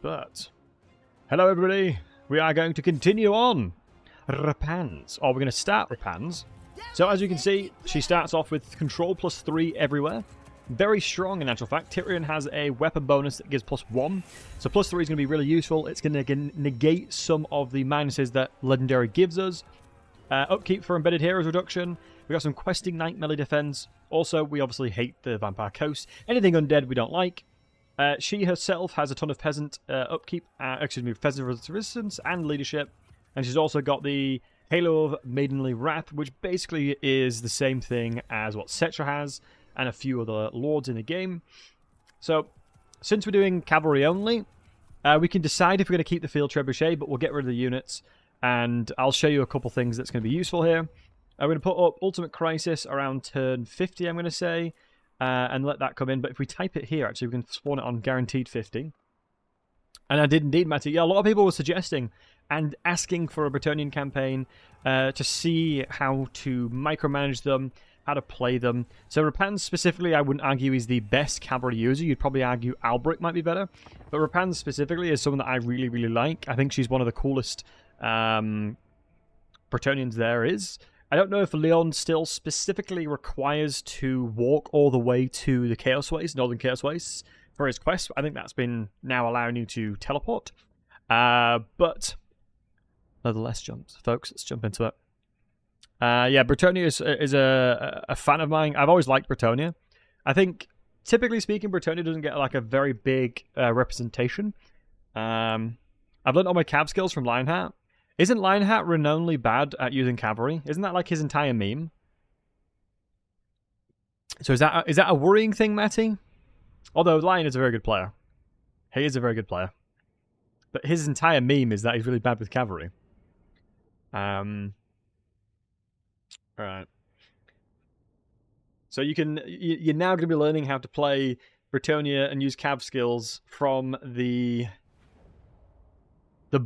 But, hello everybody, we are going to continue on Repanse, or we're going to start Repanse. So as you can see, she starts off with control +3 everywhere. Very strong in actual fact. Tyrion has a weapon bonus that gives +1, so +3 is going to be really useful. It's going to negate some of the minuses that Legendary gives us. Upkeep for Embedded Heroes reduction. We got some Questing Knight melee defense. Also, we obviously hate the Vampire Coast. Anything undead we don't like. She herself has a ton of peasant upkeep, peasant resistance and leadership. And she's also got the Halo of Maidenly Wrath, which basically is the same thing as what Cetra has, and a few other lords in the game. So, since we're doing cavalry only, we can decide if we're going to keep the field trebuchet, but we'll get rid of the units, and I'll show you a couple things that's going to be useful here. I'm going to put up Ultimate Crisis around turn 50, I'm going to say, and let that come in. But if we type it here, actually, we can spawn it on guaranteed 50. And I did indeed, Matty. Yeah, a lot of people were suggesting and asking for a Brettonian campaign to see how to micromanage them, how to play them. So Repanse specifically, I wouldn't argue is the best cavalry user. You'd probably argue Albric might be better. But Repanse specifically is someone that I really, really like. I think she's one of the coolest Brettonians there is. I don't know if Leon still specifically requires to walk all the way to the Chaos Waste, Northern Chaos Waste, for his quest. I think that's been now allowing you to teleport. But nonetheless, folks, let's jump into it. Yeah, Brettonian is a fan of mine. I've always liked Brettonian. I think, typically speaking, Brettonian doesn't get like a very big representation. I've learned all my cav skills from Lionheart. Isn't Lionheart renownedly bad at using cavalry? Isn't that like his entire meme? So is that a worrying thing, Matty? Although Lion is a very good player. He is a very good player. But his entire meme is that he's really bad with cavalry. Alright. So you're now going to be learning how to play Brettonian and use cav skills from the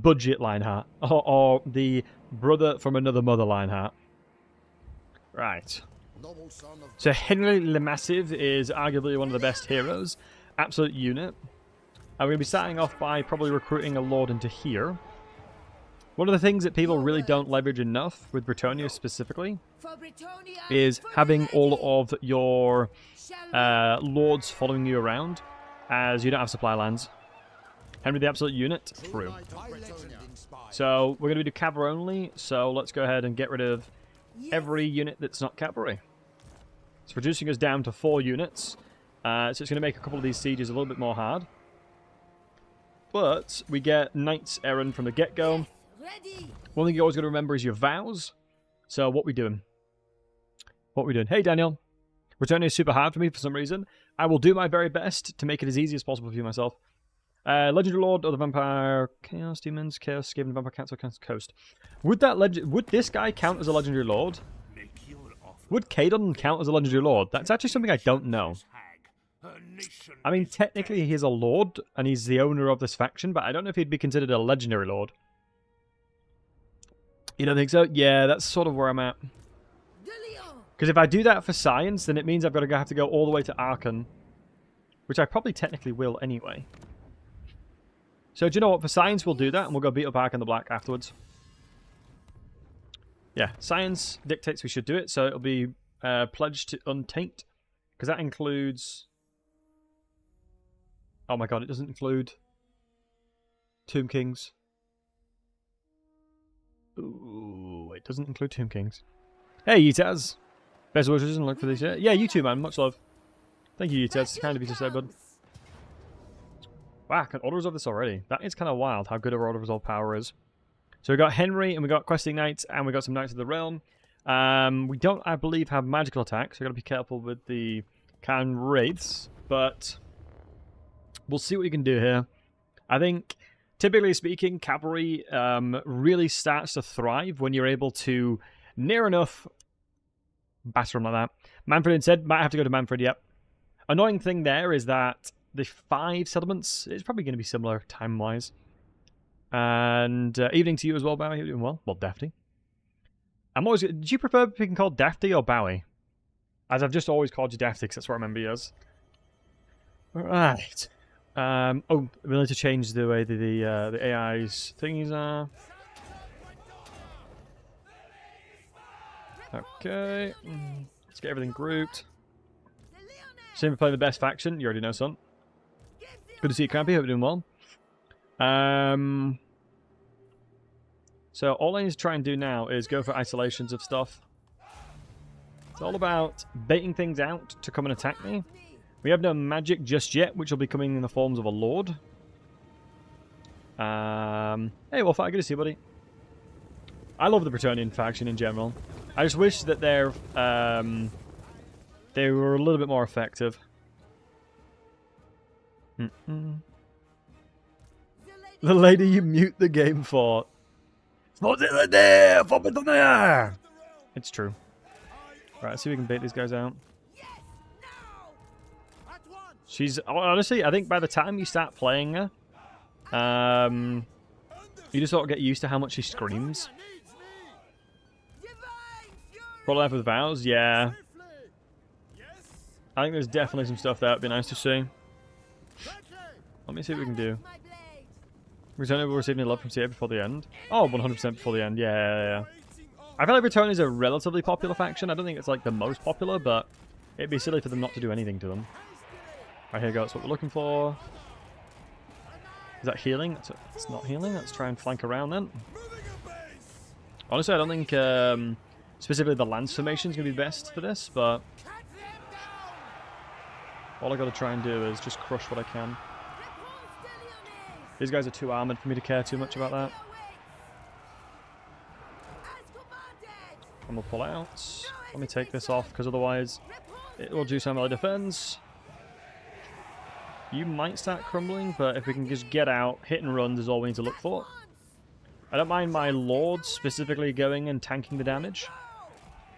budget Lionheart, or the brother from another mother Lionheart. Right. So Henry Le Massive is arguably one of the best heroes. Absolute unit. I'm going to be starting off by probably recruiting a lord into here. One of the things that people really don't leverage enough with Brettonian specifically is having all of your lords following you around, as you don't have supply lands. Henry the Absolute Unit, through. So we're going to do cavalry only, so let's go ahead and get rid of every unit that's not cavalry. It's reducing us down to 4 units, so it's going to make a couple of these sieges a little bit more hard. But we get Knights Errant from the get-go. One thing you always got to remember is your vows. So what we doing? What we doing? Hey Daniel. Returning is super hard for me for some reason. I will do my very best to make it as easy as possible for you myself. Legendary Lord of the Vampire Chaos Demons, Chaos Skaven Vampire Council Coast. Would this guy count as a Legendary Lord? Would Caedon count as a Legendary Lord? That's actually something I don't know. I mean, technically he is a Lord, and he's the owner of this faction, but I don't know if he'd be considered a Legendary Lord. You don't think so? Yeah, that's sort of where I'm at. Because if I do that for science, then it means I've got to have to go all the way to Archon, which I probably technically will anyway. So do you know what? For science, we'll do that, and we'll go beat up Archon the Black afterwards. Yeah, science dictates we should do it, so it'll be pledged to Untaint, because that includes... Oh my god, it doesn't include Tomb Kings. Ooh, it doesn't include Tomb Kings. Hey, Yetaz. Best wishes and look for this. Yeah, you too, man. Much love. Thank you, Yetaz. It's kind of you to say, bud. Wow, I can order resolve this already. That is kind of wild how good our order resolve power is. So we got Henry, and we got Questing Knights, and we got some Knights of the Realm. We don't, I believe, have magical attacks, so we've got to be careful with the Khan Wraiths, but we'll see what we can do here. I think, typically speaking, cavalry really starts to thrive when you're able to near enough batter them like that. Manfred instead, might have to go to Manfred, yep. Annoying thing there is that the 5 settlements is probably going to be similar time-wise. And evening to you as well, Bowie. You're doing well. Well, Dafty. I'm always... Do you prefer being called Dafty or Bowie? As I've just always called you Dafty, because that's what I remember you as. Right. Oh, we need to change the way the AI's thingies are. Okay. Let's get everything grouped. Same for playing the best faction. You already know, son. Good to see you, Crampy. Hope you're doing well. So all I need to try and do now is go for isolations of stuff. It's all about baiting things out to come and attack me. We have no magic just yet, which will be coming in the forms of a lord. Hey, Wolfire, good to see you, buddy. I love the Brettonian faction in general. I just wish that they were a little bit more effective. The lady you mute the game for. It's true. Right, let's see if we can bait these guys out. She's honestly, I think by the time you start playing her, you just sort of get used to how much she screams. Pro life with vows, yeah. I think there's definitely some stuff there that'd be nice to see. Let me see what we can do. Return will receive any love from CA before the end. Oh, 100% before the end. Yeah. I feel like Return is a relatively popular faction. I don't think it's like the most popular, but it'd be silly for them not to do anything to them. Right, here we go. That's what we're looking for. Is that healing? It's not healing. Let's try and flank around then. Honestly, I don't think specifically the lance formation is going to be best for this, but all I got to try and do is just crush what I can. These guys are too armored for me to care too much about that. And we'll pull out. Let me take this off, because otherwise it will do some melee defense. You might start crumbling, but if we can just get out, hit and run is all we need to look for. I don't mind my lords specifically going and tanking the damage.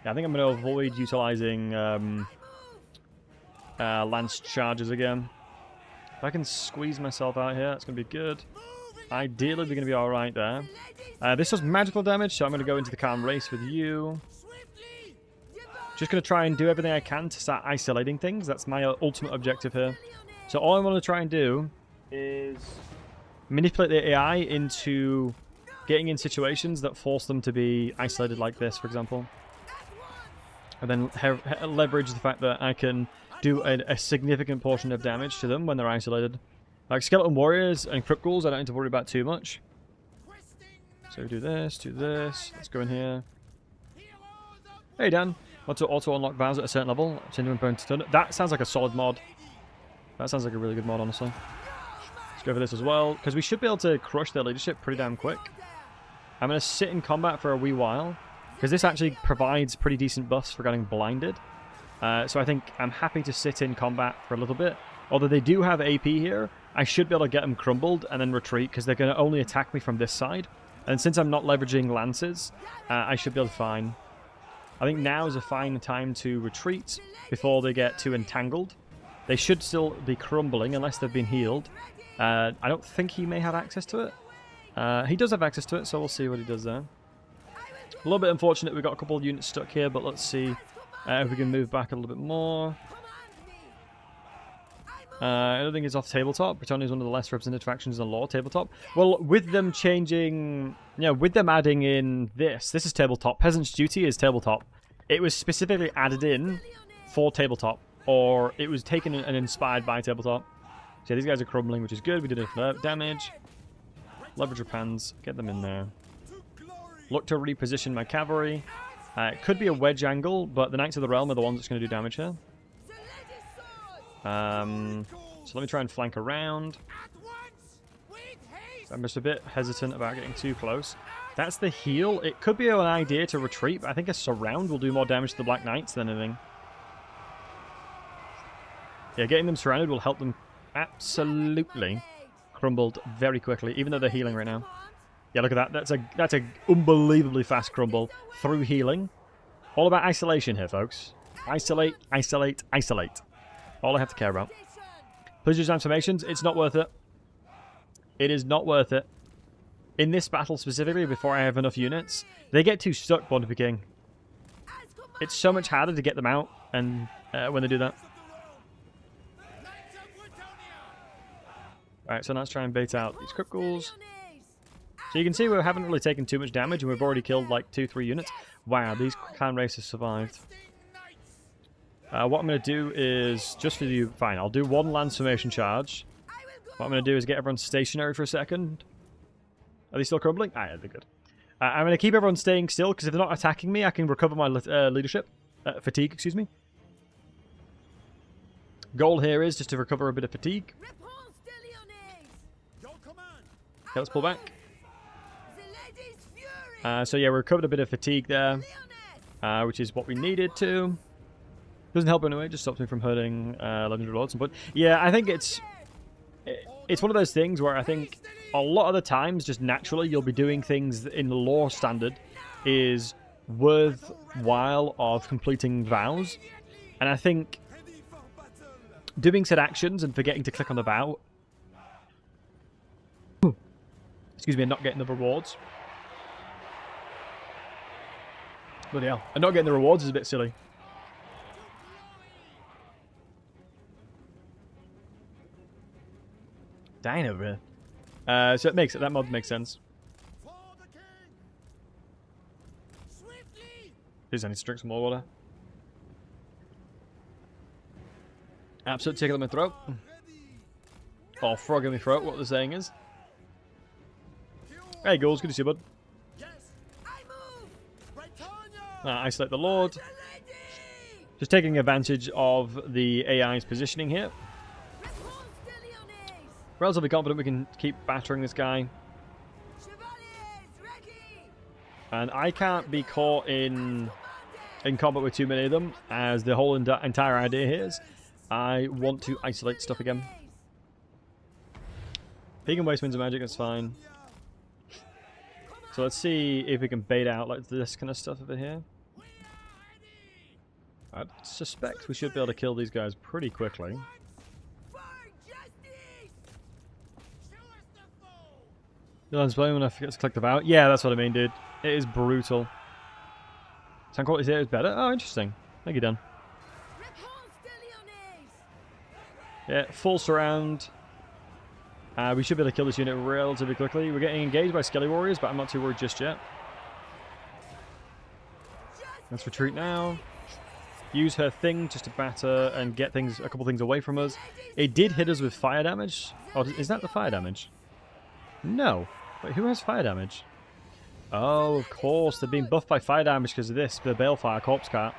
Yeah, I think I'm going to avoid utilizing lance charges again. If I can squeeze myself out here, it's going to be good. Ideally, we're going to be alright there. This does magical damage, so I'm going to go into the calm race with you. Just going to try and do everything I can to start isolating things. That's my ultimate objective here. So all I want to try and do is manipulate the AI into getting in situations that force them to be isolated like this, for example. And then leverage the fact that I can do a significant portion of damage to them when they're isolated. Like skeleton warriors and crypt ghouls, I don't need to worry about too much. So do this, let's go in here. Hey Dan, want to auto unlock vows at a certain level? That sounds like a solid mod. That sounds like a really good mod, honestly. Let's go for this as well, because we should be able to crush their leadership pretty damn quick. I'm going to sit in combat for a wee while, because this actually provides pretty decent buffs for getting blinded. So I think I'm happy to sit in combat for a little bit. Although they do have AP here, I should be able to get them crumbled and then retreat, because they're going to only attack me from this side. And since I'm not leveraging lances, I should be able to fine. I think now is a fine time to retreat before they get too entangled. They should still be crumbling unless they've been healed. I don't think he may have access to it. He does have access to it, so we'll see what he does there. A little bit unfortunate we've got a couple of units stuck here, but let's see if we can move back a little bit more. I don't think it's off tabletop. Brettonian is one of the less represented factions in the lore. Tabletop. Well, with them changing, with them adding in this is tabletop. Peasant's Duty is tabletop. It was specifically added in for tabletop, or it was taken and inspired by tabletop. So these guys are crumbling, which is good. We did enough damage. Leverage Repanse, get them in there. Look to reposition my cavalry. It could be a wedge angle, but the Knights of the Realm are the ones that's going to do damage here. So let me try and flank around. I'm just a bit hesitant about getting too close. That's the heal. It could be an idea to retreat, but I think a surround will do more damage to the Black Knights than anything. Yeah, getting them surrounded will help them absolutely crumbled very quickly, even though they're healing right now. Yeah, look at that. That's a unbelievably fast crumble through healing. All about isolation here, folks. Isolate, isolate, isolate. All I have to care about. Please use transformations. It's not worth it. It is not worth it. In this battle specifically, before I have enough units, they get too stuck, Wonderful King. It's so much harder to get them out and when they do that. Alright, so let's try and bait out these crypt ghouls. So you can see we haven't really taken too much damage, and we've already killed like 2-3 units. Wow, these clan races survived. What I'm going to do is, just for you, fine, I'll do one land formation charge. What I'm going to do is get everyone stationary for a second. Are they still crumbling? Ah, yeah, they're good. I'm going to keep everyone staying still, because if they're not attacking me, I can recover my leadership. Fatigue, excuse me. Goal here is just to recover a bit of fatigue. Okay, let's pull back. So yeah, we recovered a bit of fatigue there, which is what we needed to. Doesn't help anyway, just stops me from hurting Legendary Lords. But yeah, I think it's one of those things where I think a lot of the times, just naturally, you'll be doing things in the lore standard is worthwhile of completing vows. And I think doing said actions and forgetting to click on the vow, excuse me, and not getting the rewards. Bloody hell. And not getting the rewards is a bit silly. Dying over here. So that mod makes sense. Please, I need to drink some more water. Absolute tickle in my throat. Or frog in my throat, what the saying is. Hey, ghouls, good to see you, bud. Isolate the Lord. Just taking advantage of the AI's positioning here. Relatively confident we can keep battering this guy. And I can't be caught in combat with too many of them, as the whole entire idea here is I want to isolate stuff again. Pagan Waste Winds of Magic, that's fine. So let's see if we can bait out like this kind of stuff over here. I suspect we should be able to kill these guys pretty quickly. Dylan's playing when I forget to click the vow. Yeah, that's what I mean, dude. It is brutal. Sound quality here is better? Oh, interesting. Thank you, Dan. Yeah, full surround. We should be able to kill this unit relatively quickly. We're getting engaged by Skelly Warriors, but I'm not too worried just yet. Let's retreat now. Use her thing just to batter and get a couple things away from us. It did hit us with fire damage. Oh, is that the fire damage? No. Wait, who has fire damage? Oh, of course. They're being buffed by fire damage because of this. The Balefire Corpse Cart.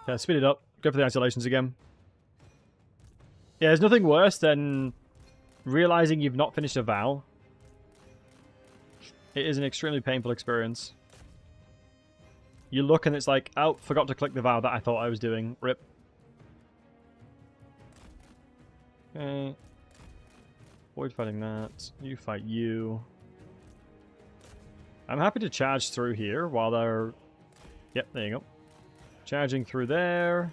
Yeah, speed it up. Go for the isolations again. Yeah, there's nothing worse than realizing you've not finished a vow. It is an extremely painful experience. You look and it's like, oh, forgot to click the vow that I thought I was doing. Rip. Okay. Avoid fighting that. You fight you. I'm happy to charge through here while they're... Yep, there you go. Charging through there.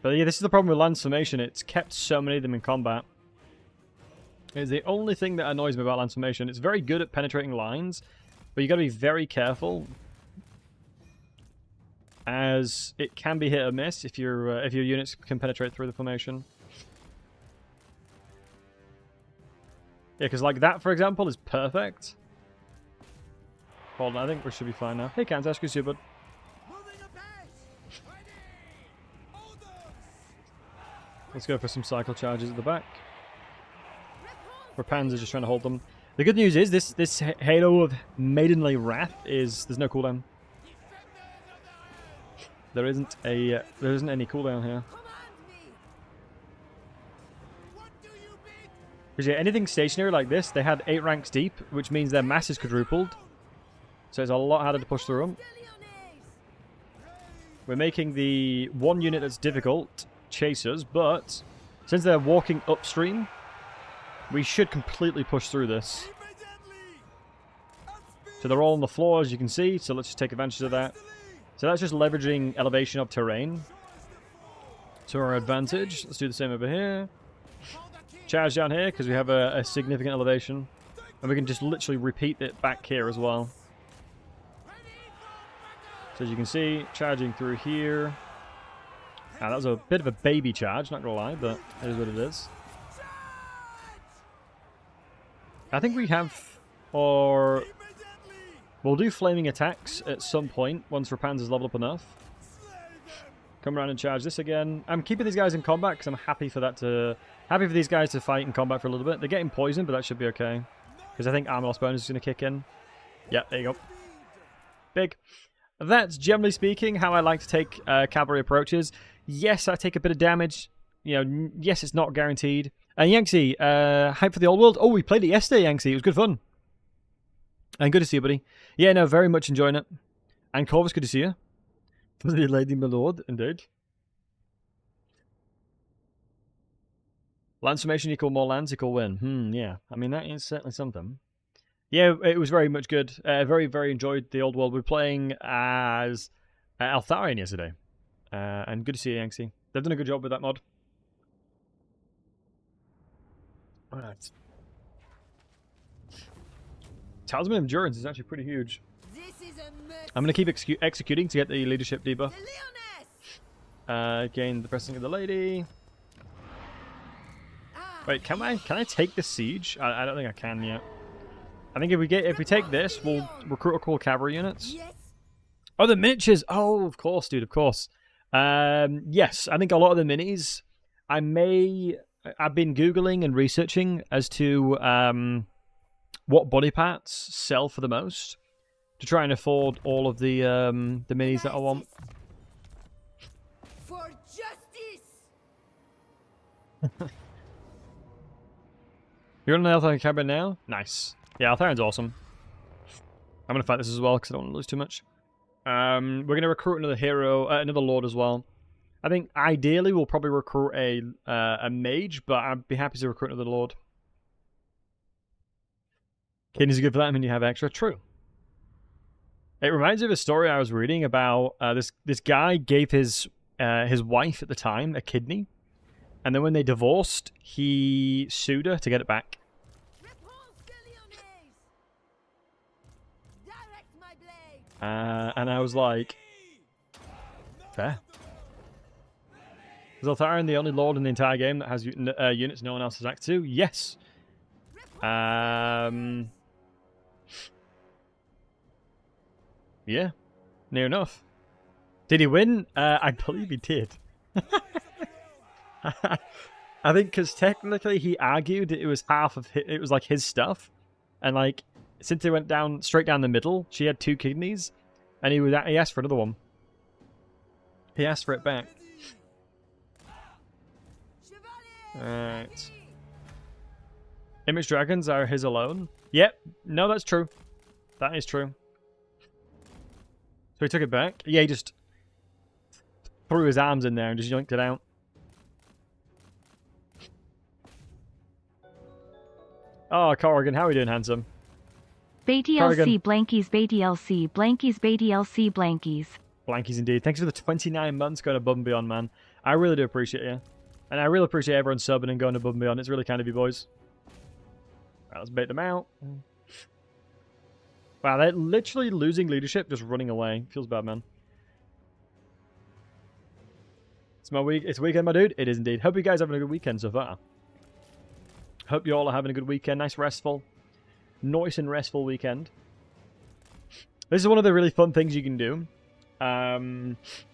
But yeah, this is the problem with Lance Formation. It's kept so many of them in combat. It's the only thing that annoys me about Lance Formation. It's very good at penetrating lines, but you got to be very careful, as it can be hit or miss if your units can penetrate through the formation. Yeah, because like that, for example, is perfect. Hold on, I think we should be fine now. Hey, Kansas, good to see you, bud. Let's go for some cycle charges at the back. Repanse is just trying to hold them. The good news is this Halo of Maidenly Wrath is there's no cooldown. There isn't any cooldown here. Because yeah, anything stationary like this, they had 8 ranks deep, which means their mass is quadrupled. So it's a lot harder to push through them. We're making the one unit that's difficult chasers, but since they're walking upstream, we should completely push through this. So they're all on the floor, as you can see, so let's just take advantage of that. So that's just leveraging elevation of terrain to our advantage. Let's do the same over here. Charge down here, because we have a significant elevation. And we can just literally repeat it back here as well. So as you can see, charging through here. That was a bit of a baby charge, not gonna lie, but it is what it is. I think we have, or we'll do flaming attacks at some point once Repanse is leveled up enough. Come around and charge this again. I'm keeping these guys in combat because I'm happy for these guys to fight in combat for a little bit. They're getting poisoned, but that should be okay. Because I think armor loss bonus is going to kick in. Yeah, there you go. Big. That's, generally speaking, how I like to take cavalry approaches. Yes, I take a bit of damage. You know, yes, it's not guaranteed. And Yangtze, hype for the old world. Oh, we played it yesterday, Yangtze. It was good fun. And good to see you, buddy. Yeah, no, very much enjoying it. And Corvus, good to see you. Lady my lord, indeed. Land summation equal more lands equal win. Yeah. I mean, that is certainly something. Yeah, it was very much good. Very, very enjoyed the old world. We were playing as Altharian yesterday. And good to see you, Yangtze. They've done a good job with that mod. Alright. Talisman Endurance is actually pretty huge. I'm going to keep executing to get the leadership debuff. Gain the pressing of the lady. Wait, can I take the siege? I don't think I can yet. I think if we take this, we'll recruit a cool cavalry units. Oh, the miniatures! Oh, of course, dude, of course. Yes, I think a lot of the minis. I've been googling and researching as to what body parts sell for the most to try and afford all of the minis that I want. For justice. You're on an Altharian cabin now? Nice. Yeah, Altharian's awesome. I'm going to fight this as well because I don't want to lose too much. We're going to recruit another hero, another lord as well. I think ideally we'll probably recruit a mage, but I'd be happy to recruit another lord. Kidneys are good for that, I mean you have extra. True. It reminds me of a story I was reading about this guy gave his wife at the time a kidney, and then when they divorced, he sued her to get it back. And I was like, fair. Is Altharian the only lord in the entire game that has units no one else has access to? Yes. Yeah, near enough. Did he win? I believe he did. I think because technically he argued it was half of it was like his stuff, and like since they went down straight down the middle, she had 2 kidneys, and he asked for another one. He asked for it back. Alright. Image dragons are his alone. Yep. No, that's true. That is true. So he took it back. Yeah, he just threw his arms in there and just yoinked it out. Oh, Corrigan, how are we doing, handsome? BTLC blankies, BTLC blankies, BTLC blankies. Blankies indeed. Thanks for the 29 months going above and beyond, man. I really do appreciate you. And I really appreciate everyone subbing and going above and beyond. It's really kind of you, boys. Right, let's bait them out. Wow, they're literally losing leadership, just running away. Feels bad, man. It's my week. It's weekend, my dude. It is indeed. Hope you guys are having a good weekend so far. Hope you all are having a good weekend. Nice, restful. Nice and restful weekend. This is one of the really fun things you can do.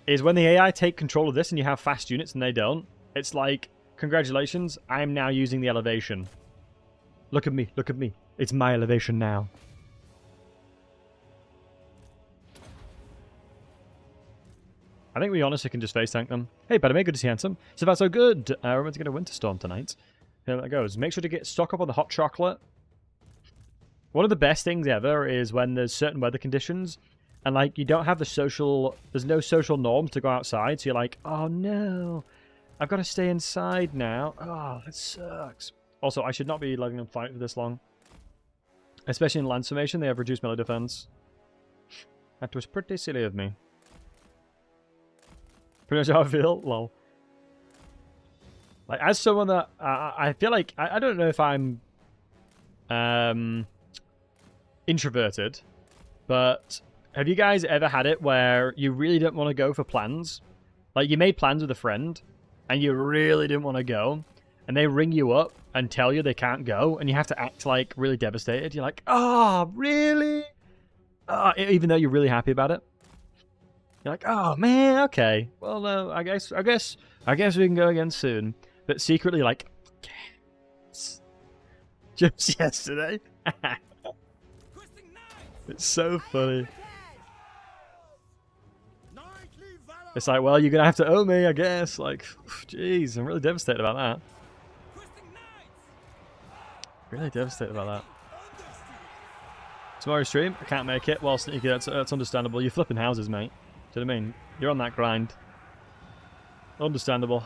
Is when the AI take control of this and you have fast units and they don't. It's like, congratulations, I am now using the elevation. Look at me, look at me. It's my elevation now. I think we honestly can just face tank them. Hey, better make good to see handsome. So far so good. We're meant to get a winter storm tonight. Here that goes. Make sure to stock up on the hot chocolate. One of the best things ever is when there's certain weather conditions and like you don't have there's no social norms to go outside. So you're like, oh no, I've got to stay inside now. Oh, that sucks. Also, I should not be letting them fight for this long. Especially in land summation, they have reduced melee defense. That was pretty silly of me. Pretty much how I feel. Lol. Like, as someone that... I feel like... I don't know if I'm... introverted. But have you guys ever had it where you really don't want to go for plans? Like, you made plans with a friend, and you really didn't want to go, and they ring you up and tell you they can't go, and you have to act, like, really devastated. You're like, oh, really? Oh, even though you're really happy about it. You're like, oh, man, okay. Well, no, I guess we can go again soon. But secretly, like, just yesterday. It's so funny. It's like, well, you're going to have to owe me, I guess. Like, jeez, I'm really devastated about that. Really devastated about that. Tomorrow's stream, I can't make it. Well, Sneaky, that's understandable. You're flipping houses, mate. Do you know what I mean? You're on that grind. Understandable.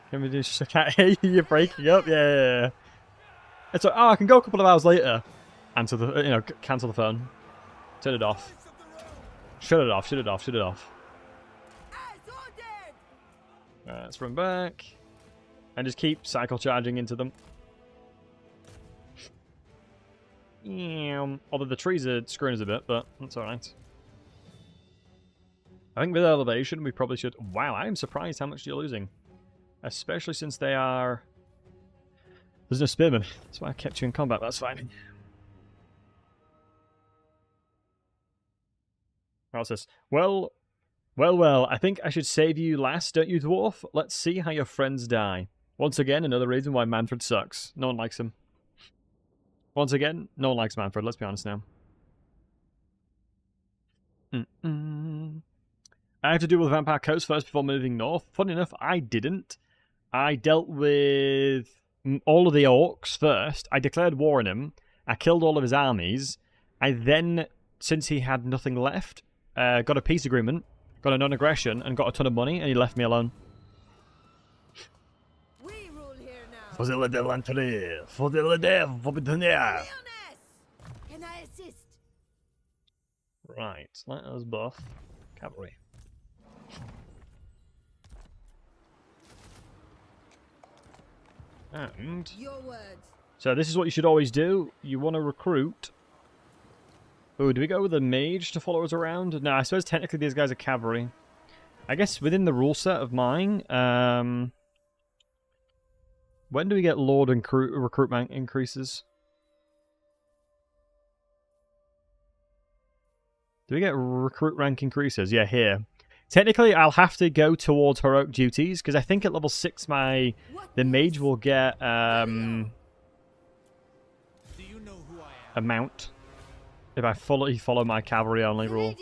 Can we do... I can't hear you. You're breaking up. Yeah. It's like, oh, I can go a couple of hours later. Answer the... You know, cancel the phone. Turn it off. Shut it off. Shut it off. Shut it off. Let's run back. And just keep cycle charging into them. Although the trees are screwing us a bit, but that's alright. I think with elevation, we probably should... Wow, I am surprised how much you're losing. Especially since they are... There's no spearmen. That's why I kept you in combat. That's fine. What's this? Well, I think I should save you last, don't you, dwarf? Let's see how your friends die. Once again, another reason why Manfred sucks. No one likes him. Once again, no one likes Manfred, let's be honest now. I have to deal with Vampire Coast first before moving north. Funny enough, I didn't. I dealt with all of the orcs first. I declared war on him. I killed all of his armies. I then, since he had nothing left, got a peace agreement, got a non-aggression, and got a ton of money, and he left me alone. We rule here now. For the devil, for the devil, for the devil. Can I assist? Right, let us buff cavalry. And Your words. so this is what you should always do. You want to recruit. Oh, do we go with a mage to follow us around? No, I suppose technically these guys are cavalry. I guess within the rule set of mine, when do we get Lord and recruitment increases? Do we get recruit rank increases? Yeah, here. Technically, I'll have to go towards heroic duties, because I think at level 6 the mage will get a mount if I fully follow my cavalry only rule.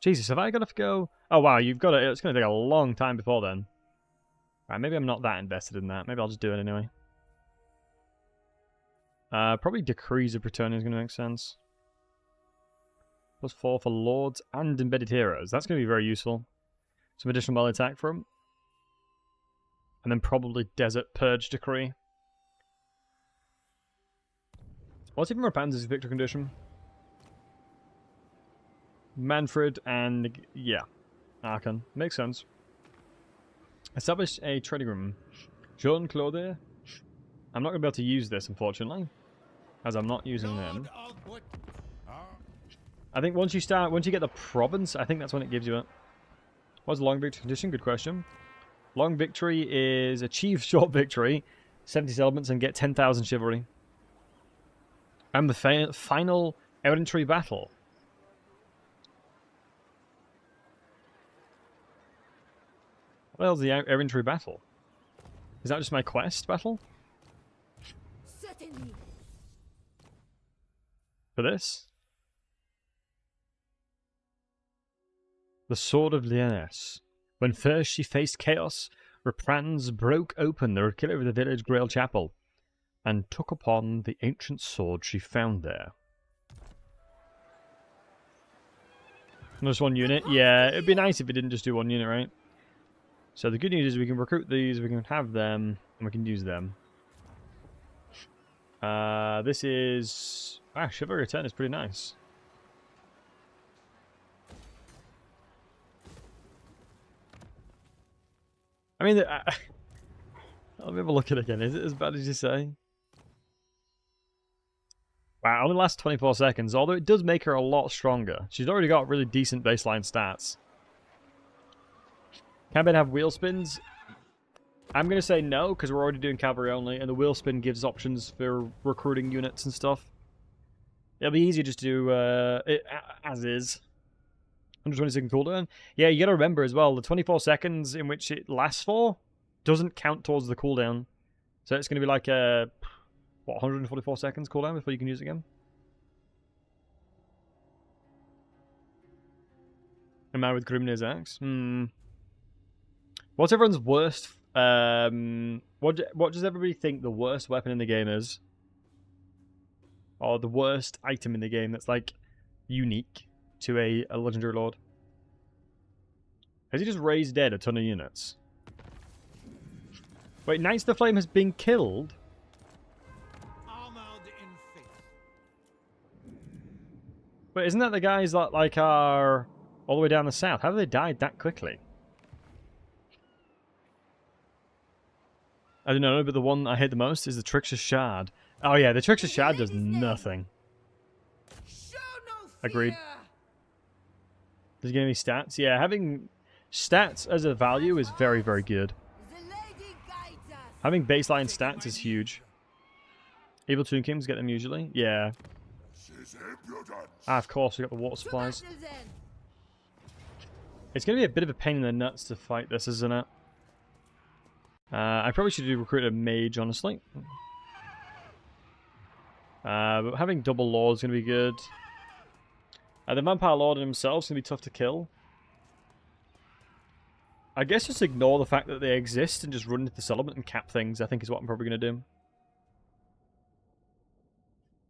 Jesus, have I got to go? Oh wow, you've got to. It's going to take a long time before then. Right, maybe I'm not that invested in that. Maybe I'll just do it anyway. Probably Decrees of Brettonian is going to make sense. +4 for Lords and Embedded Heroes. That's going to be very useful. Some additional melee attack for them. And then probably Desert Purge Decree. What's even Repanse's victory condition? Manfred and... yeah. Archon. Makes sense. Establish a trading room. Joan, Claude. I'm not going to be able to use this, unfortunately. As I'm not using them. I think once you get the province, I think that's when it gives you it. What's the long victory condition? Good question. Long victory is achieve short victory, 70 settlements, and get 10,000 chivalry. And the final errantry battle. What the hell's the errantry battle? Is that just my quest battle? Certainly. For this? The Sword of Lyonesse. When first she faced chaos, Repanse broke open the artillery of the village Grail Chapel and took upon the ancient sword she found there. Just one unit? Yeah, it'd be nice if it didn't just do one unit, right? So the good news is we can recruit these, we can have them, and we can use them. This is... ah, Chivalry Return is pretty nice. I mean, let me have a look at it again. Is it as bad as you say? Wow, only lasts 24 seconds, although it does make her a lot stronger. She's already got really decent baseline stats. Can Ben have wheel spins? I'm going to say no, because we're already doing cavalry only, and the wheel spin gives options for recruiting units and stuff. It'll be easier just to do it as is. 120-second cooldown. Yeah, you got to remember as well, the 24 seconds in which it lasts for doesn't count towards the cooldown. So it's going to be like a... What, 144 seconds cooldown before you can use it again? A man with Grimnir's axe? What's everyone's worst... what does everybody think the worst weapon in the game is? Or the worst item in the game that's, like, unique to a Legendary Lord? Has he just raised dead a ton of units? Wait, Knights of the Flame has been killed? But isn't that the guys that, like, are all the way down the south? How have they died that quickly? I don't know, but the one I hate the most is the Trickster's Shard. Oh yeah, the Trickster's Shard does nothing. Agreed. Does it give any stats? Yeah, having stats as a value is very, very good. Having baseline stats is huge. Evil Tomb Kings get them usually? Yeah. Ah, of course, we got the water supplies. It's going to be a bit of a pain in the nuts to fight this, isn't it? I probably should recruit a mage, honestly. But having double lords is going to be good. The Vampire Lord himself is going to be tough to kill. I guess just ignore the fact that they exist and just run into the settlement and cap things, I think is what I'm probably going to do.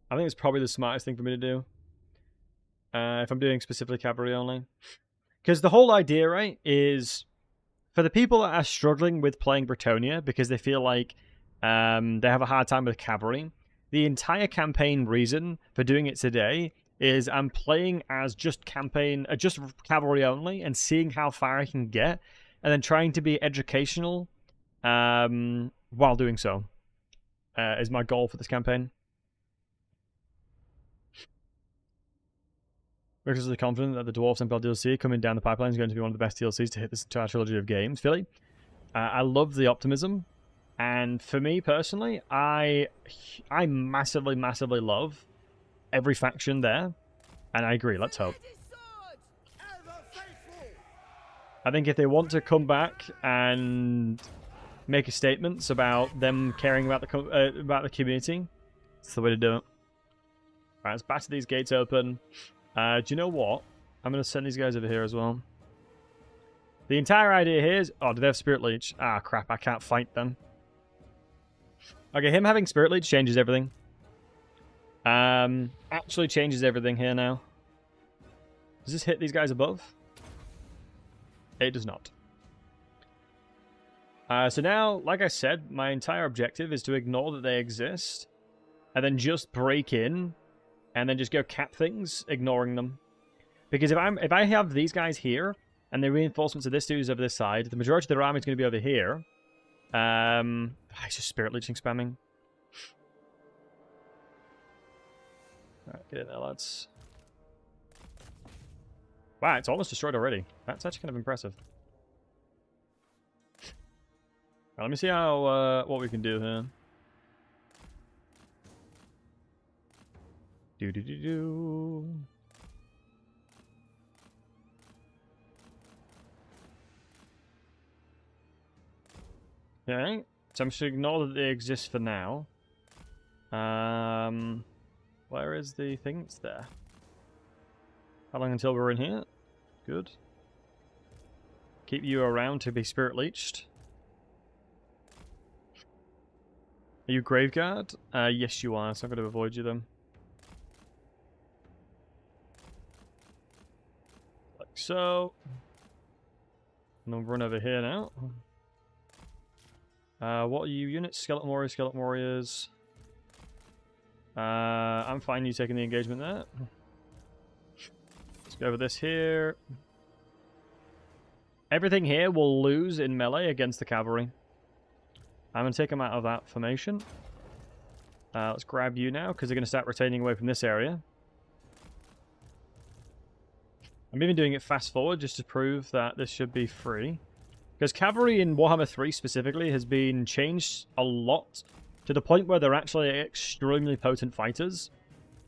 I think it's probably the smartest thing for me to do. If I'm doing specifically cavalry only. Because the whole idea, right, is for the people that are struggling with playing Bretonnia because they feel like they have a hard time with cavalry, the entire campaign reason for doing it today is I'm playing as just cavalry only and seeing how far I can get, and then trying to be educational while doing so is my goal for this campaign. Because of confident that the Dwarves Empire DLC coming down the pipeline is going to be one of the best DLCs to hit this entire trilogy of games. Philly, I love the optimism, and for me personally, I massively, massively love every faction there, and I agree. Let's hope. I think if they want to come back and make statements about them caring about the community, it's the way to do it. Alright, let's batter these gates open. Do you know what? I'm going to send these guys over here as well. The entire idea here is... Oh, do they have Spirit Leech? Ah, crap. I can't fight them. Okay, him having Spirit Leech changes everything. Actually changes everything here now. Does this hit these guys above? It does not. So now, like I said, my entire objective is to ignore that they exist. And then just break in... And then just go cap things, ignoring them. Because if I have these guys here, and the reinforcements of this dude's over this side, the majority of their army is going to be over here. It's just Spirit Leeching spamming. Alright, get in there, lads. Wow, it's almost destroyed already. That's actually kind of impressive. Right, let me see how what we can do here. Do. Okay, so I'm just going to ignore that they exist for now. Where is the thing? It's there. How long until we're in here? Good. Keep you around to be Spirit Leeched. Are you Graveguard? Yes, you are, so I'm going to avoid you then. Like so. And then run over here now. What are you units? Skeleton Warriors, Skeleton Warriors. I'm fine you taking the engagement there. Let's go over this here. Everything here will lose in melee against the cavalry. I'm going to take them out of that formation. Let's grab you now, because they're going to start rotating away from this area. I'm even doing it fast forward just to prove that this should be free. Because Cavalry in Warhammer 3 specifically has been changed a lot to the point where they're actually extremely potent fighters.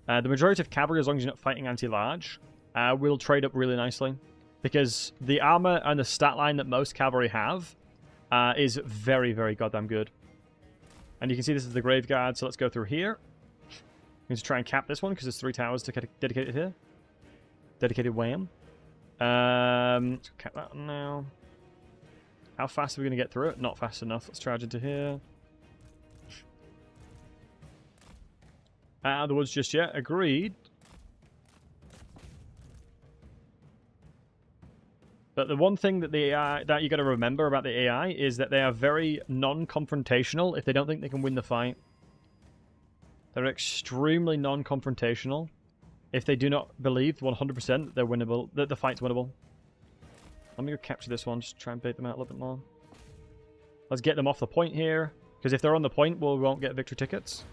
The majority of Cavalry, as long as you're not fighting anti-large, will trade up really nicely. Because the armor and the stat line that most Cavalry have is very, very goddamn good. And you can see this is the Graveguard, so let's go through here. I'm going to try and cap this one, because there's 3 towers dedicated here. Dedicated wham. Let's cap that one now. How fast are we going to get through it? Not fast enough. Let's charge into here. Out of the woods just yet. Agreed. But the one thing that the AI, that you got to remember about the AI is that they are very non-confrontational if they don't think they can win the fight. They're extremely non-confrontational if they do not believe 100% that they're winnable, that the fight's winnable. Let me go capture this one, just try and bait them out a little bit more. Let's get them off the point here, because if they're on the point, we won't get victory tickets.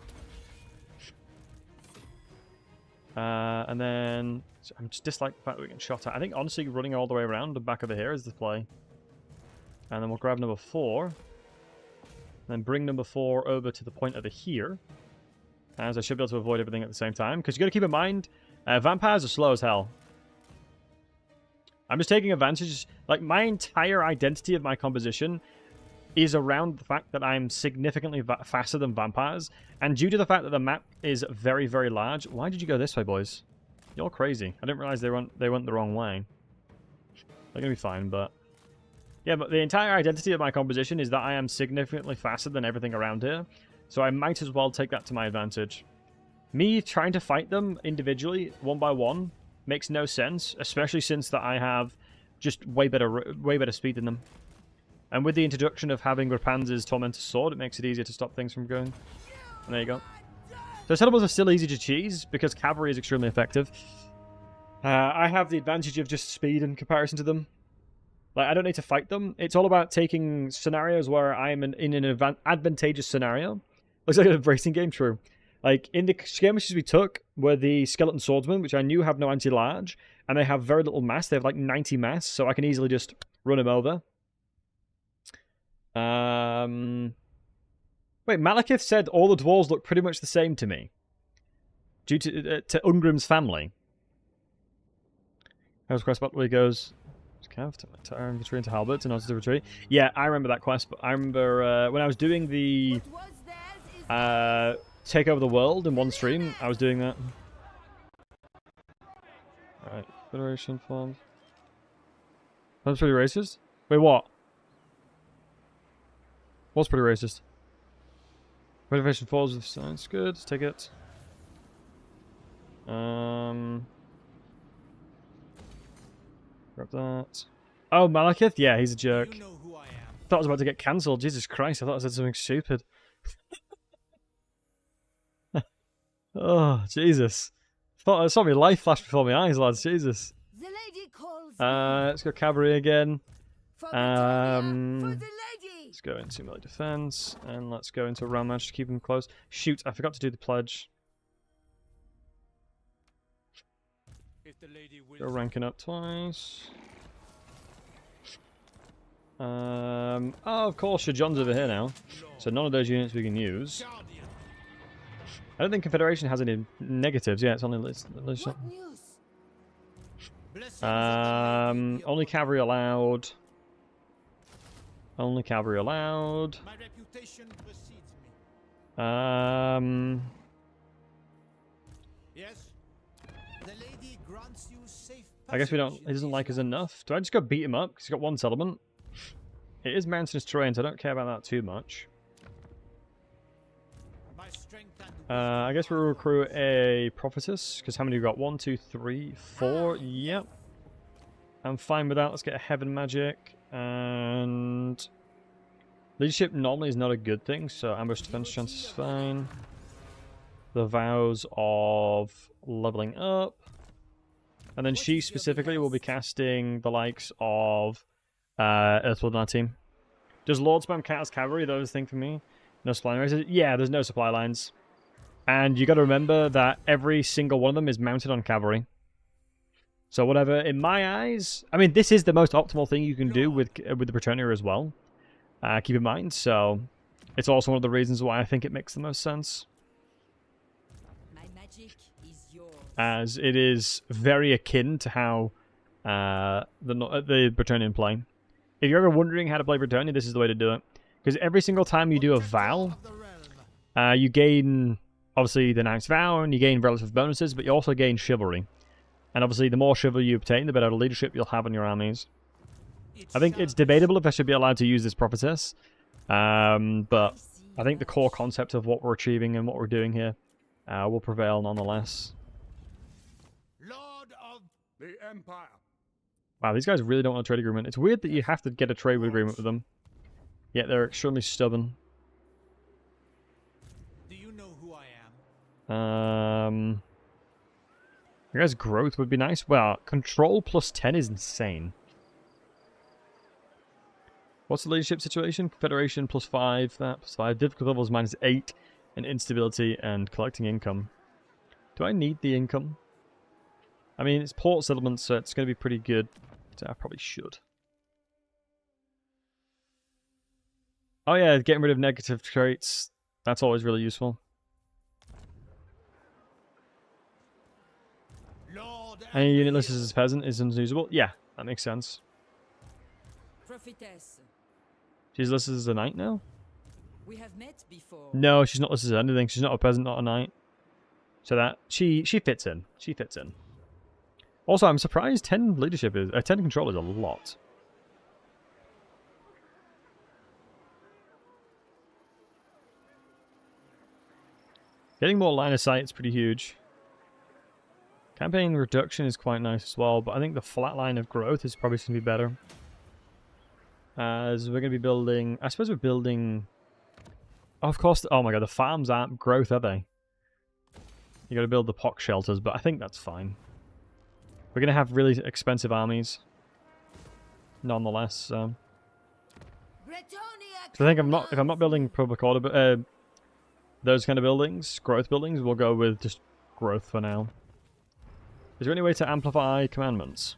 And then I'm just dislike the fact that we get shot at. I think honestly running all the way around the back of the here is the play. And then we'll grab number 4. And then bring number 4 over to the point over here. As I should be able to avoid everything at the same time. Because you got to keep in mind, vampires are slow as hell. I'm just taking advantage. Like, my entire identity of my composition is around the fact that I'm significantly faster than vampires. And due to the fact that the map is very, very large... Why did you go this way, boys? You're crazy. I didn't realize they went the wrong way. They're going to be fine, but... Yeah, but the entire identity of my composition is that I am significantly faster than everything around here. So I might as well take that to my advantage. Me trying to fight them individually, one by one, makes no sense. Especially since that I have just way better speed than them. And with the introduction of having Repanse's Tormentor's Sword, it makes it easier to stop things from going. And there you go. So setups are still easy to cheese, because Cavalry is extremely effective. I have the advantage of just speed in comparison to them. Like, I don't need to fight them. It's all about taking scenarios where I'm in an advantageous scenario. Looks like a racing game, true. Like, in the skirmishes we took were the Skeleton Swordsmen, which I knew have no anti-large, and they have very little mass. They have like 90 mass, so I can easily just run them over. Wait, Malekith said all the dwarves look pretty much the same to me. Due to Ungrim's family. How's quest about where he goes? Cav, to infantry into halberds in order to retreat. Yeah, I remember that quest, but I remember when I was doing the take over the world in one stream, I was doing that. Alright, Federation forms. That's pretty racist? Wait, what? What's pretty racist? Renovation falls with science. Good. Let's take it. Grab that. Oh, Malekith? Yeah, he's a jerk. You know who I am. Thought I was about to get cancelled. Jesus Christ, I thought I said something stupid. Oh, Jesus. I saw my life flash before my eyes, lads. Jesus. The lady calls let's go Cavalry again. for the lady. Let's go into melee defense, and let's go into round match to keep them close. Shoot, I forgot to do the pledge. If the lady Go ranking up twice. Oh, of course, your John's over here now. So none of those units we can use. I don't think Confederation has any negatives. Yeah, it's only list. What news? Only cavalry allowed. Only cavalry allowed. My reputation precedes me. Yes. The lady grants you safe I guess we don't. He doesn't like us enough. Do I just go beat him up? Because he's got one settlement. It is mountainous terrain, so I don't care about that too much. My strength and I guess we'll recruit a prophetess. Because how many we got? 1, 2, 3, 4. Yep. I'm fine with that. Let's get a heaven magic. And leadership normally is not a good thing, so ambush defense chance is fine. The vows of leveling up. And then she specifically will be casting the likes of Earthblood on our team. Does Lord spam cat as cavalry? That was the thing for me. No supply lines. Yeah, there's no supply lines. And you got to remember that every single one of them is mounted on cavalry. So whatever, in my eyes, I mean, this is the most optimal thing you can do with the Brettonian as well. Keep in mind, so it's also one of the reasons why I think it makes the most sense. My magic is yours. As it is very akin to how the Brettonian play. If you're ever wondering how to play Brettonian, this is the way to do it. Because every single time you do a vow, Of the realm. you gain, obviously, the Knight's Vow, and you gain relative bonuses, but you also gain chivalry. And obviously, the more chivalry you obtain, the better leadership you'll have on your armies. I think it's debatable if I should be allowed to use this prophetess. But I think the core concept of what we're achieving and what we're doing here will prevail nonetheless. Lord of the Empire. Wow, these guys really don't want a trade agreement. It's weird that you have to get a trade agreement with them. Yet they're extremely stubborn. Do you know who I am? I guess growth would be nice. Well, control plus 10 is insane. What's the leadership situation? Confederation plus 5, that plus 5. Difficult levels minus 8, and instability and collecting income. Do I need the income? I mean, it's port settlements, so it's going to be pretty good. So I probably should. Oh yeah, getting rid of negative traits. That's always really useful. Lord Any and unit the listed as peasant is unusable? Yeah, that makes sense. Prophetess, She's listed as a knight now? we have met before. No, she's not listed as anything. She's not a peasant, not a knight. So that she fits in. She fits in. Also, I'm surprised 10 leadership is 10 control is a lot. Getting more line of sight is pretty huge. Campaign reduction is quite nice as well, but I think the flat line of growth is probably going to be better. As we're going to be building... I suppose we're building... Oh, of course... Oh my god, the farms aren't growth, are they? You got to build the pox shelters, but I think that's fine. We're going to have really expensive armies. Nonetheless, so... Brettonian So I think if I'm not building public order, but those kind of buildings, growth buildings, we'll go with just growth for now. Is there any way to amplify commandments?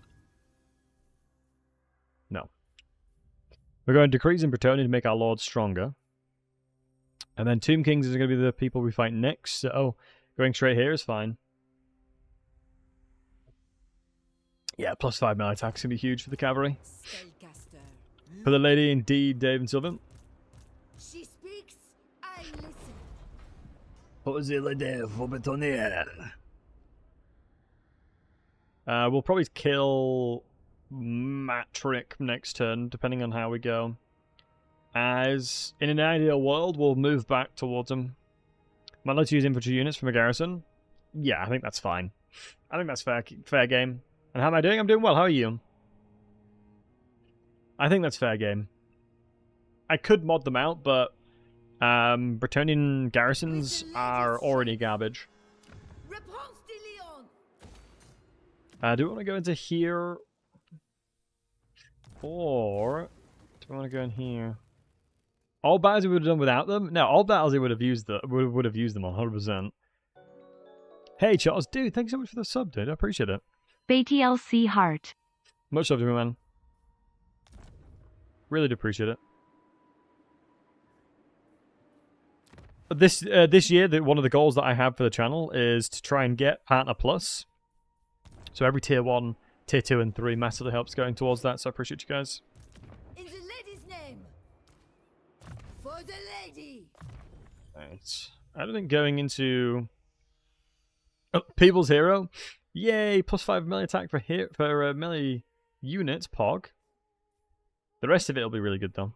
No. We're going decrees in Brettonian to make our lords stronger. And then Tomb Kings is going to be the people we fight next, so going straight here is fine. Yeah, plus 5 melee attack's going to be huge for the cavalry. Spellcaster. For the lady, indeed, Dave and Sylvan. She speaks, I listen. We'll probably kill Matrick next turn, depending on how we go. As in an ideal world, we'll move back towards him. Might like to use infantry units from a garrison. Yeah, I think that's fine. I think that's fair game. And how am I doing? I'm doing well. How are you? I think that's fair game. I could mod them out, but Brettonian garrisons are already garbage. Repanse de Leon. Do we want to go into here? Or do we want to go in here? All battles we would have done without them? No, all battles we would have used them. Would have used them 100%. Hey Charles, dude, thanks so much for the sub, dude. I appreciate it. BTLC Heart. Much love to me, man. Really do appreciate it. This year, one of the goals that I have for the channel is to try and get Partner Plus. So every tier 1, tier 2, and 3 massively helps going towards that, so I appreciate you guys. In the lady's name. For the lady. Right. I don't think going into... Oh, People's Hero. Yay, plus 5 melee attack for melee units, Pog. The rest of it will be really good, though.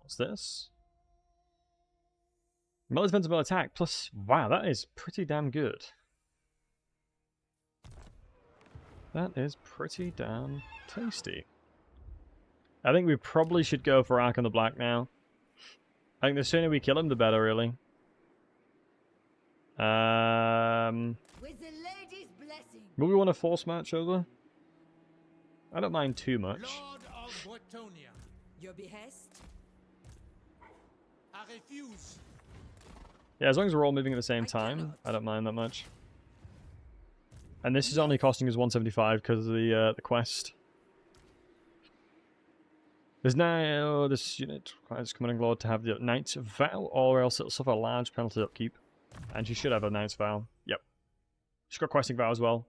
What's this? Melee defense and melee attack, plus... Wow, that is pretty damn good. That is pretty damn tasty. I think we probably should go for Ark on the Black now. I think the sooner we kill him, the better, really. With the lady's blessing. Will we want a force match over? I don't mind too much. Lord of Brettonian. Your behest. I refuse. Yeah, as long as we're all moving at the same time, I don't mind that much. And this is only costing us 175 because of the quest. There's now this unit requires Commanding Lord to have the Knight's Vow, or else it'll suffer a large penalty upkeep. And she should have a Knight's Vow. Yep. She's got Questing Vow as well.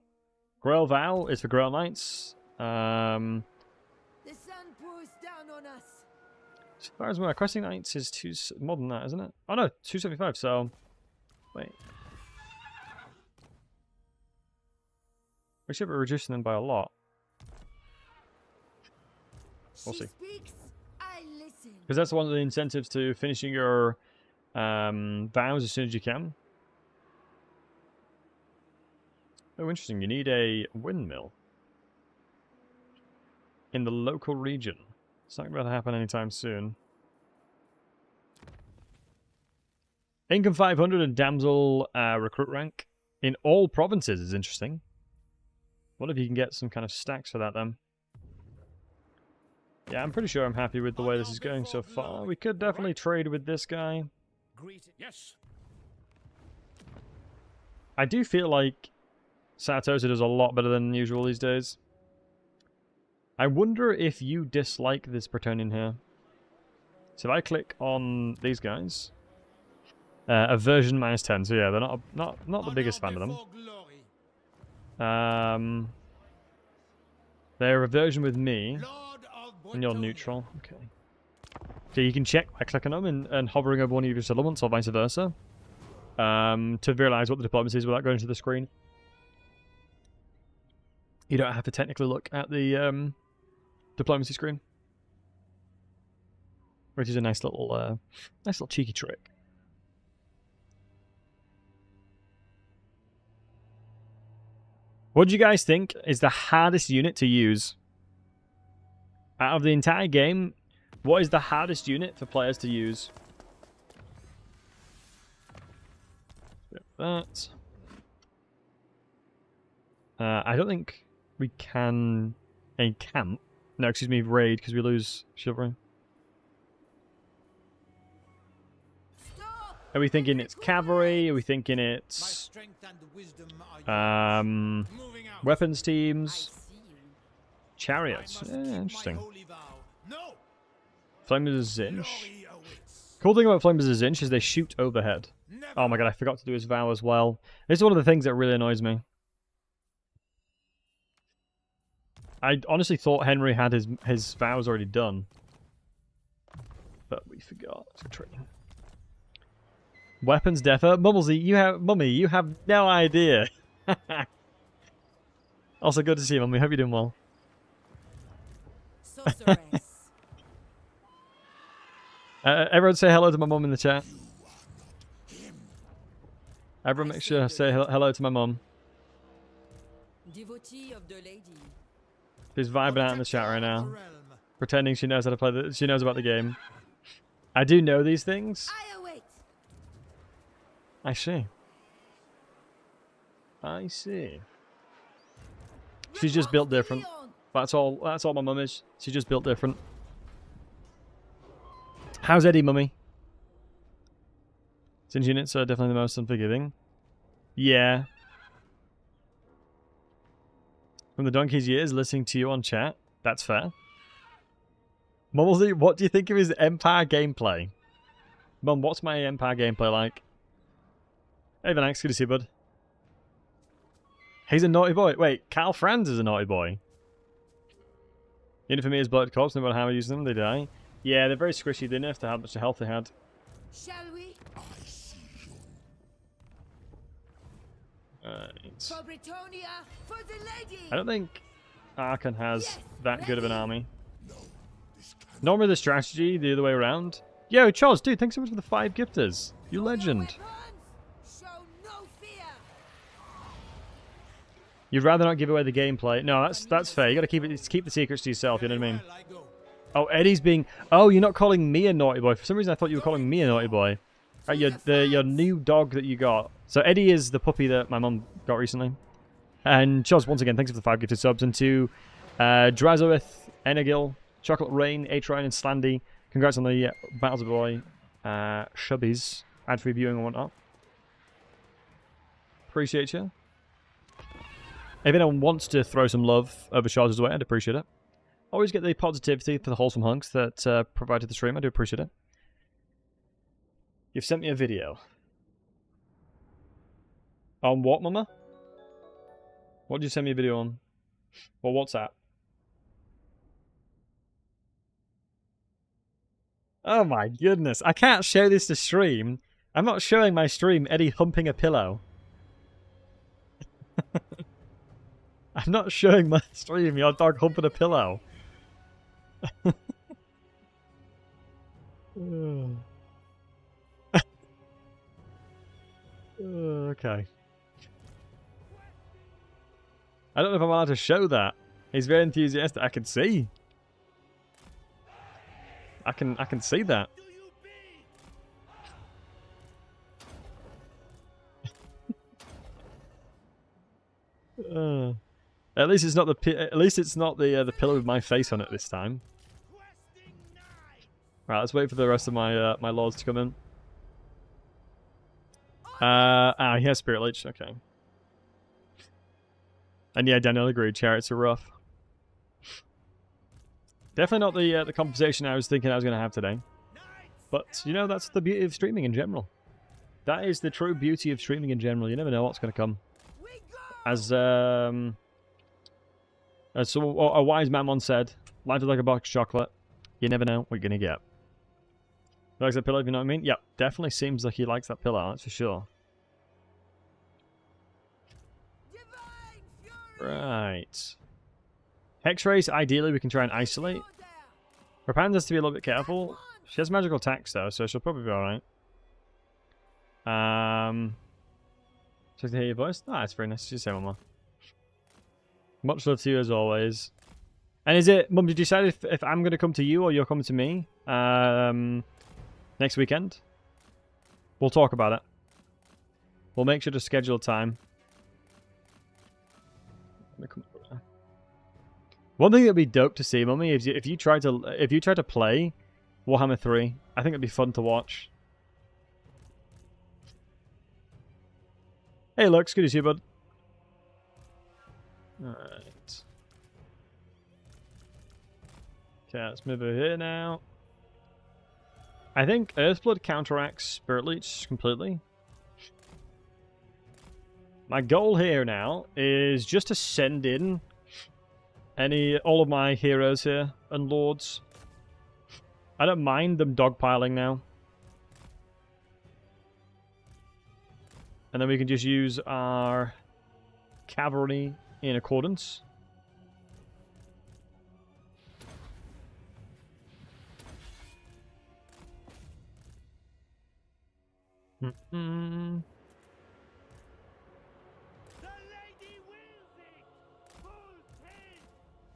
Grail Vow is for Grail Knights. The sun pours down on us. As far as my Questing Knights is more than that, isn't it? Oh no, 275, so... Wait. We should be reducing them by a lot. We'll see. Speaks, I listen. Because that's one of the incentives to finishing your vows as soon as you can. Oh, interesting. You need a windmill in the local region. It's not going to happen anytime soon. Income 500 and damsel recruit rank in all provinces is interesting. What if you can get some kind of stacks for that then? Yeah, I'm pretty sure I'm happy with the way this is going so far. We could definitely trade with this guy. Yes. I do feel like Satosa does a lot better than usual these days. I wonder if you dislike this Brettonian here. So if I click on these guys, aversion -10. So yeah, they're not the biggest fan of them. They're aversion with me, and you're neutral. Okay. So you can check by clicking them and hovering over one of your settlements, or vice versa, to realize what the diplomacy is without going to the screen. You don't have to technically look at the diplomacy screen, which is a nice little cheeky trick. What do you guys think is the hardest unit to use? Out of the entire game, what is the hardest unit for players to use? That. I don't think we can encamp. No, excuse me, raid, because we lose chivalry. Are we thinking it's cavalry? Are we thinking it's weapons teams? Chariots. Yeah, interesting. Flamers of Zinch. Cool thing about Flamers of Zinch is they shoot overhead. Oh my god, I forgot to do his vow as well. This is one of the things that really annoys me. I honestly thought Henry had his vows already done. But we forgot. Weapons defo. Mumblesy, you have no idea. Also good to see you, Mummy. Hope you're doing well. Everyone say hello to my mum in the chat. Everyone make sure to say hello to my mum. She's vibing out in the chat right now, pretending she knows how to play. She knows about the game. I do know these things. I see. I see. She's just built different. That's all my mum is. She's just built different. How's Eddie, Mummy? Since units are definitely the most unforgiving. Yeah. From the donkey's years, listening to you on chat. That's fair. Mumblesy, what do you think of his Empire gameplay? Mum, what's my Empire gameplay like? Hey, Vanax, good to see you, bud. He's a naughty boy. Wait, Carl Franz is a naughty boy. Unit for me is blood corpse, no matter how I use them, they die. Yeah, they're very squishy. They nerfed how much health they had. Shall we? For Brettonian, for the lady. I don't think Archon has that good of an army. Normally the strategy the other way around. Yo, Charles, dude, thanks so much for the 5 gifters. You legend. Show no fear. You'd rather not give away the gameplay. No, that's fair. You got to keep the secrets to yourself. You know what I mean? Oh, Eddie's being. Oh, you're not calling me a naughty boy. For some reason, I thought you were calling me a naughty boy. Right, your new dog that you got. So Eddie is the puppy that my mum got recently. And Charles, once again, thanks for the 5 gifted subs. And to Drazowith, Enegil, Chocolate Rain, Atrine, and Slandy, congrats on the Battlesey boy. shubbies, ad-free viewing and whatnot. Appreciate you. If anyone wants to throw some love over Charles' way, I'd appreciate it. Always get the positivity for the wholesome hunks that provided the stream. I do appreciate it. You've sent me a video. On what, Mama? What did you send me a video on? Or WhatsApp? Oh my goodness. I can't show this to stream. I'm not showing my stream Eddie humping a pillow. I'm not showing my stream your dog humping a pillow. Okay. I don't know if I'm allowed to show that. He's very enthusiastic. I can see. I can see that. At least it's not the pillow with my face on it this time. Right, let's wait for the rest of my my lords to come in. He has Spirit Leech. Okay. And yeah, Daniel agreed. Chariots are rough. Definitely not the conversation I was thinking I was going to have today. But, you know, that's the beauty of streaming in general. That is the true beauty of streaming in general. You never know what's going to come. As a wise man once said, life is like a box of chocolate. You never know what you're going to get. He likes that pillow, if you know what I mean? Yep, definitely seems like he likes that pillow, that's for sure. Right. Hex-rays, ideally, we can try and isolate. Repanse has to be a little bit careful. She has magical attacks, though, so she'll probably be alright. So to hear your voice? Ah, it's very nice to say, Mama. Much love to you, as always. And is it, Mum, did you decide if I'm going to come to you or you're coming to me next weekend? We'll talk about it. We'll make sure to schedule a time. One thing that'd be dope to see, Mummy, is if you try to play Warhammer 3, I think it'd be fun to watch. Hey, Lux, good to see you, bud. Alright. Okay, let's move over here now. I think Earthblood counteracts Spirit Leech completely. My goal here now is just to send in all of my heroes here and lords. I don't mind them dogpiling now. And then we can just use our cavalry in accordance.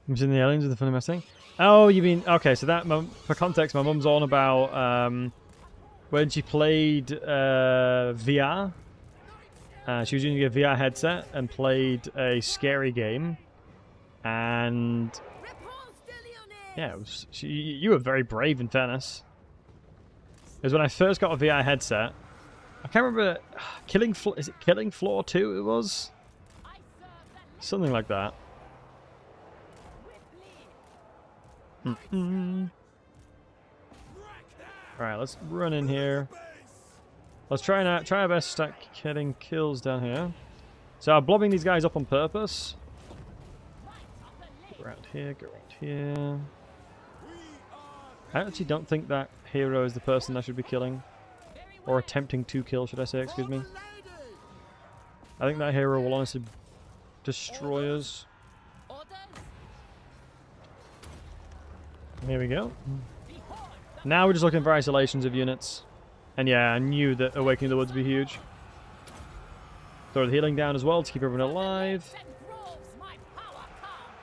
I'm seeing the aliens with the funny messing. Oh, you mean okay? So that, for context, my mum's on about when she played VR. She was using a VR headset and played a scary game, and yeah, it was, you were very brave. In fairness, it was when I first got a VR headset. I can't remember. Is it Killing Floor 2? It was something like that. Alright, let's run in here. Let's try our best to start getting kills down here. So I'm blobbing these guys up on purpose. Go around here, go around here. I actually don't think that hero is the person I should be killing. Or attempting to kill, should I say, excuse me. I think that hero will honestly destroy us. Here we go. Now we're just looking for isolations of units. And yeah, I knew that Awakening the Woods would be huge. Throw the healing down as well to keep everyone alive.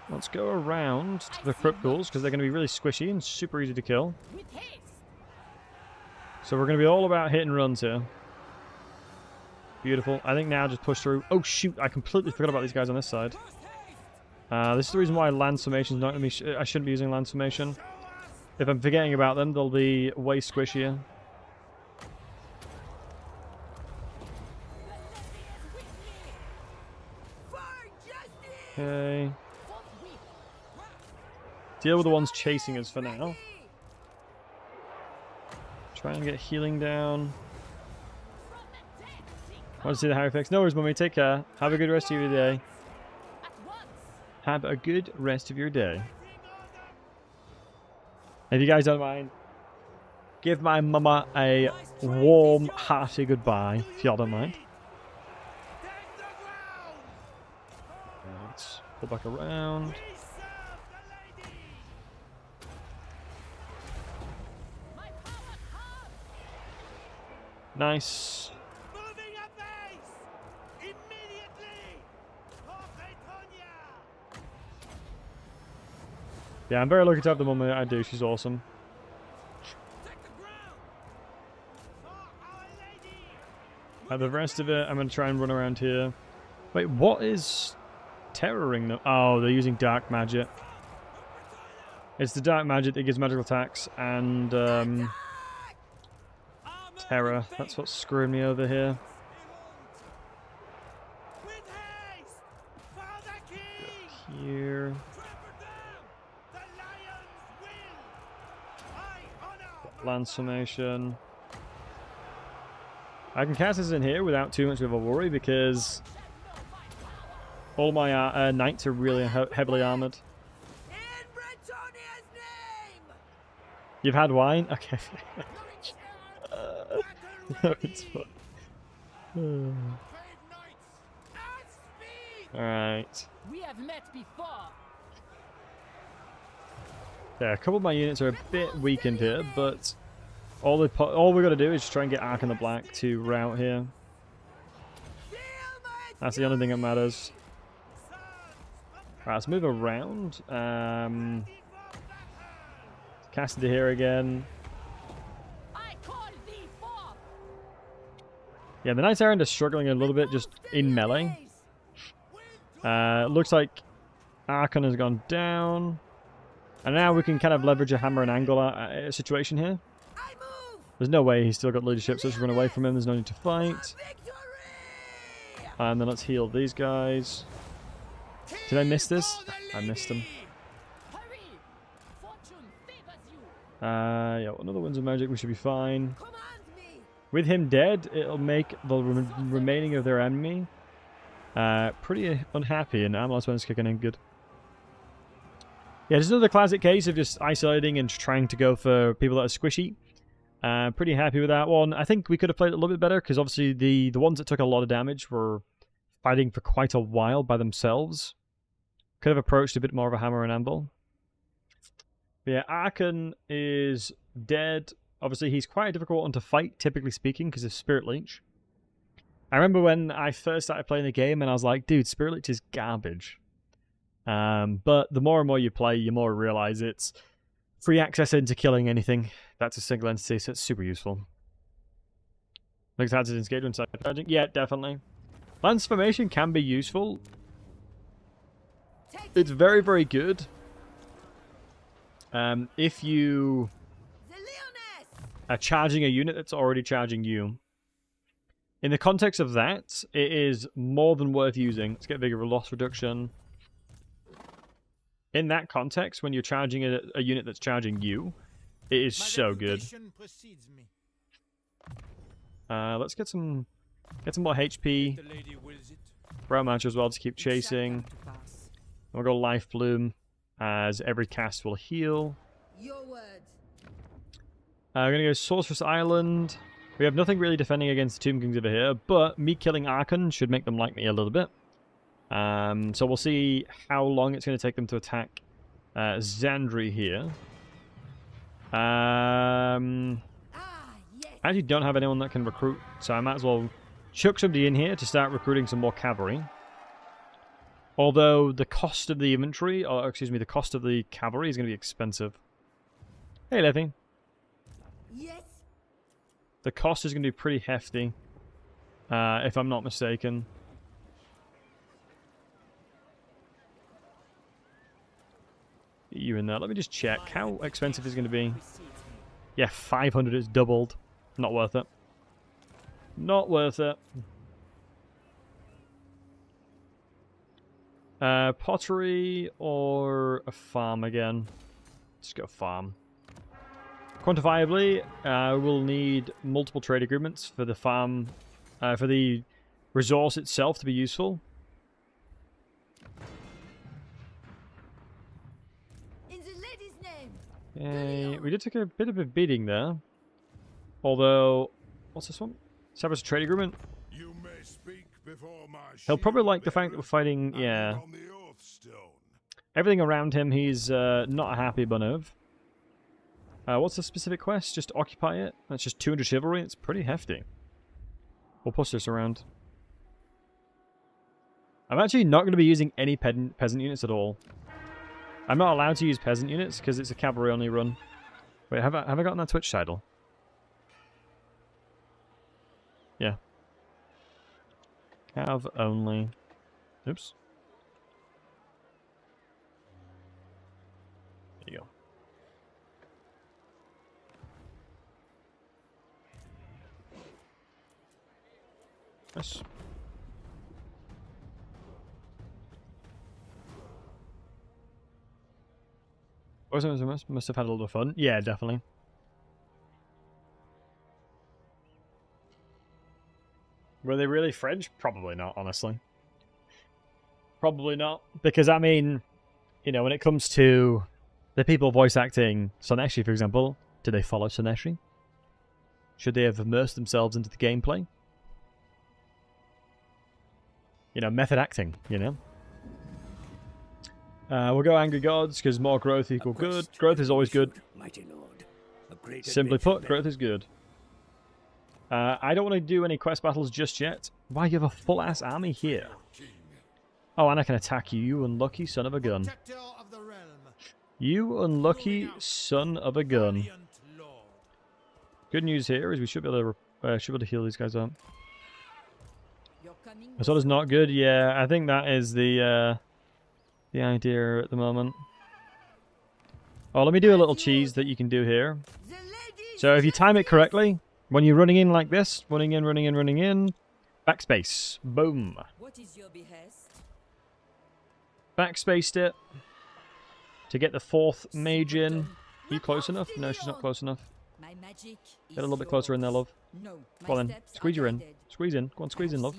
Let's go around to the Crypt Ghouls, because they're going to be really squishy and super easy to kill. So we're going to be all about hit and runs here. Beautiful. I think now just push through. Oh shoot, I completely forgot about these guys on this side. This is the reason why Lance Formation is not going to be... I shouldn't be using Lance Formation. If I'm forgetting about them, they'll be way squishier. Okay. Deal with the ones chasing us for now. Try and get healing down. Want to see the Harry effects? No worries, mummy. Take care. Have a good rest of your day. Have a good rest of your day. If you guys don't mind, give my mama a warm, hearty goodbye, if y'all don't mind. Let's pull back around. Nice. Yeah, I'm very lucky to have the mummy. I do. She's awesome. The rest of it, I'm going to try and run around here. Wait, what is terroring them? Oh, they're using dark magic. It's the dark magic that gives magical attacks and terror. That's what's screwing me over here. Here. Lance formation. I can cast this in here without too much of a worry because all my knights are really heavily armored. In Brettonian's name! You've had wine? Okay. No, it's fun. Alright. We have met before. Yeah, a couple of my units are a bit weakened here, but all we got to do is just try and get Ark in the Black to rout here. That's the only thing that matters. Right, let's move around. Cassidy here again. Yeah, the Knights Errant are struggling a little bit just in melee. Looks like Archon has gone down. And now we can kind of leverage a hammer and angle situation here. There's no way he's still got leadership, so let's run away from him. There's no need to fight. And then let's heal these guys. Did I miss this? I missed them. Yeah, another Winds of Magic, we should be fine. With him dead, it'll make the remaining of their enemy pretty unhappy, and Amulet's one's kicking in good. Yeah, just another classic case of just isolating and trying to go for people that are squishy. Pretty happy with that one. I think we could have played it a little bit better, because obviously the ones that took a lot of damage were fighting for quite a while by themselves. Could have approached a bit more of a hammer and anvil. But yeah, Archon is dead. Obviously, he's quite a difficult one to fight, typically speaking, because of Spirit Leech. I remember when I first started playing the game, and I was like, dude, Spirit Leech is garbage. But the more and more you play, you more realize it's free access into killing anything. That's a single entity, so it's super useful. Looks hard to engage when charging. Yeah, definitely. Lance formation can be useful. It's very, very good. If you are charging a unit that's already charging you. In the context of that, it is more than worth using. Let's get bigger loss reduction. In that context, when you're charging a unit that's charging you, it is so good. Let's get some more HP. Brow Match as well to keep chasing. We'll go Life Bloom, as every cast will heal. Your words. We're going to go Sorceress Island. We have nothing really defending against the Tomb Kings over here, but me killing Archon should make them like me a little bit. So we'll see how long it's going to take them to attack Zandri here. I actually don't have anyone that can recruit, so I might as well chuck somebody in here to start recruiting some more cavalry. Although the cost of the inventory, or excuse me, the cost of the cavalry is going to be expensive. Hey, Levy. Yes. The cost is going to be pretty hefty, if I'm not mistaken. You in there. Let me just check how expensive it's going to be. Yeah, 500 is doubled. Not worth it. Not worth it. Pottery or a farm again? Let's go farm. Quantifiably, we'll need multiple trade agreements for the farm, for the resource itself to be useful. In the lady's name. Yay. We did take a bit of a beating there. Although, what's this one? Establish a trade agreement. You may speak before my He'll probably shield like the fact that we're fighting, bearers yeah. hang on the oath stone. Everything around him, he's not a happy bun of. What's the specific quest? Just occupy it? That's just 200 chivalry? It's pretty hefty. We'll push this around. I'm actually not going to be using any peasant units at all. I'm not allowed to use peasant units because it's a cavalry only run. Wait, have I gotten that Twitch title? Yeah. Cav only. Oops. There you go. Nice. Must have had a lot of fun. Yeah, definitely. Were they really French? Probably not, honestly. Probably not. Because, I mean, you know, when it comes to the people voice acting Soneshi, for example, do they follow Soneshi? Should they have immersed themselves into the gameplay? You know, method acting, you know? We'll go Angry Gods, because more growth equal good. Growth is always good. Mighty Lord, a great Simply adventure put, growth is good. I don't want to do any quest battles just yet. Why, you have a full-ass army here. Oh, and I can attack you, you unlucky son of a gun. Protector of the realm. You unlucky son of a gun. Valiant Lord. Good news here is we should be able to heal these guys up. Your coming Assault is not good. Yeah, I think that is the idea at the moment. Oh, let me do a little cheese that you can do here. The lady's So if you time it correctly, when you're running in like this, running in, backspace, boom. What is your behest? Backspaced it to get the 4th mage in. Are you close enough? No, she's not close enough. My magic Get a little bit closer in there, love. No, Go on then. Squeeze you in. Squeeze in. Go on, squeeze in, love.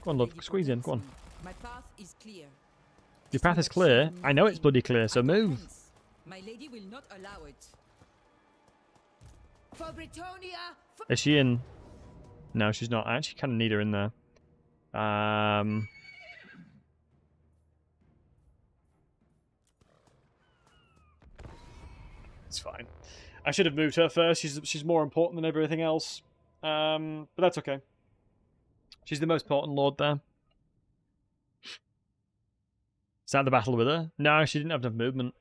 Go on, love. Squeeze in. Go on. My path is clear. Your path is clear. I know it's bloody clear, so move. My lady will not allow it. For Brettonian, for Is she in? No, she's not. I actually kind of need her in there. It's fine. I should have moved her first. She's more important than everything else. But that's okay. She's the most important lord there. Is that the battle with her? No, she didn't have enough movement.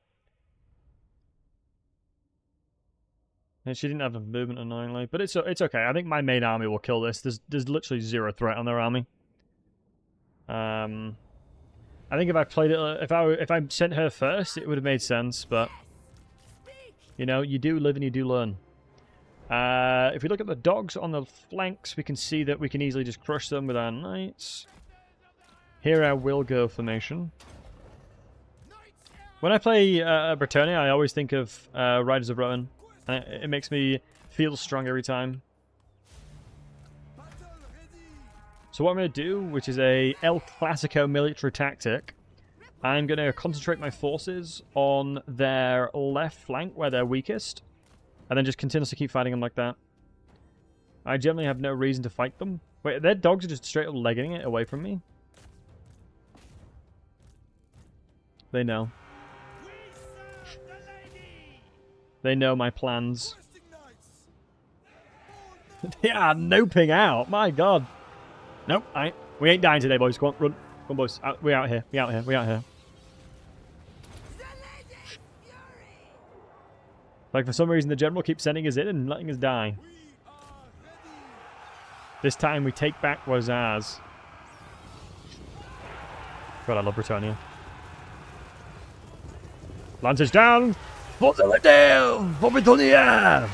And she didn't have enough movement, annoyingly. But it's okay. I think my main army will kill this. There's literally 0 threat on their army. I think if I played it, if I sent her first, it would have made sense. But you know, you do live and you do learn. If we look at the dogs on the flanks, we can see that we can easily just crush them with our knights. Here I will go formation. When I play Brettonian, I always think of Riders of Rohan. And it makes me feel strong every time. So what I'm going to do, which is a El Clasico military tactic, I'm going to concentrate my forces on their left flank, where they're weakest, and then just continuously keep fighting them like that. I generally have no reason to fight them. Wait, their dogs are just straight up legging it away from me. They know. They know my plans. They are noping out. My God. Nope. We ain't dying today, boys. Come on, run. Come on, boys. We out here. We out here. We out here. Like, for some reason, the general keeps sending us in and letting us die. This time, we take back what is ours. God, I love Brettonian. Lancers down! For the down! For Brettonian!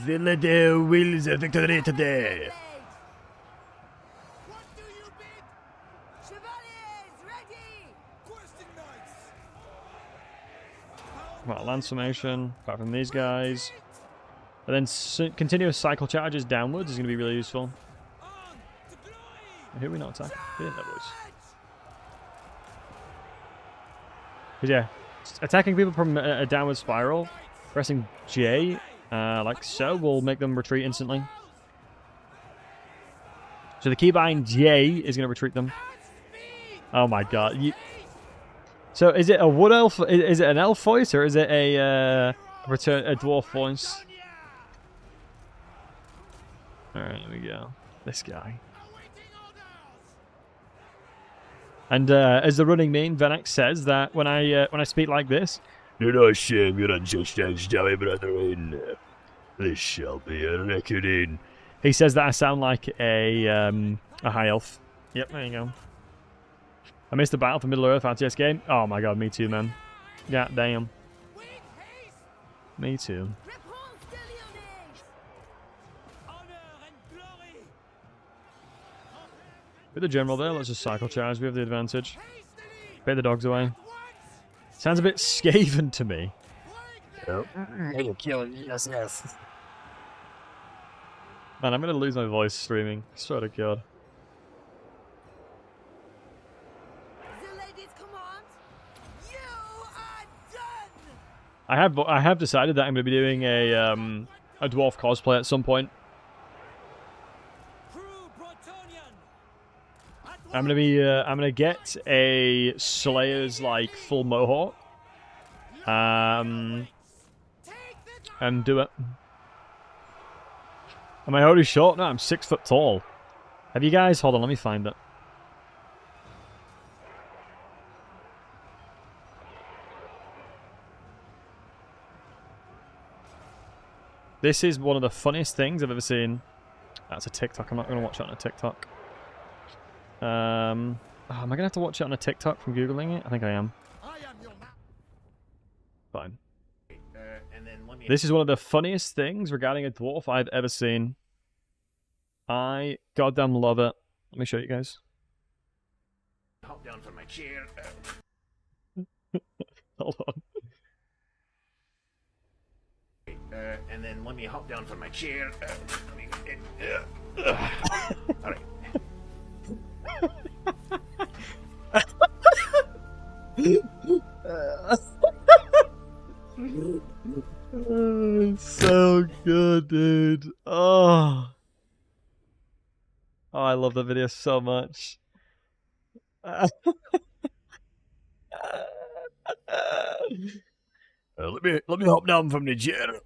the letter wills the victory today. What do you bid? Chevaliers, ready! Questing knights. Well, lance formation, apart from these guys. And then continuous cycle charges downwards is going to be really useful. Who are we not attacking? Yeah, that was. Because yeah, attacking people from a downward spiral, pressing J, like so, will make them retreat instantly. So the keybind J is going to retreat them. Oh my god. So is it a wood elf? Is it an elf voice or is it a dwarf voice? Alright, here we go. This guy. And as the running meme, Venex says that when I speak like this, Do not shame your ancestors, shall brethren. This shall be a reckoning. he says that I sound like a high elf. Yep, there you go. I missed the battle for Middle Earth RTS game. Oh my god, me too, man. God damn. Me too. Repanse de Lyonnais! With the general there, let's just cycle charge. We have the advantage. Pay the dogs away. Sounds a bit Skaven to me. Yep. You're killing yourself. Man, I'm going to lose my voice streaming. Swear to God. The lady's command! You are done! I have decided that I'm going to be doing a dwarf cosplay at some point. Crew Brettonian. I'm gonna get a Slayer's like full mohawk. And do it. Am I already short? No, I'm 6 foot tall. Have you guys? Hold on, let me find it. This is one of the funniest things I've ever seen. That's a TikTok. I'm not going to watch it on a TikTok. Am I going to have to watch it on a TikTok from Googling it? I think I am. Fine. This is one of the funniest things regarding a dwarf I've ever seen. I goddamn love it. Let me show you guys. Hop down from my chair. Hold on. And then let me hop down from my chair. All right. So good, dude. Oh, I love that video so much. Let me hop down from the chair.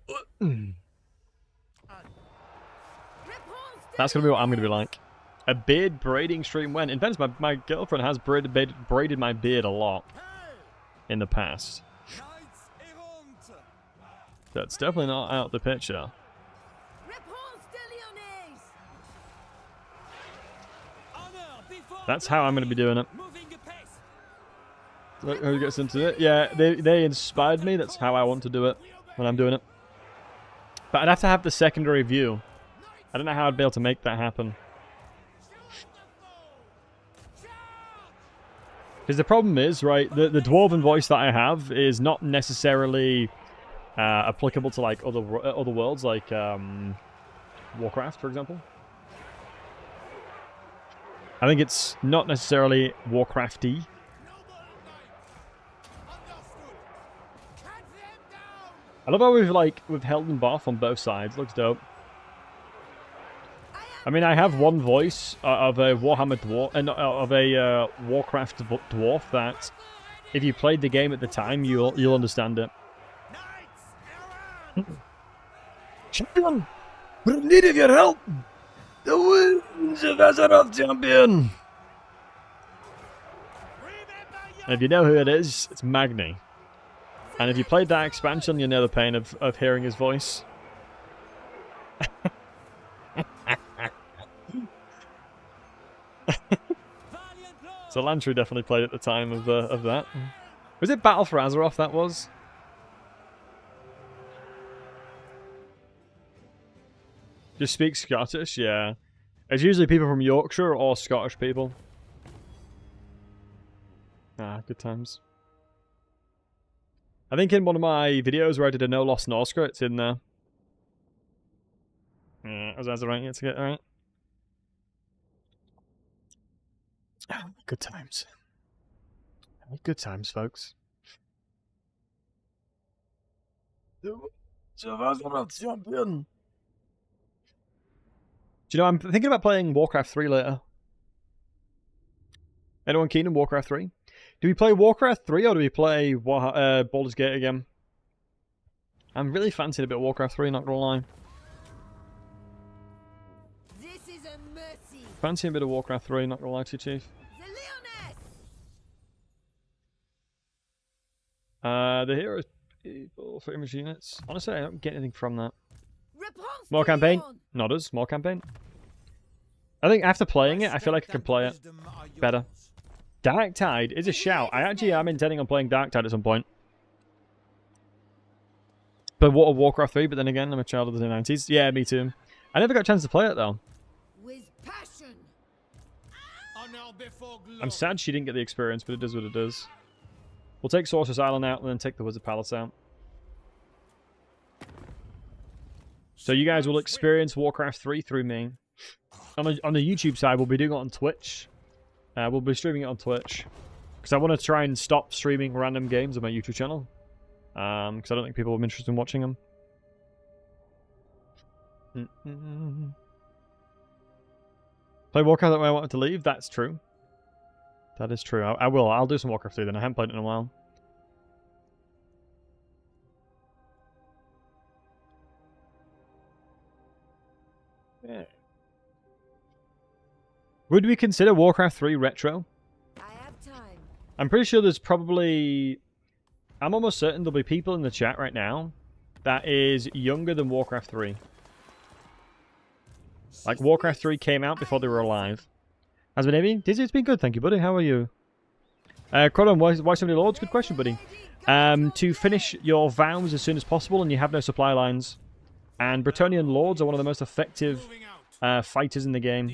That's gonna be what I'm gonna be like. A beard braiding stream when? In fairness, my girlfriend has braided my beard a lot in the past. That's definitely not out the picture. That's how I'm going to be doing it. Who gets into it? Yeah, they inspired me. That's how I want to do it when I'm doing it. But I'd have to have the secondary view. I don't know how I'd be able to make that happen. Because the problem is, right, the dwarven voice that I have is not necessarily applicable to like other worlds, like Warcraft, for example. I think it's not necessarily Warcrafty. I love how we've held them off on both sides. Looks dope. I mean, I have one voice of a Warhammer dwarf, of a Warcraft dwarf that, if you played the game at the time, you'll understand it. Champion, we're in need of your help. The winds of Azeroth, champion. And if you know who it is, it's Magni. And if you played that expansion, you know the pain of hearing his voice. So Lantry definitely played at the time of that. Was it Battle for Azeroth that was? Just speak Scottish, yeah. It's usually people from Yorkshire or Scottish people. Ah, good times. I think in one of my videos where I did a no loss Norska, it's in there. Yeah, I was right to get right. Oh, good times. Good times, folks. Champion. Do you know, I'm thinking about playing Warcraft 3 later. Anyone keen on Warcraft 3? Do we play Warcraft 3 or do we play Baldur's Gate again? I'm really fancying a bit of Warcraft 3, not gonna lie. This is a mercy. Fancying a bit of Warcraft 3, not gonna lie to you, Chief. The Leoness. The hero people for image units. Honestly, I don't get anything from that. Repanse More to campaign? Joan. Nodders, more campaign. I think after playing it, I feel like I can play it better. Dark Tide is a shout. I actually am intending on playing Dark Tide at some point. But what a Warcraft 3, but then again, I'm a child of the 90s. Yeah, me too. I never got a chance to play it though. With passion. I'm sad she didn't get the experience, but it does what it does. We'll take Sorceress Island out and then take the Wizard Palace out. So you guys will experience Warcraft 3 through me. On the YouTube side, we'll be doing it on Twitch. We'll be streaming it on Twitch. Because I want to try and stop streaming random games on my YouTube channel. Because I don't think people will be interested in watching them. Play Warcraft that way I wanted to leave? That's true. That is true. I will. I'll do some Warcraft 3 then. I haven't played it in a while. Yeah. Would we consider Warcraft 3 retro? I have time. I'm pretty sure there's probably... I'm almost certain there'll be people in the chat right now that is younger than Warcraft 3. Like, Warcraft 3 came out before they were alive. How's it been, Amy? Dizzy, it's been good, thank you, buddy. How are you? Crodon, why so many lords? Good question, buddy. To finish your vows as soon as possible and you have no supply lines. And Brettonian lords are one of the most effective fighters in the game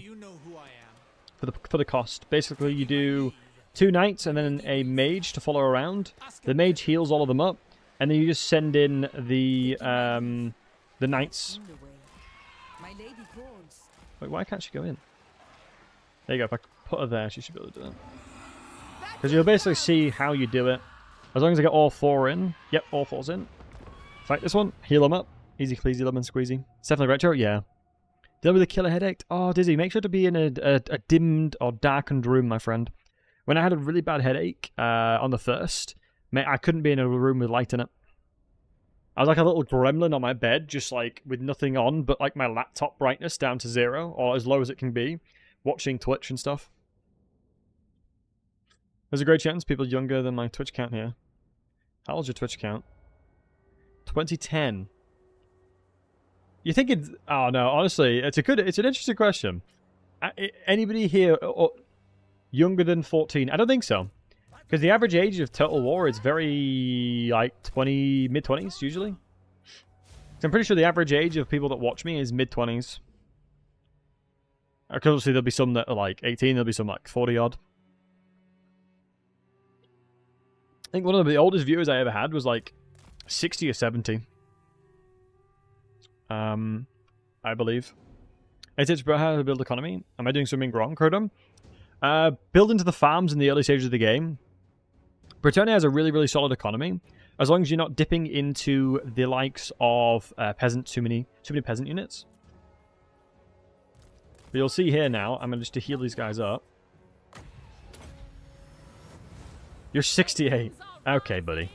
for the cost. Basically, you do 2 knights and then a mage to follow around. The mage heals all of them up, and then you just send in the knights. My lady calls. Wait, why can't she go in? There you go. If I put her there, she should be able to do it. Because you'll basically see how you do it. As long as I get all 4 in. Yep, all 4's in. Fight this one. Heal them up. Easy pleasy, lemon squeezy. It's definitely retro, yeah. Deal with a killer headache. Oh, Dizzy, make sure to be in a dimmed or darkened room, my friend. When I had a really bad headache on the first, mate, I couldn't be in a room with light in it. I was like a little gremlin on my bed, just like with nothing on, but like my laptop brightness down to 0, or as low as it can be, watching Twitch and stuff. There's a great chance people younger than my Twitch count here. How old's your Twitch count? 2010. You think it's... Oh, no, honestly, it's an interesting question. Anybody here younger than 14? I don't think so. Because the average age of Total War is very, like, mid-20s, usually. So I'm pretty sure the average age of people that watch me is mid-20s. Because obviously there'll be some that are, like, 18, there'll be some, like, 40-odd. I think one of the oldest viewers I ever had was, like, 60 or 70. I believe. It's about how to build economy. Am I doing something wrong, Crodom? Build into the farms in the early stages of the game. Bretonnia has a really, really solid economy. As long as you're not dipping into the likes of peasant, too many peasant units. But you'll see here now, I'm going to heal these guys up. You're 68. Okay, buddy.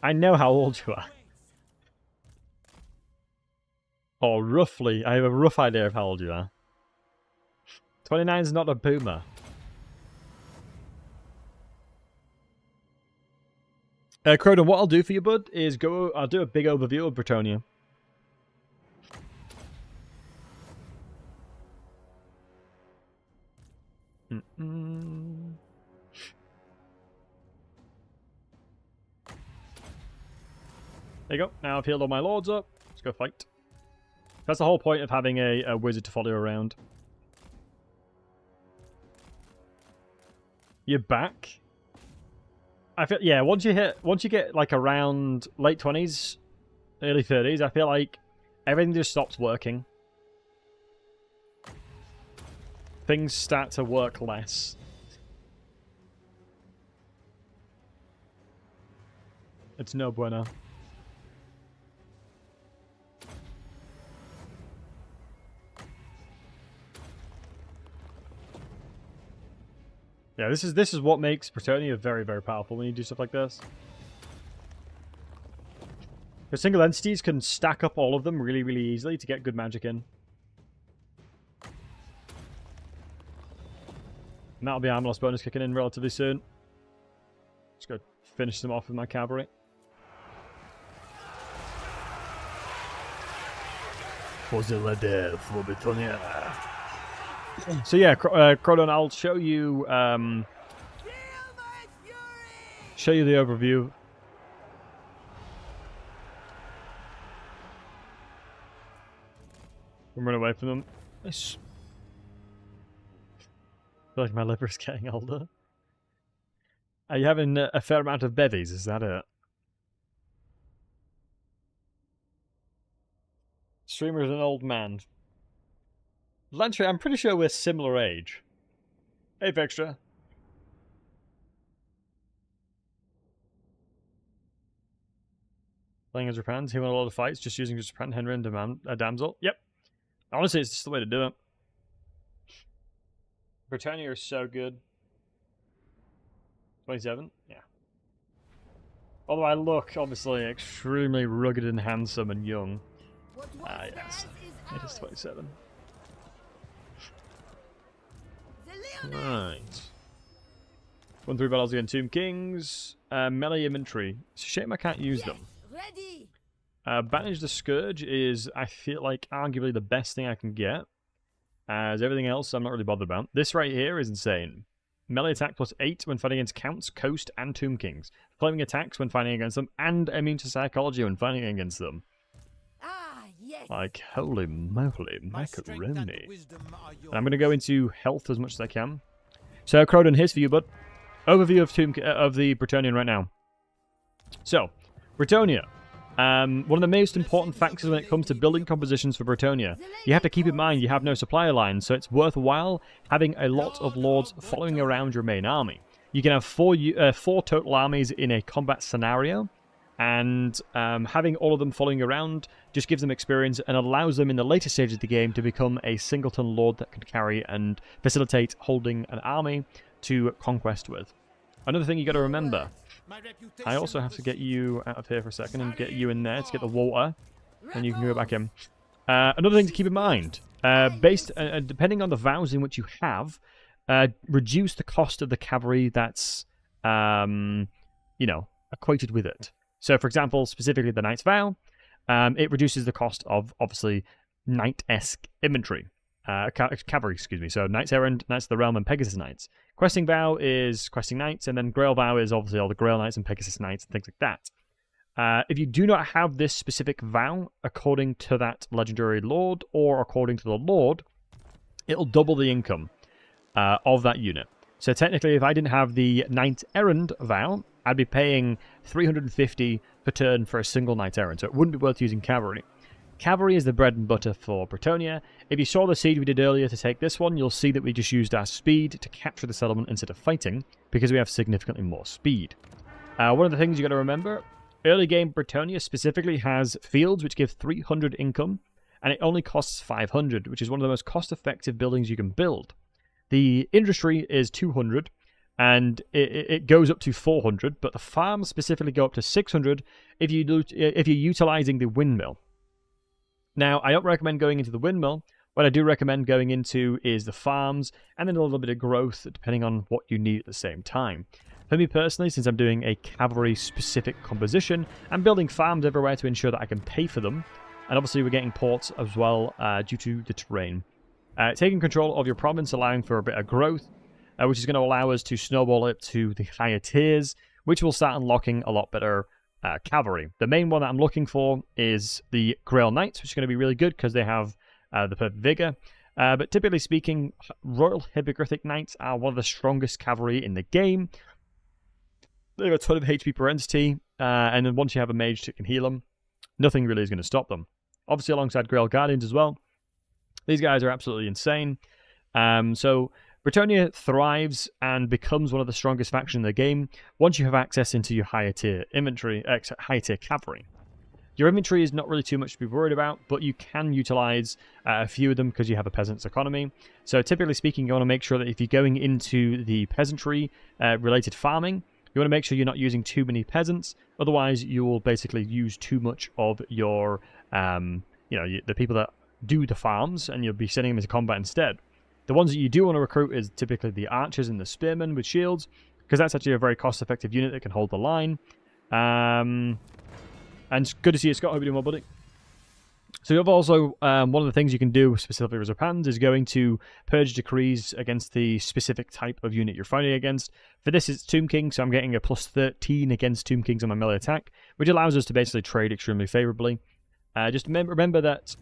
I know how old you are. Or roughly, I have a rough idea of how old you are. 29 is not a boomer. Croden, what I'll do for you, bud, is I'll do a big overview of Bretonnia. There you go. Now I've healed all my lords up. Let's go fight. That's the whole point of having a wizard to follow you around. You're back. I feel, yeah, once you get like around late 20s, early 30s, I feel like everything just stops working. Things start to work less. It's no bueno. Yeah, this is what makes Brettonian very, very powerful when you do stuff like this. Because single entities can stack up all of them really, really easily to get good magic in. And that'll be armor loss bonus kicking in relatively soon. Let's go finish them off with my cavalry. So yeah, Crodon, I'll show you the overview. I'm running away from them. I feel like my liver's getting older. Are you having a fair amount of bevies? Is that it? Streamer is an old man. Lantry, I'm pretty sure we're similar age. Hey, Vextra. Playing as Repanse, he won a lot of fights just using just Repanse, Henry, and a damsel. Yep. Honestly, it's just the way to do it. Britannia is so good. 27? Yeah. Although I look, obviously, extremely rugged and handsome and young. Yes. It is 27. Right. Won 3 battles against Tomb Kings. Melee inventory. It's a shame I can't use them. Ready. Banish the Scourge is, I feel like, arguably the best thing I can get. As everything else, I'm not really bothered about. This right here is insane. Melee attack plus 8 when fighting against Counts, Coast, and Tomb Kings. Flaming attacks when fighting against them, and immune to psychology when fighting against them. Yes. Like, holy moly, macaroni. And I'm going to go into health as much as I can. So, Crodon, here's for you, bud. Overview of the Brettonian right now. So, Brettonian. One of the most important factors when it comes to building compositions for Brettonian. You have to keep in mind you have no supplier lines, so it's worthwhile having a lot of lords following around your main army. You can have four total armies in a combat scenario, and having all of them following around just gives them experience and allows them in the later stages of the game to become a singleton lord that can carry and facilitate holding an army to conquest with. Another thing you got to remember, I also have to get you out of here for a second and get you in there to get the water, and you can go back in. Another thing to keep in mind, depending on the vows in which you have, reduce the cost of the cavalry that's, equated with it. So, for example, specifically the Knight's Vow, it reduces the cost of, obviously, Knight-esque inventory. Cavalry, excuse me. So, Knights Errant, Knights of the Realm, and Pegasus Knights. Questing Vow is Questing Knights, and then Grail Vow is obviously all the Grail Knights and Pegasus Knights and things like that. If you do not have this specific vow according to that legendary lord or according to the lord, it'll double the income of that unit. So technically, if I didn't have the Knight Errant vow, I'd be paying 350 per turn for a single Knight Errant, so it wouldn't be worth using Cavalry. Cavalry is the bread and butter for Brettonian. If you saw the siege we did earlier to take this one, you'll see that we just used our speed to capture the settlement instead of fighting, because we have significantly more speed. One of the things you got to remember, early game Brettonian specifically has fields which give 300 income, and it only costs 500, which is one of the most cost-effective buildings you can build. The industry is 200, and it goes up to 400, but the farms specifically go up to 600 if you're utilizing the windmill. Now, I don't recommend going into the windmill. What I do recommend going into is the farms, and then a little bit of growth, depending on what you need at the same time. For me personally, since I'm doing a cavalry-specific composition, I'm building farms everywhere to ensure that I can pay for them, and obviously we're getting ports as well due to the terrain. Taking control of your province, allowing for a bit of growth, which is going to allow us to snowball it to the higher tiers, which will start unlocking a lot better cavalry. The main one that I'm looking for is the Grail Knights, which is going to be really good because they have the perfect vigor. But typically speaking, Royal Hippogrific Knights are one of the strongest cavalry in the game. They have a ton of HP per entity, and then once you have a mage that can heal them, nothing really is going to stop them. Obviously, alongside Grail Guardians as well. These guys are absolutely insane. So Brettonian thrives and becomes one of the strongest factions in the game once you have access into your higher tier inventory, higher tier cavalry. Your inventory is not really too much to be worried about, but you can utilize a few of them because you have a peasant's economy. So typically speaking, you want to make sure that if you're going into the peasantry related farming, you want to make sure you're not using too many peasants. Otherwise, you will basically use too much of your, the people that do the farms, and you'll be sending them into combat instead. The ones that you do want to recruit is typically the archers and the spearmen with shields, because that's actually a very cost-effective unit that can hold the line. And it's good to see you, Scott. Hope you're doing well, buddy. So you have also, one of the things you can do specifically with Repanse is going to purge decrees against the specific type of unit you're fighting against. For this, it's Tomb King, so I'm getting a plus 13 against Tomb Kings on my melee attack, which allows us to basically trade extremely favorably. Just remember that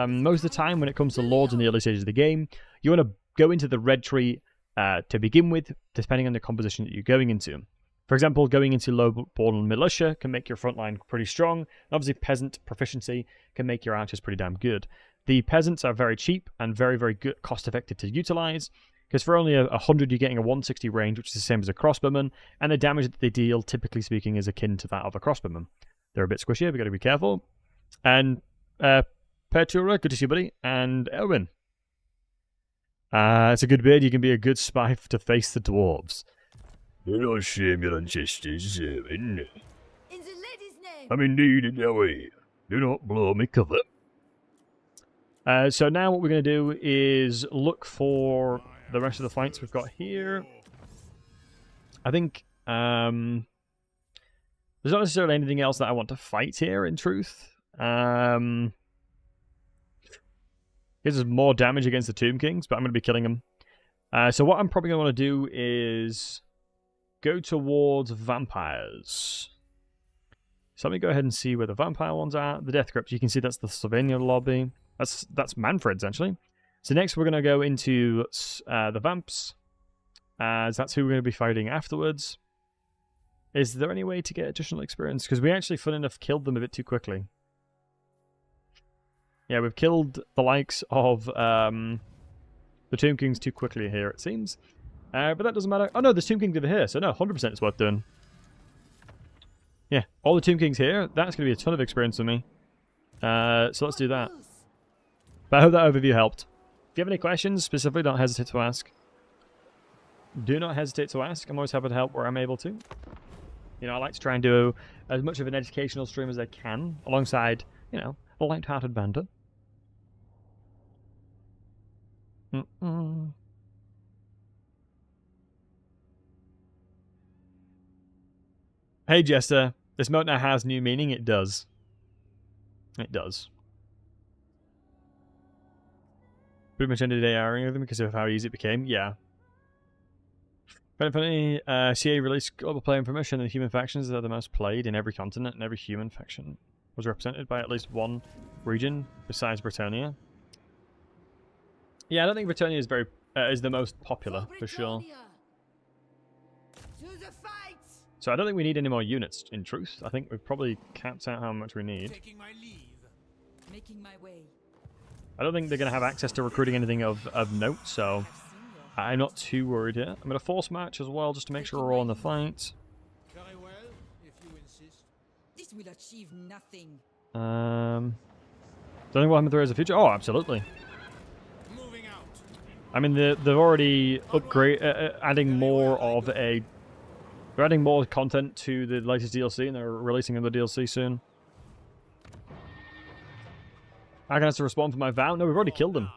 most of the time when it comes to lords in the early stages of the game, you want to go into the red tree to begin with, depending on the composition that you're going into. For example, going into low-born militia can make your front line pretty strong, and obviously peasant proficiency can make your archers pretty damn good. The peasants are very cheap and very, very good, cost-effective to utilize, because for only 100 you're getting a 160 range, which is the same as a crossbowman, and the damage that they deal, typically speaking, is akin to that of a crossbowman. They're a bit squishy, we've got to be careful. And Pertura, good to see you, buddy, and Elwin. It's a good bid. You can be a good spy to face the dwarves. Do not shame your ancestors, Joan. In the lady's name. I'm indeed in your way. Do not blow me cover. So now what we're going to do is look for the rest of the fights we've got here. I think there's not necessarily anything else that I want to fight here, in truth. Gives us more damage against the Tomb Kings, but I'm going to be killing them. So what I'm probably going to want to do is go towards vampires. So let me go ahead and see where the vampire ones are. The Death Grips, you can see that's the Slovenia lobby. That's Manfred's, actually. So next we're going to go into the Vamps, as that's who we're going to be fighting afterwards. Is there any way to get additional experience? Because we actually, fun enough, killed them a bit too quickly. Yeah, we've killed the likes of the Tomb Kings too quickly here, it seems. But that doesn't matter. Oh no, there's Tomb Kings over here, so no, 100% it's worth doing. Yeah, all the Tomb Kings here, that's going to be a ton of experience for me. So let's do that. But I hope that overview helped. If you have any questions, specifically, don't hesitate to ask. Do not hesitate to ask. I'm always happy to help where I'm able to. You know, I like to try and do as much of an educational stream as I can, alongside, you know, a light-hearted banter. Hey, Jester. This moat now has new meaning. It does. It does. Pretty much ended the day airing with them because of how easy it became. Yeah. Funny, CA released global player information, and the human factions are the most played in every continent, and every human faction was represented by at least one region besides Brettonian. Yeah, I don't think Brettonian is is the most popular for sure. To the fight. So I don't think we need any more units. In truth, I think we've probably capped out how much we need. Taking my leave. Making my way. I don't think they're going to have access to recruiting anything of note, so I'm not too worried here. I'm going to force match as well, just to make sure we're all in the fight. Very well, if you insist. This will achieve nothing. Don't think Warhammer 3 has a future. Oh, absolutely. Moving out. I mean, they've already adding more of a. They're adding more content to the latest DLC, and they're releasing another DLC soon. I can have to respond for my vow. No, we've already killed them.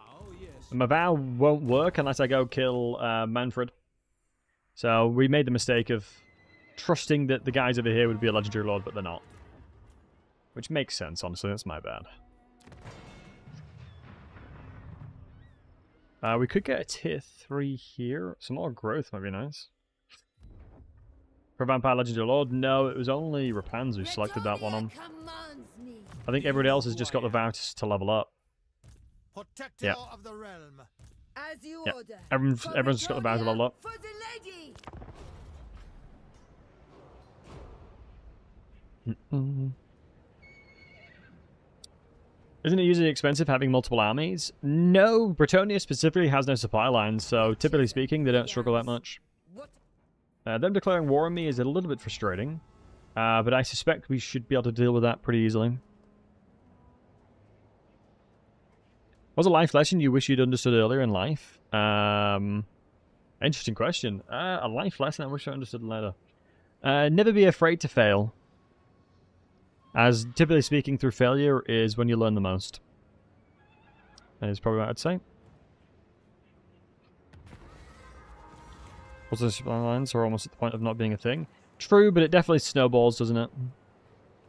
And my vow won't work unless I go kill Manfred. So we made the mistake of trusting that the guys over here would be a legendary lord, but they're not. Which makes sense, honestly. That's my bad. We could get a tier 3 here. Some more growth might be nice. For Vampire Legendary Lord, no, it was only Repanse who selected that one on. Commands me. I think everybody else has just got the vow to level up. Protector of the realm. As you Yeah, order. everyone's just got the vow to level up. For the lady. Isn't it usually expensive having multiple armies? No, Brettonian specifically has no supply lines, so typically speaking, they don't struggle that much. What? Them declaring war on me is a little bit frustrating, but I suspect we should be able to deal with that pretty easily. What's a life lesson you wish you'd understood earlier in life? Interesting question. A life lesson I wish I understood later. Never be afraid to fail. As typically speaking, through failure is when you learn the most. That is probably what I'd say. What's the supply lines are almost at the point of not being a thing. True, but it definitely snowballs, doesn't it?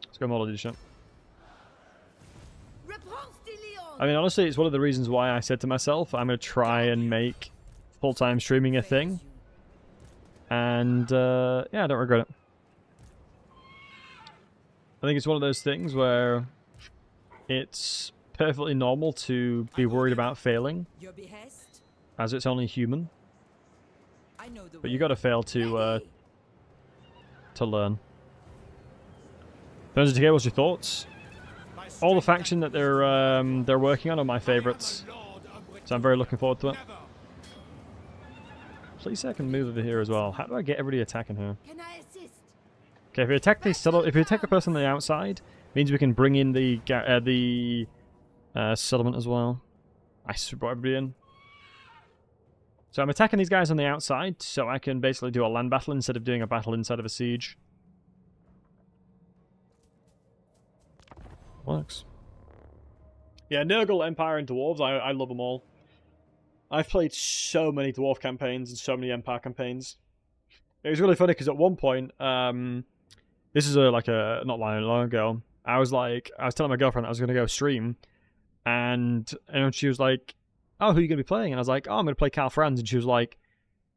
Let's go model edition. Repanse de Leon. I mean, honestly, it's one of the reasons why I said to myself, I'm going to try and make full-time streaming a thing. And, yeah, I don't regret it. I think it's one of those things where it's perfectly normal to be worried about failing, Your behest. as it's only human. I know the But you got to fail to learn. Thursday TK, what's your thoughts? All the faction that they're working on are my favourites, so I'm very looking forward to it. Please, I can move over here as well. How do I get everybody attacking here? Can I assist? Okay, if we attack the person on the outside, means we can bring in the settlement as well. I brought everybody in. So I'm attacking these guys on the outside, so I can basically do a land battle instead of doing a battle inside of a siege. Works. Yeah, Nurgle, Empire, and Dwarves, I love them all. I've played so many Dwarf campaigns and so many Empire campaigns. It was really funny because at one point, this is not long ago, I was telling my girlfriend I was going to go stream, and she was like, oh, who are you going to be playing? And I was like, oh, I'm going to play Karl Franz. And she was like,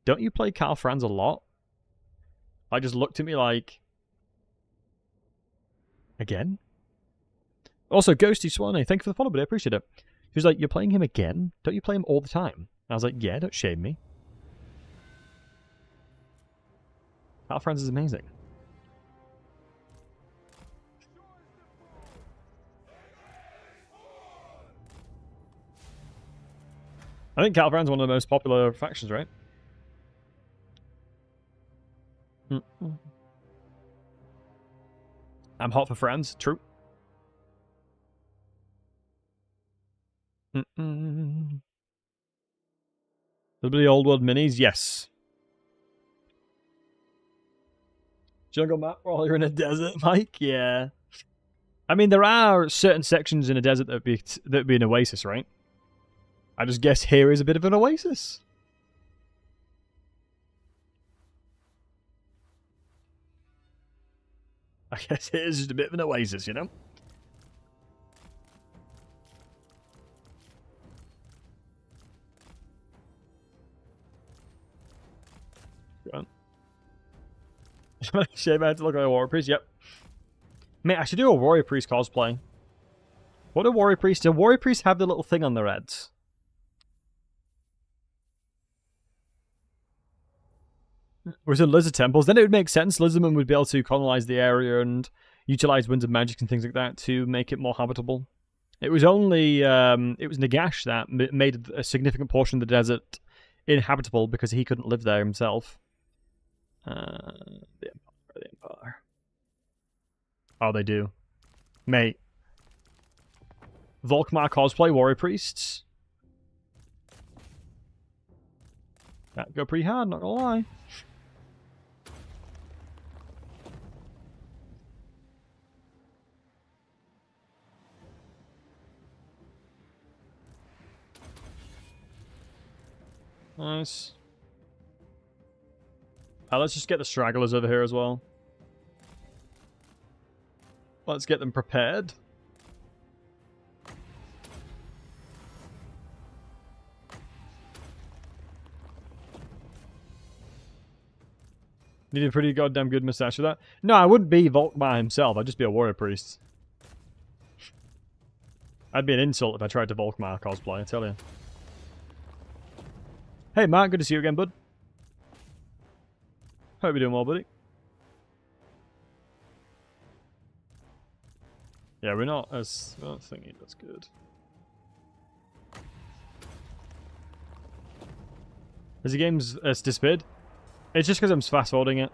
don't you play Karl Franz a lot? I just looked at me like, again? Also, Ghosty Swanee, thank you for the follow, buddy. I appreciate it. She was like, you're playing him again? Don't you play him all the time? And I was like, yeah, don't shame me. Karl Franz is amazing. I think Karl Franz is one of the most popular factions, right? I'm hot for Franz, true. The old world minis, yes. Jungle map while you're in a desert, Mike? Yeah. I mean, there are certain sections in a desert that would be an oasis, right? I just guess here is a bit of an oasis. I guess it is just a bit of an oasis, you know? Shame I had to look like a warrior priest. Yep. Mate, I should do a warrior priest cosplay. What do warrior priests do? Warrior priests have the little thing on their heads. Whereas in lizard temples, then it would make sense. Lizardmen would be able to colonize the area and utilize winds of magic and things like that to make it more habitable. It was only it was Nagash that made a significant portion of the desert inhabitable because he couldn't live there himself. The Empire. Oh, they do. Mate. Volkmar cosplay warrior priests. That go pretty hard, not gonna lie. Nice. Let's just get the stragglers over here as well. Let's get them prepared. Need a pretty goddamn good moustache for that. No, I wouldn't be Volkmar himself. I'd just be a warrior priest. I'd be an insult if I tried to Volkmar cosplay, I tell you. Hey, Mark. Good to see you again, bud. Hope you're doing well, buddy. Yeah, we're not as... I don't think that's good. Has the game's disappeared? It's just because I'm fast-forwarding it.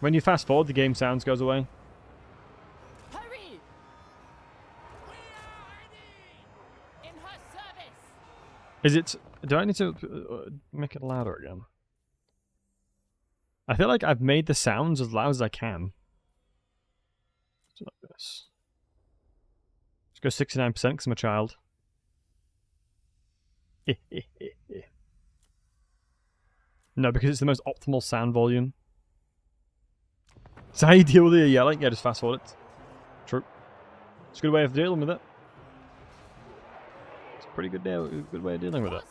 When you fast-forward, the game sounds goes away. Hurry! We are ready! In her service! Is it... Do I need to make it louder again? I feel like I've made the sounds as loud as I can. So like this. Let's go 69% because I'm a child. No, because it's the most optimal sound volume. So how you deal with the yelling? Yeah, just fast forward it. True. It's a good way of dealing with it. It's a pretty good way of dealing with it.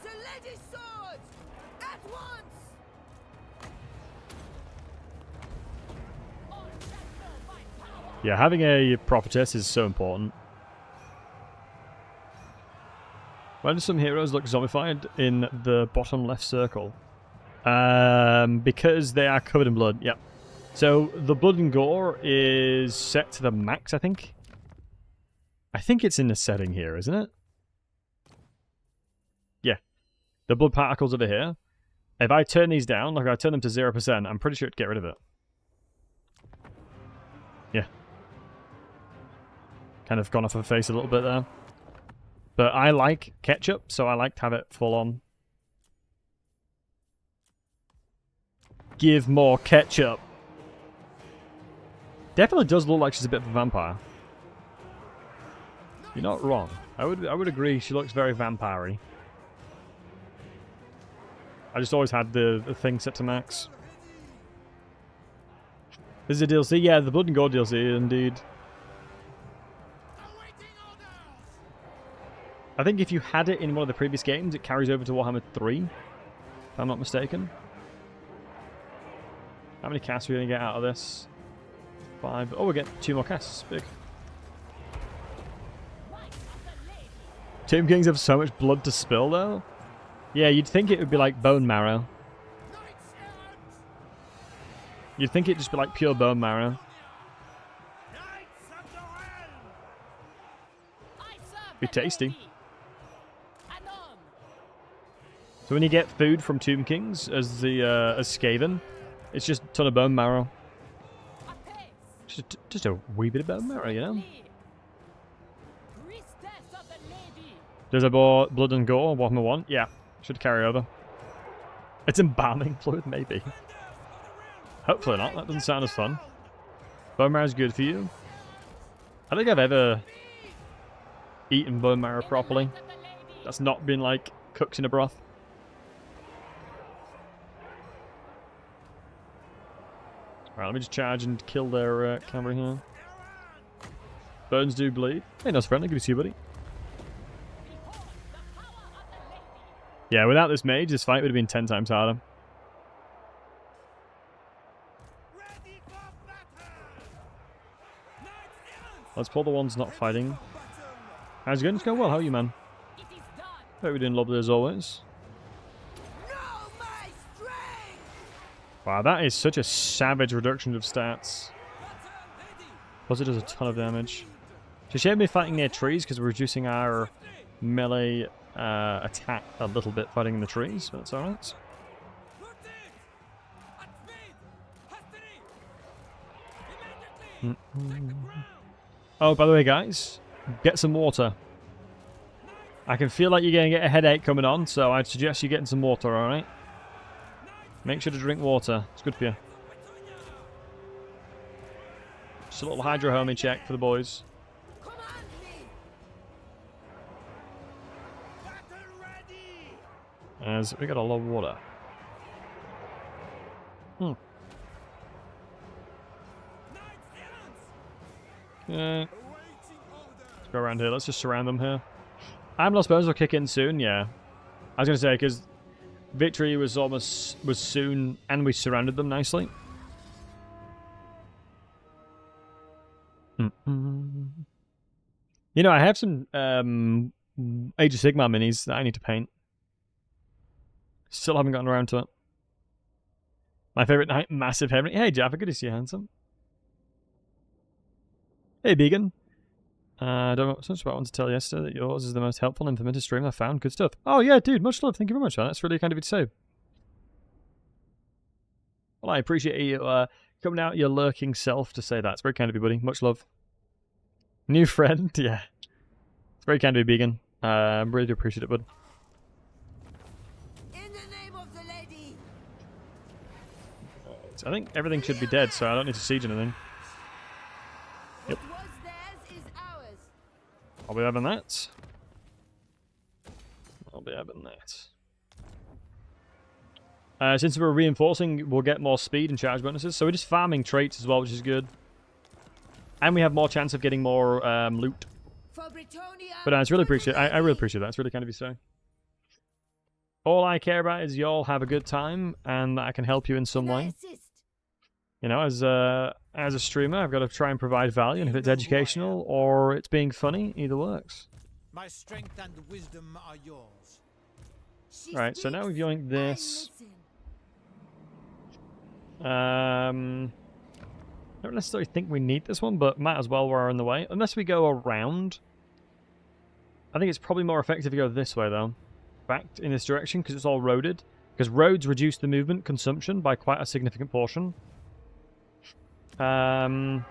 The lady's sword! At once! Yeah, having a prophetess is so important. Why do some heroes look zombified in the bottom left circle? Because they are covered in blood, yep. So, the blood and gore is set to the max, I think. I think it's in the setting here, isn't it? Yeah. The blood particles over here. If I turn these down, like I turn them to 0%, I'm pretty sure it'd get rid of it. Yeah. Kind of gone off her face a little bit there. But I like ketchup, so I like to have it full on. Give more ketchup. Definitely does look like she's a bit of a vampire. You're not wrong. I would agree she looks very vampire-y. I just always had the thing set to max. This is a DLC? Yeah, the Blood and Gore DLC, indeed. I think if you had it in one of the previous games, it carries over to Warhammer 3, if I'm not mistaken. How many casts are we going to get out of this? 5. Oh, we'll get 2 more casts. Big. Tomb Kings have so much blood to spill, though. Yeah, you'd think it would be like bone marrow. You'd think it'd just be like pure bone marrow. Be tasty. So when you get food from Tomb Kings as the as Skaven, it's just a ton of bone marrow. Just a wee bit of bone marrow, you know? There's a blood and gore, Warhammer 1. Yeah, should carry over. It's embalming fluid, maybe. Hopefully not, that doesn't sound as fun. Bone marrow is good for you. I don't think I've ever eaten bone marrow properly. That's not been like cooked in a broth. Alright, let me just charge and kill their cavalry here. Burns do bleed. Hey, nice friendly. Good to see you, buddy. Yeah, without this mage, this fight would have been 10 times harder. Let's pull the ones not fighting. How's it going? It's going well. How are you, man? Hope we're doing lovely as always. Wow, that is such a savage reduction of stats. Plus it does a ton of damage. She should be fighting near trees because we're reducing our melee attack a little bit fighting in the trees, but that's alright. Oh, by the way, guys, get some water. I can feel like you're going to get a headache coming on, so I'd suggest you getting some water, alright? Make sure to drink water. It's good for you. Just a little hydro homie check for the boys. As we got a lot of water. Okay. Let's go around here. Let's just surround them here. I'm Los Bones will kick in soon, yeah. I was going to say, because victory was soon, and we surrounded them nicely. You know, I have some Age of Sigmar minis that I need to paint. Still haven't gotten around to it. My favorite knight, Massive Heaven. Hey, Jaffa, good to see you, handsome. Hey, Began. I don't know so much about I want to tell yesterday that yours is the most helpful and informative stream I've found. Good stuff. Oh, yeah, dude, much love. Thank you very much, man. That's really kind of you to say. Well, I appreciate you coming out your lurking self to say that. It's very kind of you, buddy. Much love. New friend, yeah. It's very kind of you, Began. I really do appreciate it, bud. In the name of the lady. So I think everything should be dead, so I don't need to siege anything. Yep. What was theirs is ours. I'll be having that. I'll be having that. Since we're reinforcing, we'll get more speed and charge bonuses. So we're just farming traits as well, which is good. And we have more chance of getting more loot. For Brettonian, But it's really appreciate. I really appreciate that. It's really kind of you to say. All I care about is y'all have a good time, and that I can help you in some way. You know, as a streamer, I've got to try and provide value, and if it's educational or it's being funny, either works. My strength and wisdom are yours. Right, so now we've yoinked this. Don't necessarily think we need this one, but might as well while we're in the way. Unless we go around. I think it's probably more effective to go this way, though. Back in this direction, because it's all roaded. Because roads reduce the movement consumption by quite a significant portion. It's a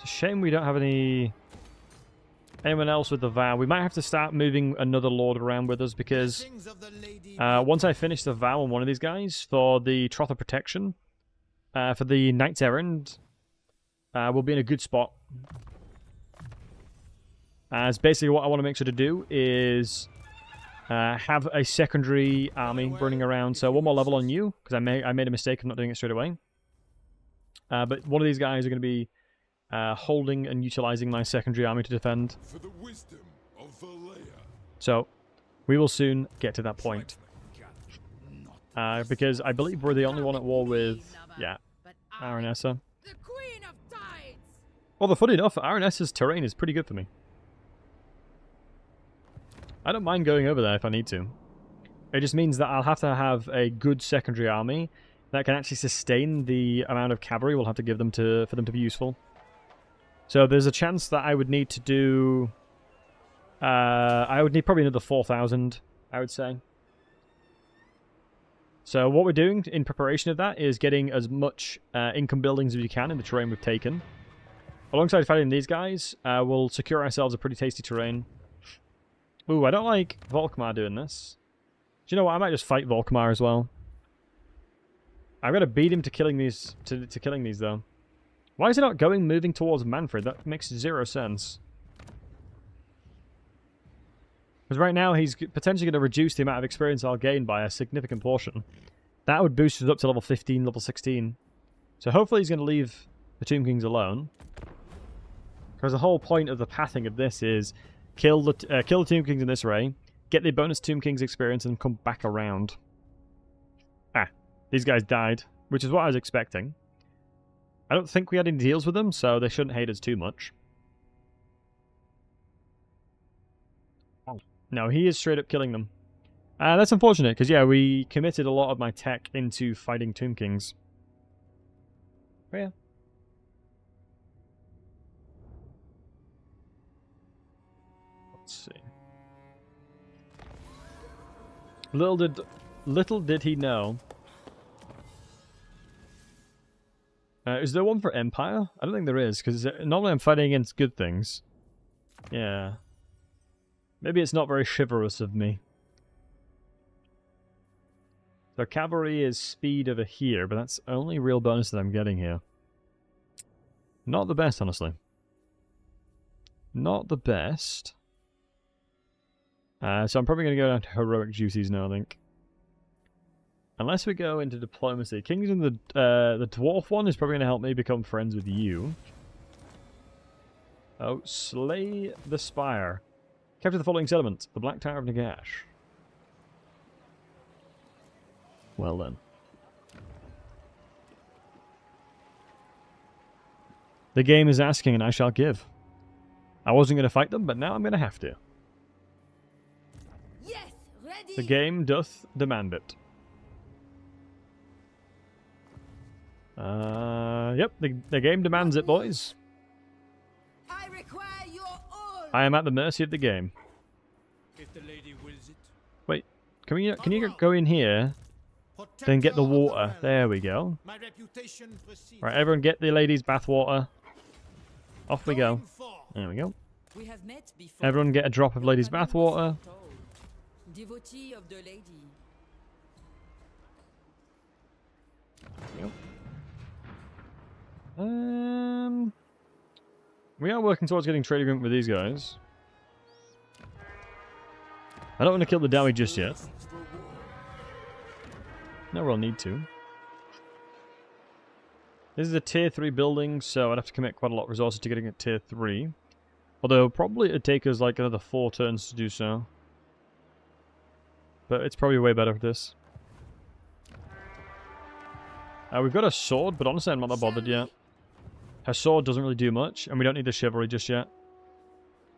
shame we don't have anyone else with the vow. We might have to start moving another lord around with us, because once I finish the vow on one of these guys for the Troth of Protection, for the Knight's Errand, we'll be in a good spot. As basically what I want to make sure to do is have a secondary army running around. So one more level on you, because I made a mistake of not doing it straight away. But one of these guys are going to be holding and utilizing my secondary army to defend. For the wisdom of Valea. So we will soon get to that point. Because I believe we're the only one at war with, yeah, Aranessa. The Queen of Tides. Although, funny enough, Aranessa's terrain is pretty good for me. I don't mind going over there if I need to. It just means that I'll have to have a good secondary army that can actually sustain the amount of cavalry we'll have to give them for them to be useful. So there's a chance that I would need to do... I would need probably another 4,000, I would say. So what we're doing in preparation of that is getting as much income buildings as we can in the terrain we've taken. Alongside fighting these guys, we'll secure ourselves a pretty tasty terrain. Ooh, I don't like Volkmar doing this. Do you know what? I might just fight Volkmar as well. I've got to beat him to killing these to killing these though. Why is he not moving towards Manfred? That makes zero sense. Because right now he's potentially going to reduce the amount of experience I'll gain by a significant portion. That would boost us up to level 15, level 16. So hopefully he's going to leave the Tomb Kings alone. Because the whole point of the pathing of this is kill the Tomb Kings in this way, get the bonus Tomb Kings experience, and come back around. Ah, these guys died, which is what I was expecting. I don't think we had any deals with them, so they shouldn't hate us too much. No, he is straight up killing them. That's unfortunate, because yeah, we committed a lot of my tech into fighting Tomb Kings. Oh yeah. Let's see. Little did he know. Is there one for Empire? I don't think there is, because normally I'm fighting against good things. Yeah. Maybe it's not very chivalrous of me. So Cavalry is speed over here, but that's the only real bonus that I'm getting here. Not the best, honestly. Not the best. So I'm probably going to go down to Heroic Juicies now, I think. Unless we go into Diplomacy. Kings in the Dwarf one is probably going to help me become friends with you. Oh, Slay the Spire. Capture the following settlement. The Black Tower of Nagash. Well then. The game is asking and I shall give. I wasn't going to fight them, but now I'm going to have to. Yes, ready. The game doth demand it. Yep, the game demands it, boys. I require your all. I am at the mercy of the game. If the lady wills it. Wait, can you go in here, then get the water? There we go. My reputation precedes. Right, everyone get the ladies' bathwater. Off we go. There we go. We have met before. Everyone get a drop of ladies' bathwater. Devotee of the lady. Yep. We are working towards getting trade agreement with these guys. I don't want to kill the Dowie just yet. No real need to. This is a tier 3 building, so I'd have to commit quite a lot of resources to getting it tier 3. Although, probably it'd take us like another 4 turns to do so. But it's probably way better for this. We've got a sword, but honestly I'm not that bothered yet. Her sword doesn't really do much, and we don't need the chivalry just yet.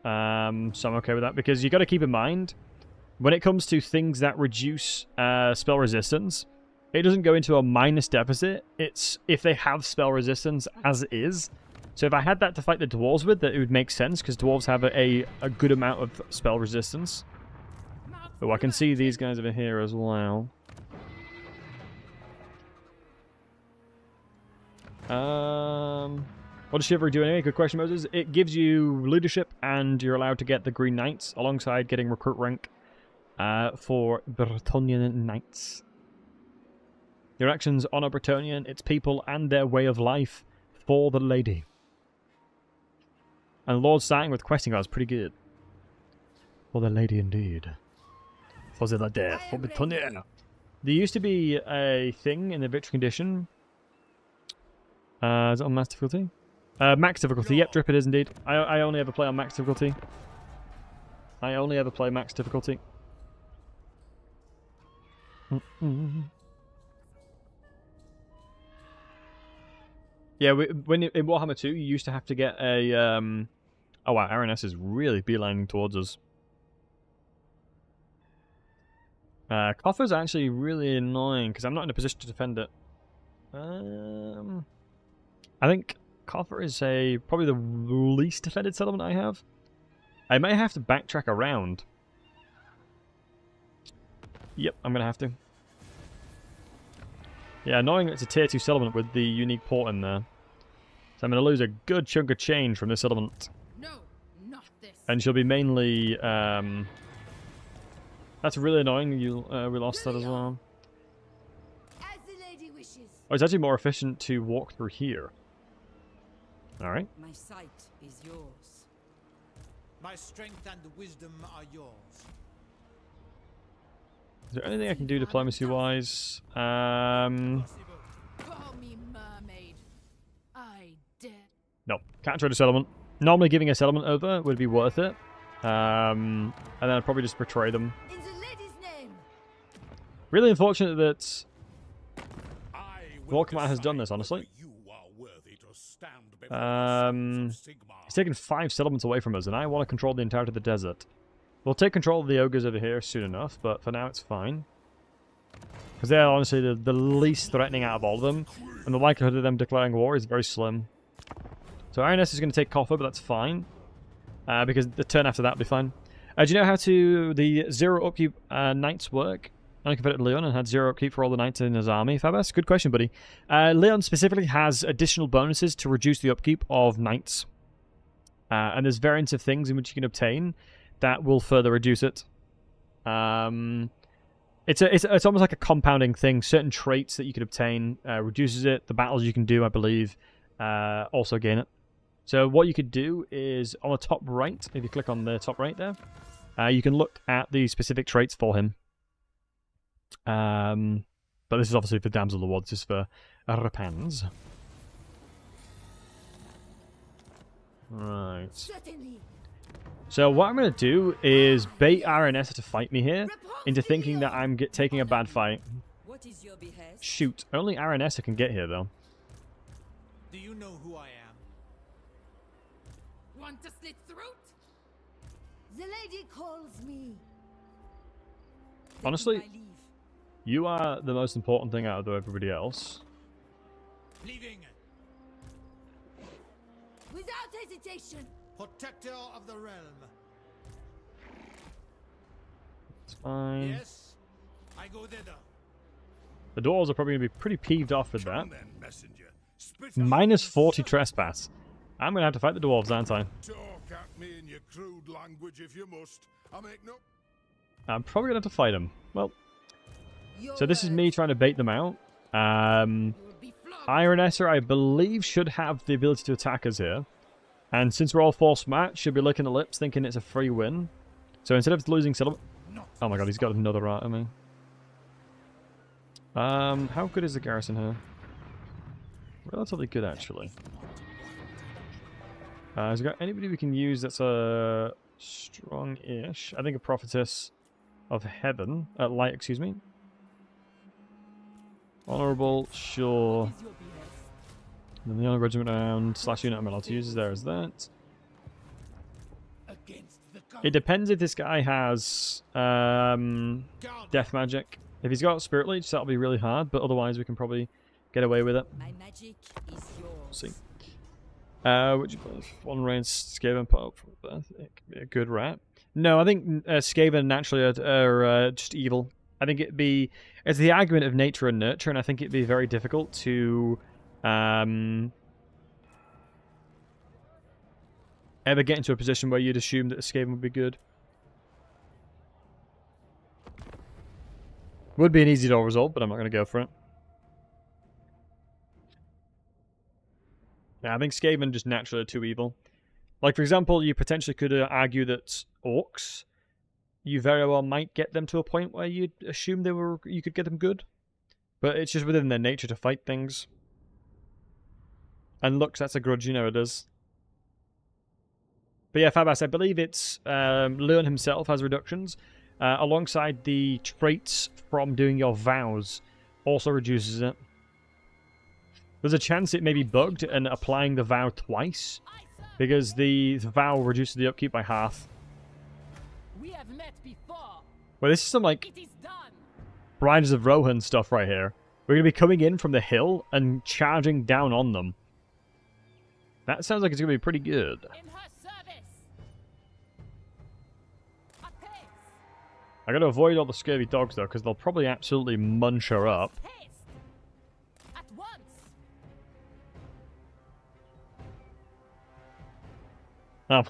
So I'm okay with that, because you got to keep in mind, when it comes to things that reduce spell resistance, it doesn't go into a minus deficit. It's if they have spell resistance as is. So if I had that to fight the dwarves with, that it would make sense, because dwarves have a good amount of spell resistance. Oh, I can see these guys over here as well. What does Chivalry do anyway? Good question, Moses. It gives you leadership, and you're allowed to get the Green Knights, alongside getting recruit rank for Brettonian Knights. Your actions honor Brettonian, its people, and their way of life for the lady. And Lord starting with questing cards, pretty good. For the lady indeed. For the lady, for Brettonian. There used to be a thing in the victory condition. Is it on max difficulty? Max difficulty, yep, Drip it is indeed. I only ever play on max difficulty. I only ever play max difficulty. Yeah, when in Warhammer 2, you used to have to get a... Oh wow, RNS is really beelining towards us. Coffer's actually really annoying, because I'm not in a position to defend it. I think Coffer is probably the least defended settlement I have. I may have to backtrack around. Yep, I'm going to have to. Yeah, annoying it's a tier 2 settlement with the unique port in there. So I'm going to lose a good chunk of change from this settlement. No, not this. And she'll be mainly... That's really annoying, we lost that as well. As the lady wishes. Oh, it's actually more efficient to walk through here. Alright. My sight is yours. My strength and wisdom are yours. Is there anything I can do diplomacy-wise? Call me mermaid. I dare. No, can't trade a settlement. Normally giving a settlement over would be worth it. And then I'd probably just betray them. In the lady's name. Really unfortunate that Volkmar has done this, honestly. He's taken 5 settlements away from us, and I want to control the entirety of the desert. We'll take control of the ogres over here soon enough, but for now it's fine. Because they're honestly the least threatening out of all of them, and the likelihood of them declaring war is very slim. So RNS is going to take Coffer, but that's fine. Because the turn after that will be fine. Do you know how the 0 upkeep knights work? I converted Leon and had 0 upkeep for all the knights in his army. Fabas, good question, buddy. Leon specifically has additional bonuses to reduce the upkeep of knights. And there's variants of things in which you can obtain that will further reduce it. It's almost like a compounding thing. Certain traits that you can obtain reduces it. The battles you can do, I believe, also gain it. So what you could do is on the top right, if you click on the top right there, you can look at the specific traits for him. But this is obviously for Damsel of the War. This is for Repanse. Right. Certainly. So what I'm going to do is bait RNS to fight me here into thinking that I'm taking a bad fight. What is your behest? Shoot, only RNS can get here though. Do you know who I am? Want to slit throat? The lady calls me. Honestly, Taking my leave. you are the most important thing out of everybody else. Leaving. Without hesitation. Protector of the realm. It's fine. Yes, I go thither. The dwarves are probably going to be pretty peeved off with that. Come then, messenger. Spit out Minus and 40 say- trespass. I'm going to have to fight the dwarves, aren't I? Talk at me in your crude language if you must. I make no... I'm probably going to have to fight them. Well, Your so this is word. me trying to bait them out. You will be flogged. Iron Esser, I believe, should have the ability to attack us here. And since we're all forced match, should be licking the lips thinking it's a free win. So instead of losing silver... Oh my god, he's got another rat at me. How good is the garrison here? Relatively good, actually. Has he got anybody we can use that's strong-ish? I think a prophetess of heaven. Light, excuse me. Honourable, sure. What is your behest? And then the honor regiment round slash unit I'm allowed to use is there as that. Against the It depends if this guy has death magic. If he's got spirit leech, that'll be really hard, but otherwise we can probably get away with it. My magic is yours. See. Would you play one range Skaven pop from birth? It could be a good rat. No, I think Skaven naturally are just evil. I think it's the argument of nature and nurture, and I think it'd be very difficult to ever get into a position where you'd assume that a Skaven would be good. Would be an easy door result, but I'm not going to go for it. Yeah, I think Skaven just naturally are too evil. Like, for example, you potentially could argue that orcs, you very well might get them to a point where you'd assume you could get them good. But it's just within their nature to fight things. And looks, that's a grudge, you know it is. But yeah, Fabas, I believe it's Leon himself has reductions. Alongside the traits from doing your vows also reduces it. There's a chance it may be bugged and applying the vow twice, because the vow reduces the upkeep by half. We have met before. Well, this is some, like, It is done. Riders of Rohan stuff right here. We're going to be coming in from the hill and charging down on them. That sounds like it's going to be pretty good. In her service. Apace. I got to avoid all the scurvy dogs, though, because they'll probably absolutely munch her up. Haste. At once. Oh,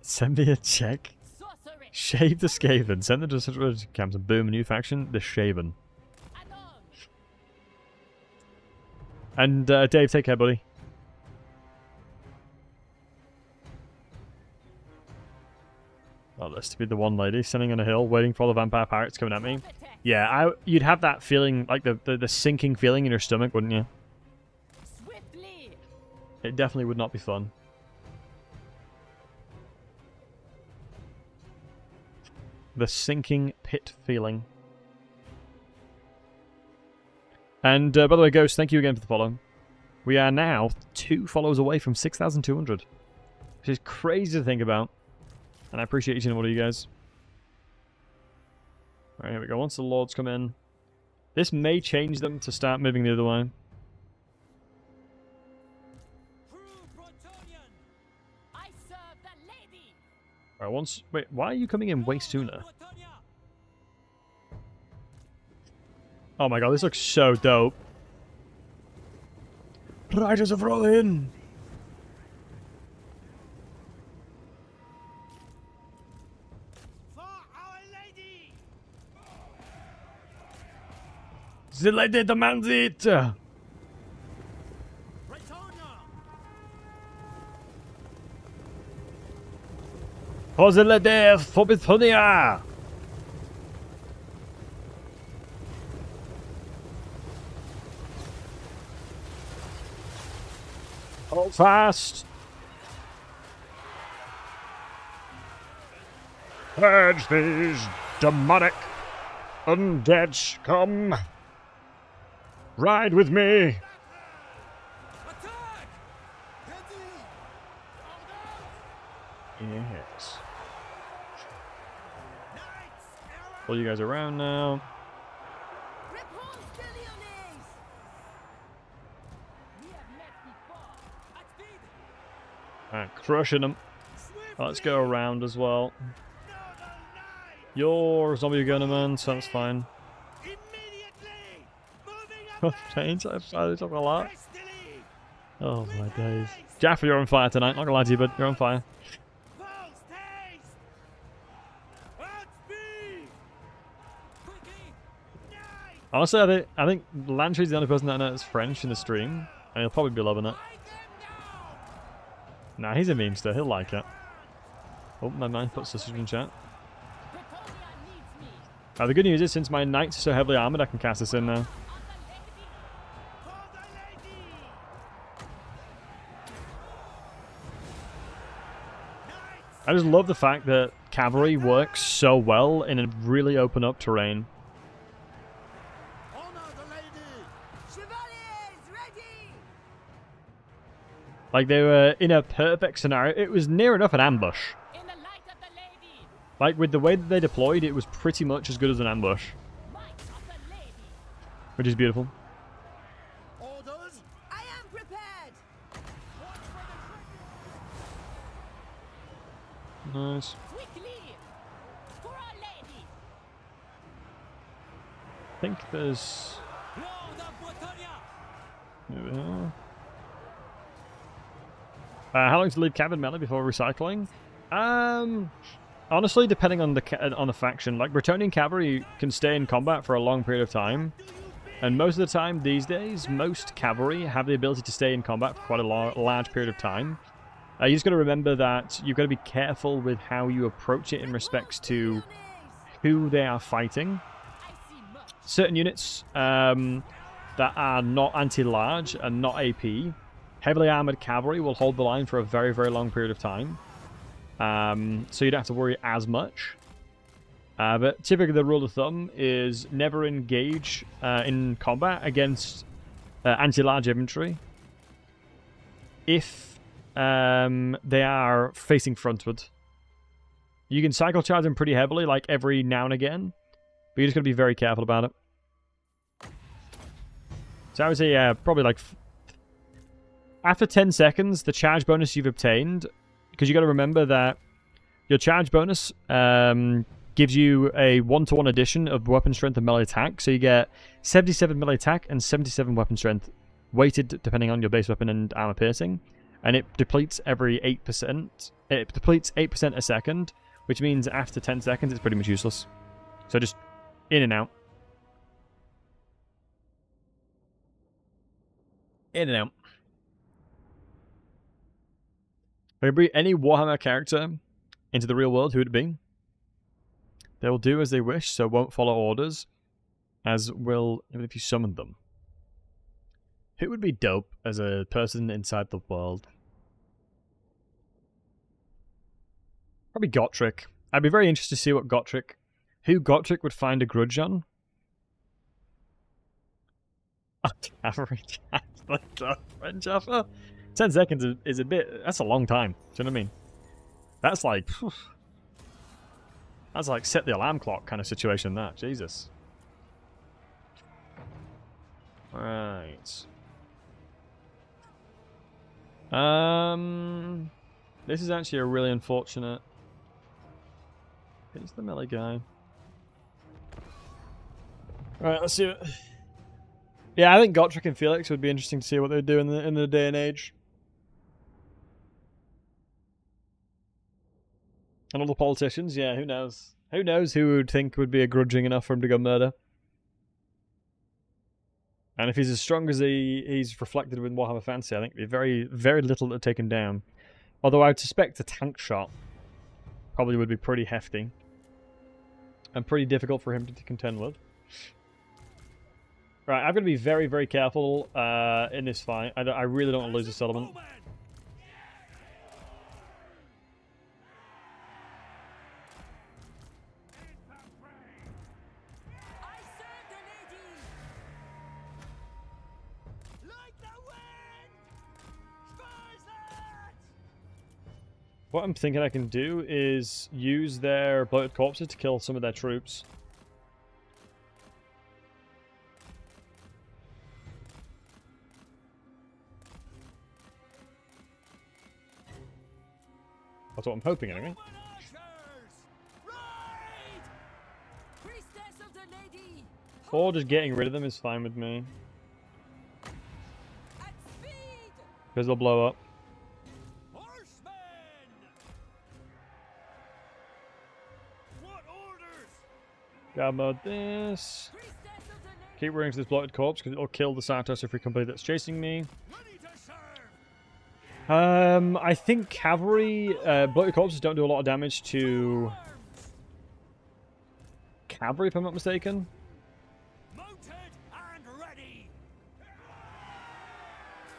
send me a check. Sorcery. Shave the Skaven. Send them to such camps and boom, a new faction, the Shaven. Anon. And Dave, take care, buddy. Oh, this to be the one lady standing on a hill, waiting for all the vampire pirates coming at me. Yeah, you'd have that feeling, like the sinking feeling in your stomach, wouldn't you? Swiftly. It definitely would not be fun. The sinking pit feeling. And by the way, Ghost, thank you again for the follow. We are now 2 follows away from 6,200. Which is crazy to think about. And I appreciate each and every one of you guys. Alright, here we go. Once the lords come in. This may change them to start moving the other way. Crew Brettonian. I serve the lady. Alright, once... Wait, why are you coming in way sooner? Bretonia. Oh my god, this looks so dope. Riders of Rohan! For our lady. The lady demands it! Bretonia. For the lady for Brettonian! Hold fast! Purge these demonic undead, come! Ride with me! Yes. Pull you guys around now. Repanse de Lyonnais! We have met before. At speed. And crushing them. Let's go around as well. You're a zombie gunner, man, so that's fine. Change, I talk a lot. Oh my days. Jaffa, you're on fire tonight. Not gonna lie to you, but you're on fire. Honestly, I think Lantry's the only person that knows French in the stream, and he'll probably be loving it. Nah, he's a memester. He'll like it. Oh, my man put sausage in chat. Brettonian needs me. The good news is, since my knights are so heavily armored, I can cast this in now. I just love the fact that cavalry works so well in a really open up terrain. Chevaliers, ready! Like, they were in a perfect scenario. It was near enough an ambush. In the light of the lady. Like, with the way that they deployed, it was pretty much as good as an ambush. Might of the lady. Which is beautiful. Orders? I am prepared! Nice. Quickly. For our lady. I think there's... There we are. How long to leave cabin melee before recycling? Honestly, depending on the faction. Like, Brettonian cavalry can stay in combat for a long period of time. And most of the time, these days, most cavalry have the ability to stay in combat for quite a large period of time. You just got to remember that you've got to be careful with how you approach it in respects to who they are fighting. I see much. Certain units that are not anti-large and not AP, heavily armored cavalry will hold the line for a very, very long period of time. So you don't have to worry as much. But typically the rule of thumb is never engage in combat against anti-large infantry if they are facing frontward. You can cycle charge them pretty heavily, like every now and again, but you just got to be very careful about it. So I would say probably like after 10 seconds, the charge bonus you've obtained, because you got to remember that your charge bonus gives you a 1-to-1 addition of weapon strength and melee attack. So you get 77 melee attack and 77 weapon strength, weighted depending on your base weapon and armor piercing. And it depletes every 8%. It depletes 8% a second, which means after 10 seconds, it's pretty much useless. So just in and out. In and out. If I bring any Warhammer character into the real world, who would it be? They will do as they wish, so won't follow orders, as will even if you summon them. Who would be dope as a person inside the world? Probably Gotrek. I'd be very interested to see what who Gotrek would find a grudge on. Average French offer. 10 seconds is a bit. That's a long time. Do you know what I mean? That's like. Whew, that's like set the alarm clock kind of situation. That Jesus. Right. This is actually a really unfortunate. It's the melee guy. Alright, let's see it. Yeah, I think Gotrek and Felix would be interesting to see what they do in the day and age. And all the politicians, yeah, who knows? Who knows who would think would be a grudging enough for him to go murder? And if he's as strong as he's reflected with Warhammer Fantasy, I think there'd be very, very little to take him down. Although I would suspect a tank shot probably would be pretty hefty. And pretty difficult for him to contend with. Right, I've got to be very, very careful in this fight. I really don't want to lose the settlement. I serve the lady. Like the wind. Spurs that. What I'm thinking I can do is use their bloated corpses to kill some of their troops. That's what I'm hoping, anyway. Priestess of the lady. Or just getting rid of them is fine with me. At speed. Because they'll blow up. Horsemen. What orders? God mode this. Priestess of the lady. Keep running to this bloated corpse because it'll kill the Santos if we complete that's chasing me. Ready to serve. I think cavalry, bloated corpses don't do a lot of damage to cavalry, if I'm not mistaken. Mounted and ready.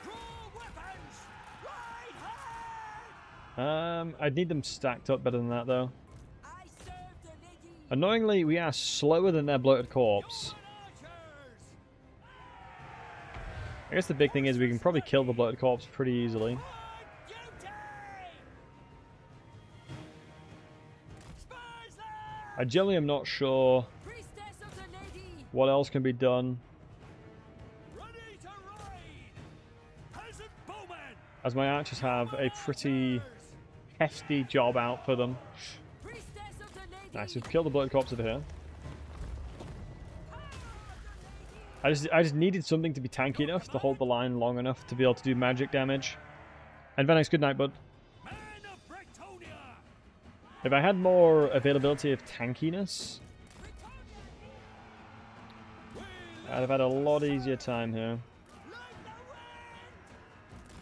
Draw weapons. Ride hard. I'd need them stacked up better than that, though. I serve the lady. Annoyingly, we are slower than their bloated corpse. Archers. I guess the big thing is we can probably kill the bloated corpse pretty easily. On duty. Spurs that. I generally am not sure Priestess of the lady. what else can be done, Ready to ride. Peasant bowmen. as my archers have a pretty hefty job out for them. Priestess of the lady. Nice, we've killed the bloated corpse over here. I just needed something to be tanky enough to hold the line long enough to be able to do magic damage. And Venix, good night, bud. Men of Brettonian. If I had more availability of tankiness, I'd have had a lot easier time here.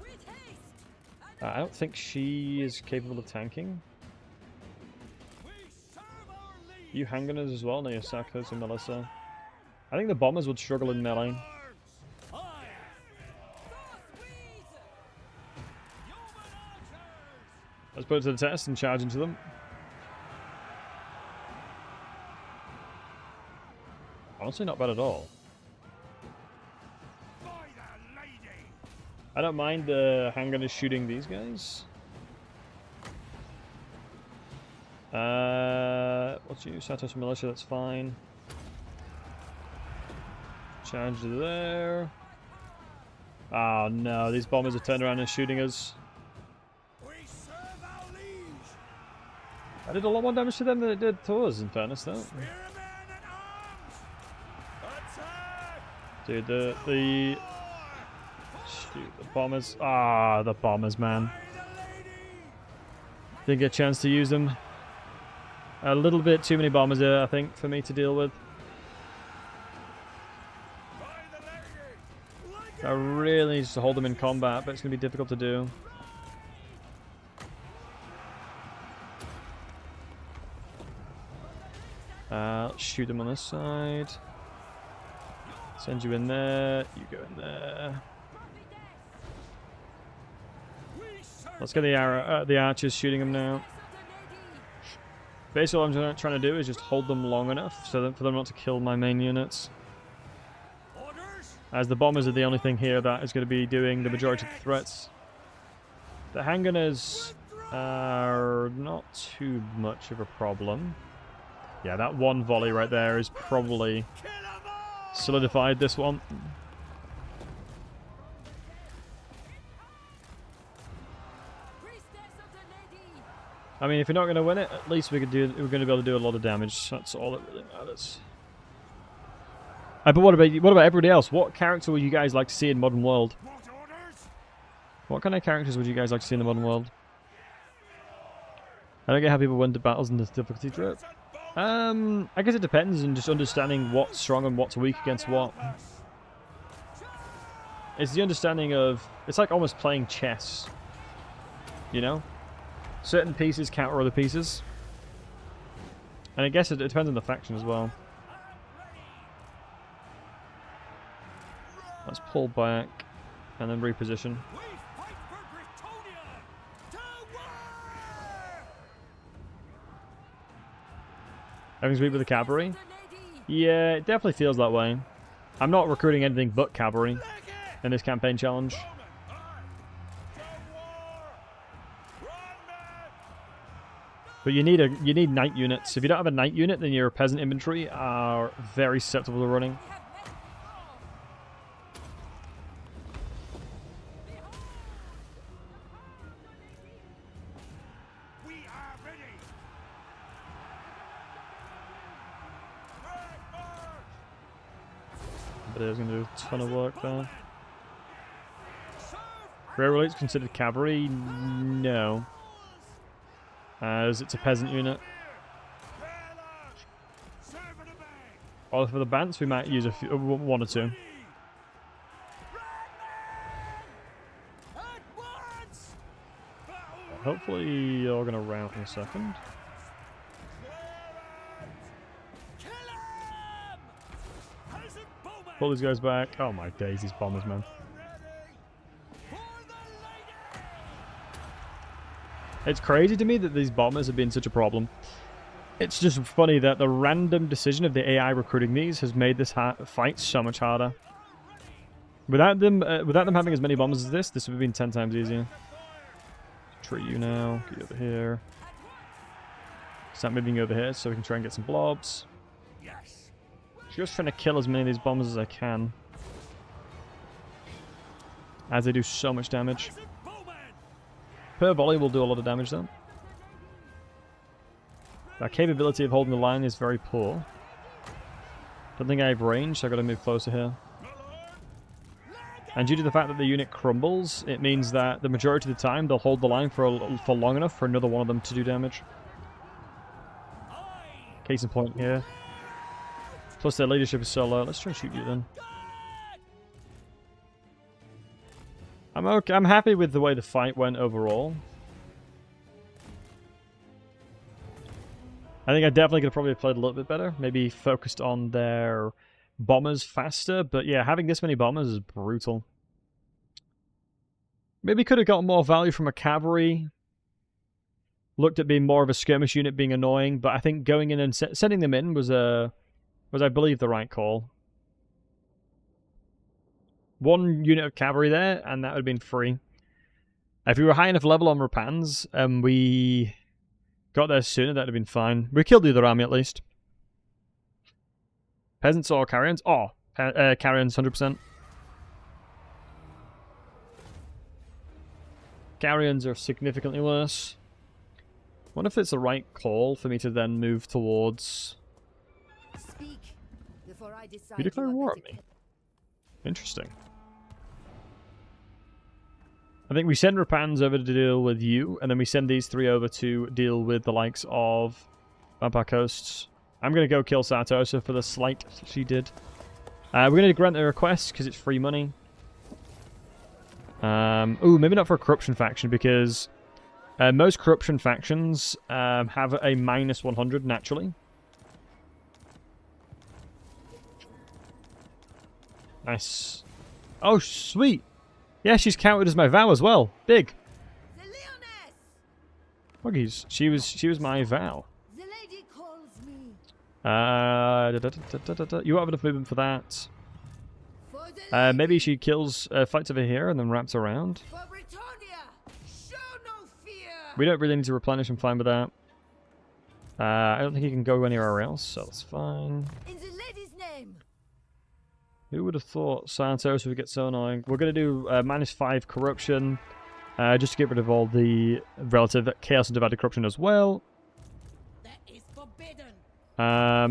With haste. I don't think she is capable of tanking. We serve our lead. You handgunners as well? No, you're Sarkos and Melissa. I think the bombers would struggle in melee. Aye. Sweet. Yeoman archers. Let's put it to the test and charge into them. Honestly, not bad at all. By the lady. I don't mind the handgunners shooting these guys. What's you? Santos Militia, that's fine. Charge there. Oh no, these bombers have turned around and shooting us. We serve our liege. I did a lot more damage to them than it did to us, in fairness, though. Spearmen at arms. Attack. Dude, the shoot, the bombers. Ah, the bombers, man. By the lady. Didn't get a chance to use them. A little bit too many bombers there, I think, for me to deal with. By the lady. Like I really need to hold them in combat, but it's going to be difficult to do. Let's shoot them on this side. Send you in there. You go in there. Let's get the archers shooting them now. Basically, what I'm trying to do is just hold them long enough so that for them not to kill my main units. Orders. As the bombers are the only thing here that is going to be doing the majority of the threats. The handgunners are not too much of a problem. Yeah, that one volley right there is probably kill 'em all. solidified this one. Priestess of the lady. I mean, if you're not going to win it, at least we're going to be able to do a lot of damage. That's all that really matters. But what about everybody else? What character would you guys like to see in Modern World? What orders? What kind of characters would you guys like to see in the Modern World? I don't get how people win the battles in this difficulty trip. I guess it depends on just understanding what's strong and what's weak against what. It's the understanding of... It's like almost playing chess. You know? Certain pieces counter other pieces. And I guess it depends on the faction as well. Let's pull back and then reposition. We fight for Brettonian! To war! Everything's weak with the cavalry. The lady. Yeah, it definitely feels that way. I'm not recruiting anything but cavalry in this campaign challenge. But you need knight units. If you don't have a knight unit, then your peasant infantry are very susceptible to running. We are ready. But it is going to do a ton of work there. Rear elites considered cavalry? No. As it's a peasant unit. Or for the bants, we might use one or two. Hopefully you're going to rout in a second. Pull these guys back. Oh my days, these bombers, man. It's crazy to me that these bombers have been such a problem. It's just funny that the random decision of the AI recruiting these has made this fight so much harder. Without them having as many bombers as this would have been 10 times easier. Treat you now. Get you over here. Start moving over here so we can try and get some blobs. Just trying to kill as many of these bombers as I can, as they do so much damage. Per volley will do a lot of damage though. Our capability of holding the line is very poor. Don't think I have range, so I've got to move closer here. And due to the fact that the unit crumbles, it means that the majority of the time they'll hold the line for long enough for another one of them to do damage. Case in point here. Plus their leadership is so low. Let's try and shoot you then. I'm okay. I'm happy with the way the fight went overall. I think I definitely could have probably played a little bit better. Maybe focused on their bombers faster. But yeah, having this many bombers is brutal. Maybe could have gotten more value from a cavalry. Looked at being more of a skirmish unit being annoying. But I think going in and sending them in was I believe the right call. One unit of cavalry there, and that would have been free. If we were high enough level on Repanse, and we got there sooner, that would have been fine. We killed the other army at least. Peasants or carrions? Oh, carrions, 100%. Carrions are significantly worse. I wonder if it's the right call for me to then move towards... Speak before I decide You declare are war better on me. Interesting. I think we send Repanse over to deal with you, and then we send these three over to deal with the likes of Vampire Coasts. I'm going to go kill Sartosa for the slight she did. We're going to grant the request because it's free money. Ooh, maybe not for a corruption faction, because most corruption factions have a minus 100 naturally. Nice. Oh, sweet. Yeah, she's counted as my vow as well. Big. The Leoness! Wuggies. She was my vow. The lady calls me. You won't have enough movement for that. For the Maybe she kills, fights over here and then wraps around. For Brettonian! Show no fear! We don't really need to replenish. I'm fine with that. I don't think he can go anywhere else, so that's fine. In the lady's name! Who would have thought Santos would get so annoying? We're going to do -5 corruption, just to get rid of all the relative chaos and divided corruption as well. That is forbidden!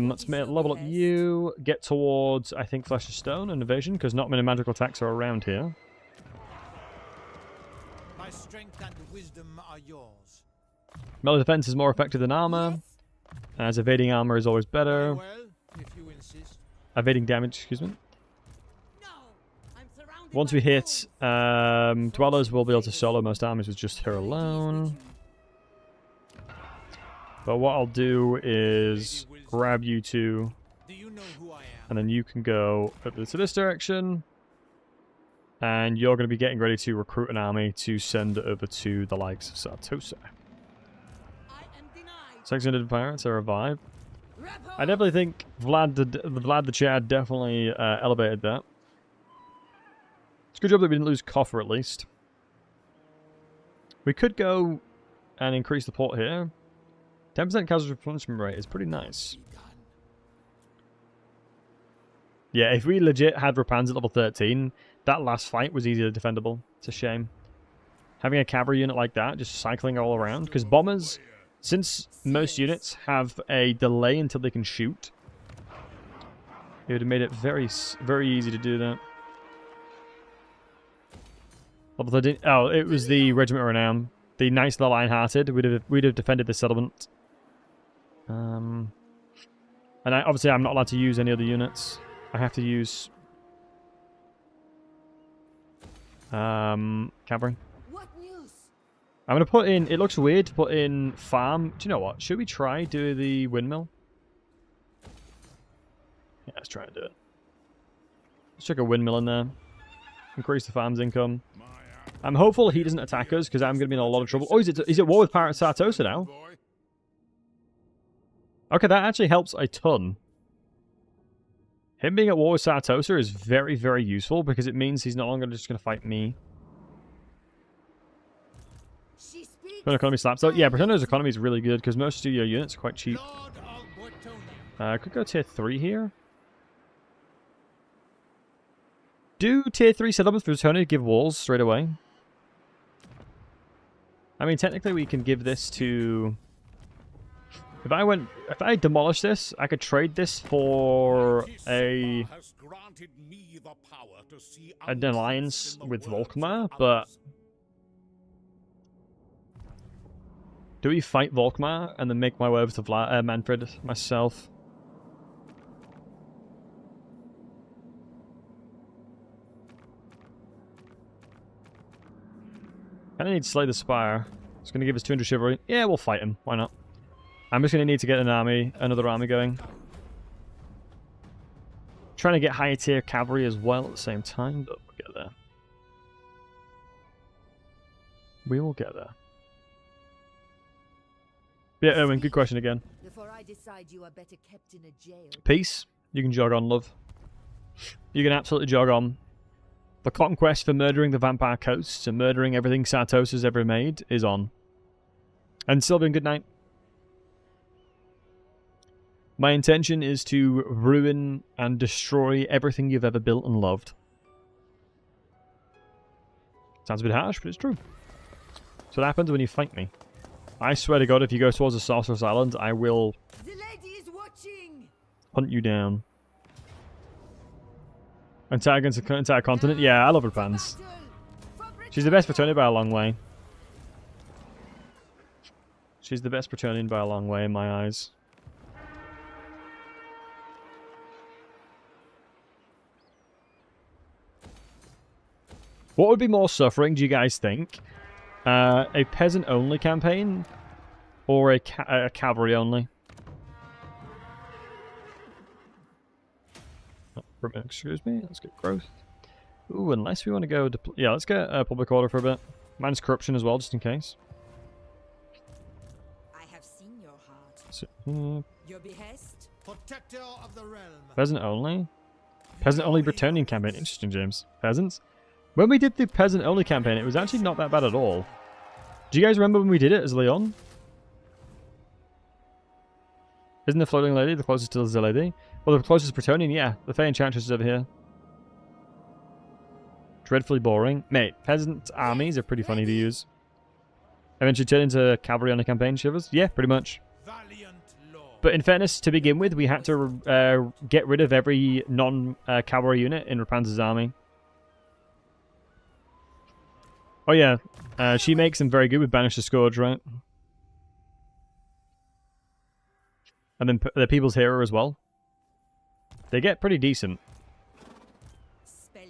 Let's level up you, get towards, I think, Flesh of Stone and Evasion, because not many magical attacks are around here. My strength and wisdom are yours. Melee defense is more effective than armor, Yes? as evading armor is always better. Well, if you insist. Evading damage, excuse me. No! I'm surrounded Once by we hit foes. Dwellers, we'll be able to solo most armies with just her alone. But what I'll do is grab you two, Do you know who I am? and then you can go over to this direction. And you're going to be getting ready to recruit an army to send over to the likes of Sartosa. I am denied. 600 pirates are revived. Repanse! I definitely think Vlad the Chad definitely elevated that. It's a good job that we didn't lose Coffer at least. We could go and increase the port here. 10% casualty replenishment rate is pretty nice. Yeah, if we legit had Repanse at level 13, that last fight was easily defendable. It's a shame. Having a cavalry unit like that, just cycling all around. Because bombers, since most units have a delay until they can shoot, it would have made it very, very easy to do that. Level 13. Oh, it was the Regiment of Renown. The Knights of the Lion-Hearted. We'd have defended the settlement. And obviously I'm not allowed to use any other units. I have to use cavalry. What news? I'm gonna put in. It looks weird to put in farm. Do you know what? Should we try do the windmill? Yeah, let's try and do it. Let's chuck a windmill in there. Increase the farm's income. I'm hopeful he doesn't attack us because I'm gonna be in a lot of trouble. Oh, is it war with Pirate Sartosa now? Okay, that actually helps a ton. Him being at war with Sartosa is very, very useful because it means he's no longer just going to fight me. She speaks. Economy slap. So yeah, Brettonian's economy is really good because most of your units are quite cheap. Lord of Brettonian. I could go tier 3 here. Do tier 3 settlements for Brettonian give walls straight away? I mean, technically we can give this to... If I demolish this, I could trade this for an alliance with Volkmar, but do we fight Volkmar and then make my way over to Manfred myself? I need to slay the Spire. It's going to give us 200 chivalry. Yeah, we'll fight him. Why not? I'm just going to need to get another army going. Trying to get higher tier cavalry as well at the same time, but we'll get there. We will get there. Yeah, Erwin, good question again. Before I decide you are better kept in a jail. Peace. You can jog on, love. You can absolutely jog on. The cotton quest for murdering the vampire coasts and murdering everything Sartosa's ever made is on. And Sylvian, good night. My intention is to ruin and destroy everything you've ever built and loved. Sounds a bit harsh, but it's true. So what happens when you fight me. I swear to God, if you go towards the Sorcerer's Island, I will The lady is watching. hunt you down. Entire against the entire continent? Yeah, I love Repanse. She's the best Brettonian by a long way. She's the best Brettonian by a long way in my eyes. What would be more suffering, do you guys think? A peasant-only campaign? Or a cavalry-only? Excuse me, let's get growth. Ooh, unless we want to go... Yeah, let's get public order for a bit. Minus corruption as well, just in case. I have seen your heart. So, Your behest. Protector of the realm. peasant-only? Peasant-only Brettonian campaign. Interesting, James. Peasants? When we did the peasant-only campaign, it was actually not that bad at all. Do you guys remember when we did it as Leon? Isn't the floating lady the closest to the lady? Well, the closest Brettonian, yeah. The Fey Enchantress is over here. Dreadfully boring. Mate, peasant armies are pretty funny to use. Eventually turn into cavalry on a campaign, Shivers? Yeah, pretty much. Valiant lord. But in fairness, to begin with, we had to get rid of every non-cavalry unit in Repanse's army. Oh yeah, she makes them very good with Banish the Scourge, right? And then the People's Hero as well. They get pretty decent.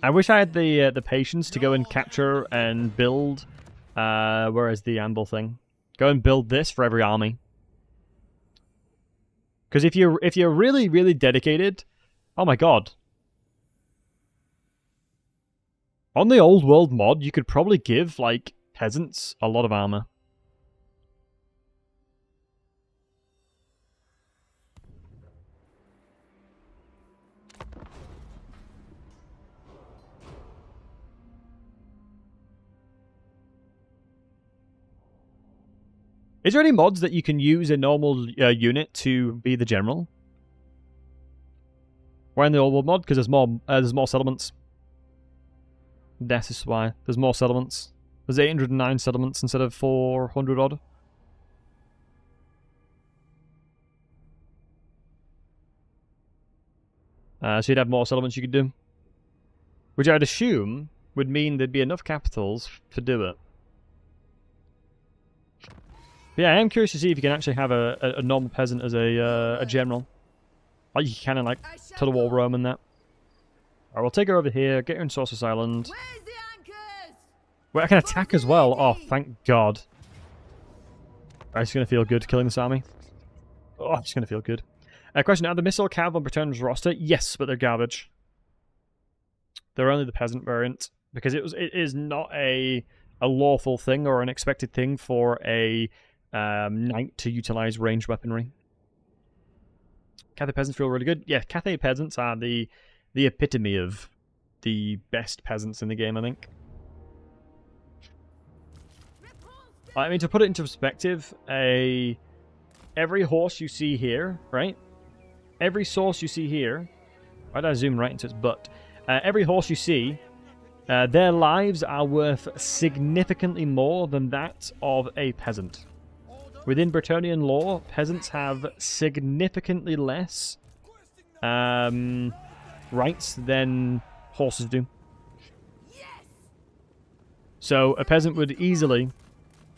I wish I had the patience to go and capture and build. Where is the Amble thing? Go and build this for every army. Because if you're really, really dedicated, oh my god. On the old world mod, you could probably give, like, peasants a lot of armor. Is there any mods that you can use a normal unit to be the general? Why in the old world mod? Because there's more settlements. That is why. There's more settlements. There's 809 settlements instead of 400 odd. So you'd have more settlements you could do. Which I'd assume would mean there'd be enough capitals to do it. But yeah, I am curious to see if you can actually have a normal peasant as a general. Like you can in like Total War Rome and that. Alright, we'll take her over here, get her in Sorceress Island. Where's the anchors? Wait, I can attack as well. Oh, thank God. Alright, it's going to feel good killing this army. Oh, it's going to feel good. Question, are the missile cav on Brettonian's roster? Yes, but they're garbage. They're only the peasant variant. Because it is not a lawful thing or an expected thing for a knight to utilize ranged weaponry. Cathay peasants feel really good. Yeah, Cathay peasants are the epitome of the best peasants in the game, I think. I mean, to put it into perspective, every horse you see here, right? Every source you see here... Why did I zoom right into its butt? Every horse you see, their lives are worth significantly more than that of a peasant. Within Brettonian law, peasants have significantly less rights than horses do. So a peasant would easily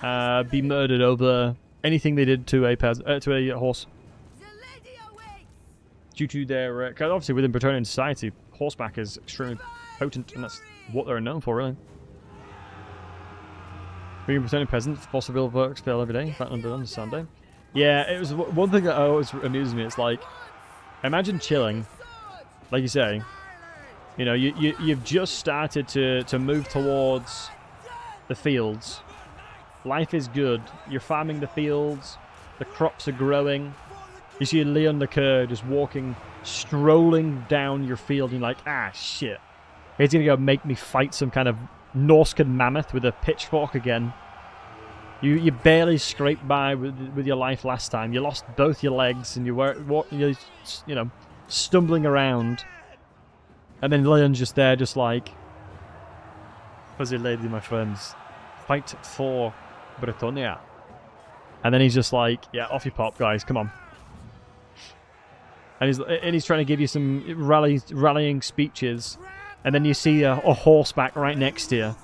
be murdered over anything they did to a horse. Due to their... cause obviously within Brettonian society, horseback is extremely potent, and that's what they're known for, really. Being Brettonian peasants, possible works fail every day, that on Sunday. Yeah, it was one thing that always amused me. It's like, imagine chilling, like you say, you know, you've just started to move towards the fields. Life is good. You're farming the fields. The crops are growing. You see Leon the Cur just strolling down your field, and you're like, ah, shit. He's gonna go make me fight some kind of Norscan mammoth with a pitchfork again. You barely scraped by with your life last time. You lost both your legs, and you're you know, stumbling around. And then Leon's just there, just like, fuzzy lady, my friends, fight for Bretonnia. And then he's just like, yeah, off you pop, guys, come on. And he's trying to give you some rallying speeches, and then you see a horseback right next to you,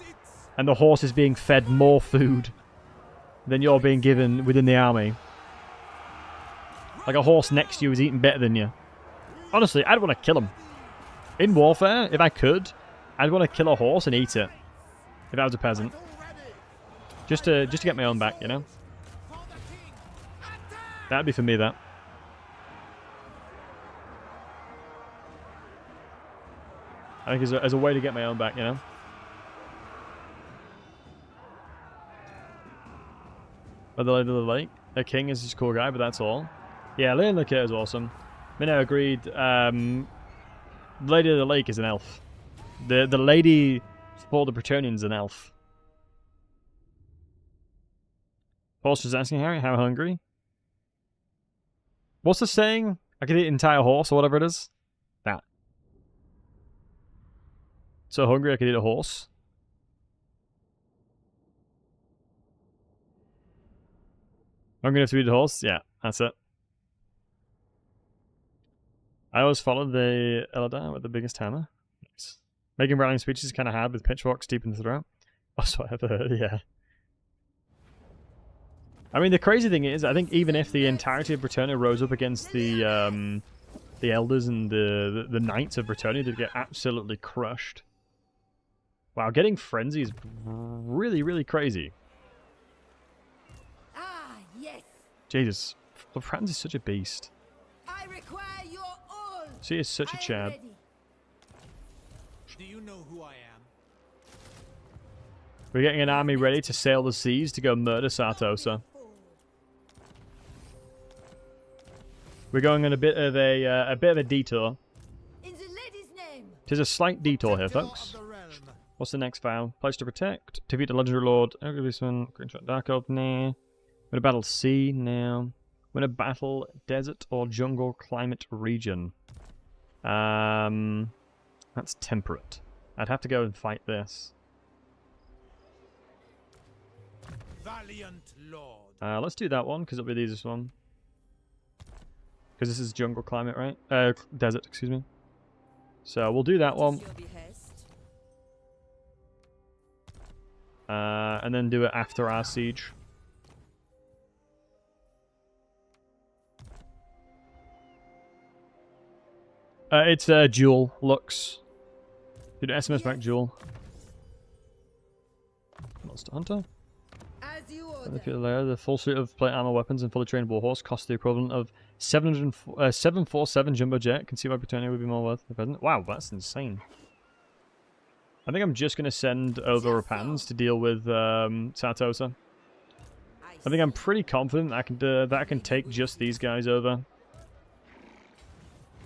and the horse is being fed more food than you're being given within the army. Like a horse next to you is eating better than you. Honestly, I'd want to kill him. In warfare, if I could, I'd want to kill a horse and eat it. If I was a peasant. Just to get my own back, you know? That'd be for me, that. I think as a way to get my own back, you know? But the Lady of the Lake. The king is just a cool guy, but that's all. Yeah, Lady of the Lake is awesome. Minnow agreed. The Lady of the Lake is an elf. The lady for the Brettonians is an elf. Paul's just asking Harry, how hungry? What's the saying? I could eat an entire horse or whatever it is. That. So hungry I could eat a horse. Hungry enough to eat a horse? Yeah, that's it. I always followed the Eladar with the biggest hammer. Nice. Making rallying speeches is kind of hard with pitchforks deep in the throat. That's what I've heard, yeah. I mean, the crazy thing is, I think even if the entirety of Bretonnia rose up against the elders and the knights of Bretonnia, they'd get absolutely crushed. Wow, getting frenzy is really, really crazy. Ah, yes. Jesus, Repanse is such a beast. I require your all. She is such a I am chad. ready. Do you know who I am? We're getting an army ready to sail the seas to go murder Sartosa. We're going on a bit of a detour. In the lady's name. Tis a slight detour here, folks. What's the next vow? Place to protect. Defeat the legendary lord. Dark Oak. Nah. Win a Battlesey. Now. Win a battle. Desert or jungle climate region. That's temperate. I'd have to go and fight this. Valiant lord. Let's do that one because it'll be the easiest one. Because this is jungle climate, right? Desert, excuse me. So we'll do that one. And then do it after our siege. It's duel looks. Did SMS back duel. Monster Hunter. As you The full suit of plate armor, weapons, and fully trained warhorse costs the equivalent of 747 jumbo jet. Can see why Brettonian would be more worth the present. Wow, that's insane. I think I'm just going to send over Repanse to deal with Sartosa. I think I'm pretty confident I can that I can take just these guys over.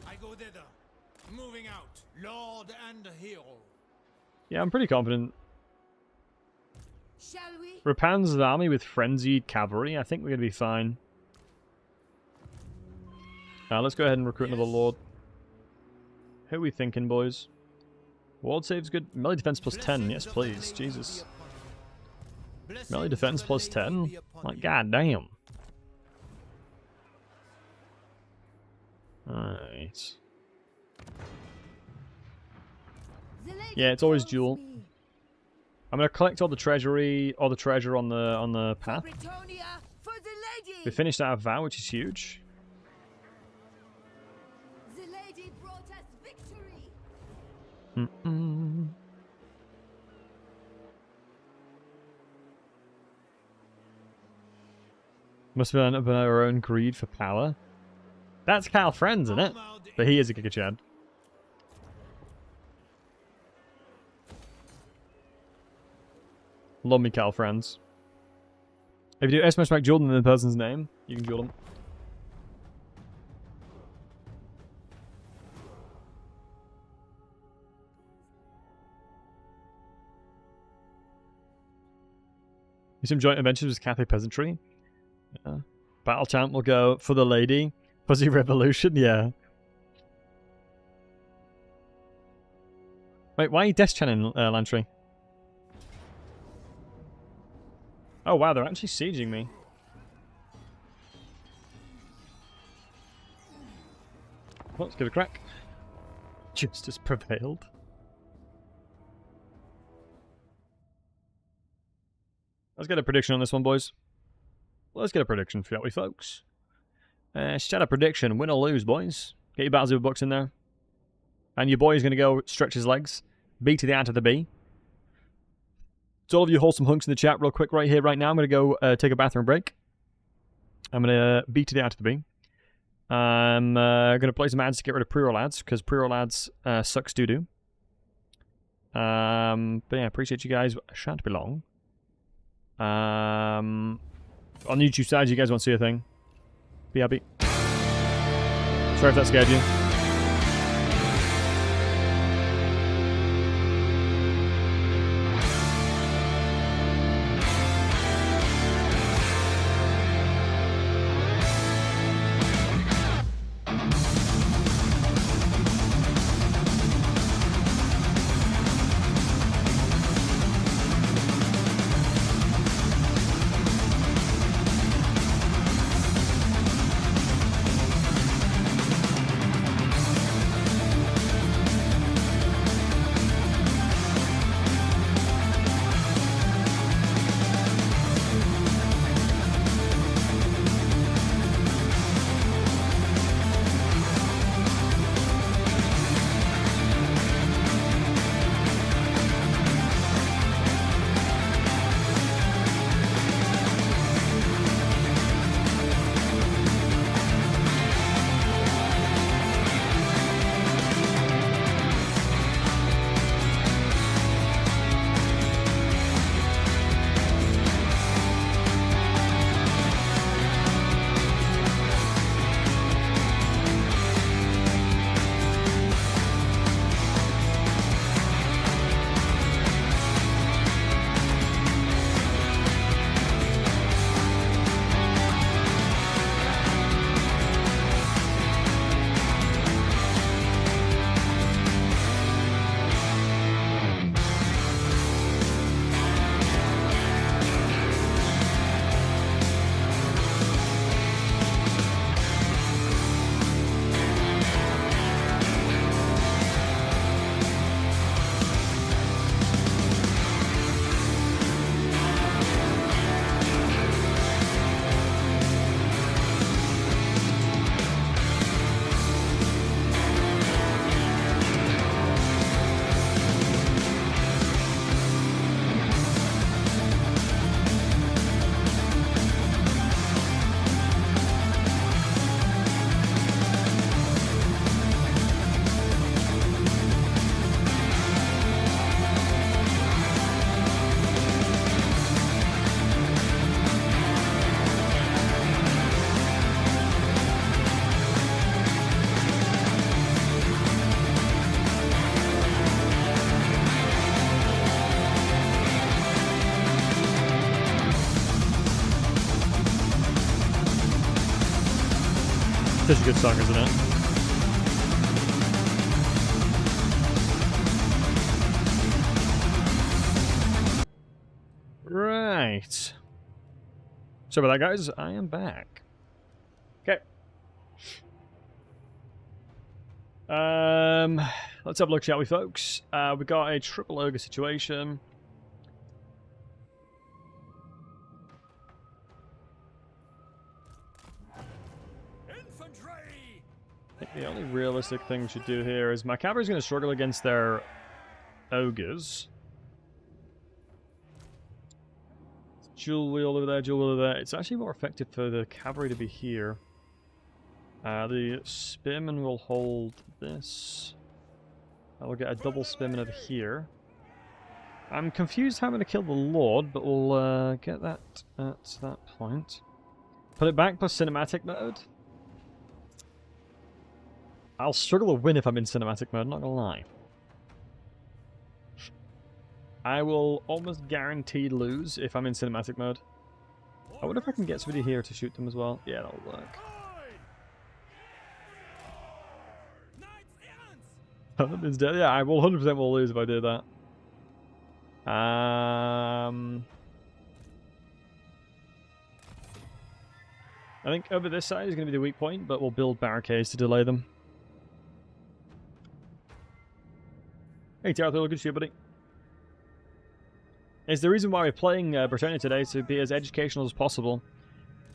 I go thither. Moving out. Lord and hero. Yeah, I'm pretty confident. Shall we? Repanse's army with frenzied cavalry. I think we're going to be fine. Let's go ahead and recruit another lord. Who are we thinking, boys? Ward save's good. Melee defense plus 10. Yes, please. Jesus. Melee defense plus 10? Like, goddamn. Alright. Yeah, it's always duel. I'm gonna collect all the treasury, all the treasure on the path. Brettonian for the lady. We finished our vow, which is huge. The lady brought us victory. Must have been our own greed for power. That's Cal Friends, isn't it? But he is a Giga Chad. Love me, Cal Friends. If you do SMS back Jordan in the person's name, you can duel them. Some joint adventures with Cathay Peasantry. Yeah. Battle Champ will go for the lady. Fuzzy Revolution, yeah. Wait, why are you desk channeling Lantry? Oh wow, they're actually sieging me. Let's give it a crack. Justice prevailed. Let's get a prediction on this one, boys. Let's get a prediction, shall we, folks? Start a prediction, win or lose, boys. Get your Battlesey bucks in there. And your boy is going to go stretch his legs. B to the A to the B. To all of you wholesome hunks in the chat, real quick, right here, right now, I'm going to go take a bathroom break. I'm going to B to the A to the B. I'm going to play some ads to get rid of pre-roll ads, because pre-roll ads sucks doo-doo. But yeah, appreciate you guys. Shan't be long. On the YouTube side, you guys want to see a thing? Be happy. Sorry if that scared you. Such a good song, isn't it? Right. So with that, guys, I am back. Okay. Let's have a look, shall we, folks? We got a triple ogre situation. Infantry! I think the only realistic thing we should do here is my cavalry's going to struggle against their ogres. Dual wheel over there, dual wheel over there. It's actually more effective for the cavalry to be here. The spearmen will hold this. I'll get a double spearman over here. I'm confused how I'm going to kill the Lord, but we'll get that at that point. Put it back plus cinematic mode. I'll struggle to win if I'm in cinematic mode, not gonna lie. I will almost guarantee lose if I'm in cinematic mode. I wonder if I can get somebody here to shoot them as well. Yeah, that'll work. Is dead. Yeah, I will 100% will lose if I do that. I think over this side is going to be the weak point, but we'll build barricades to delay them. Hey, Tarthul, good to see you, buddy. It's the reason why we're playing Brettonian today, to be as educational as possible.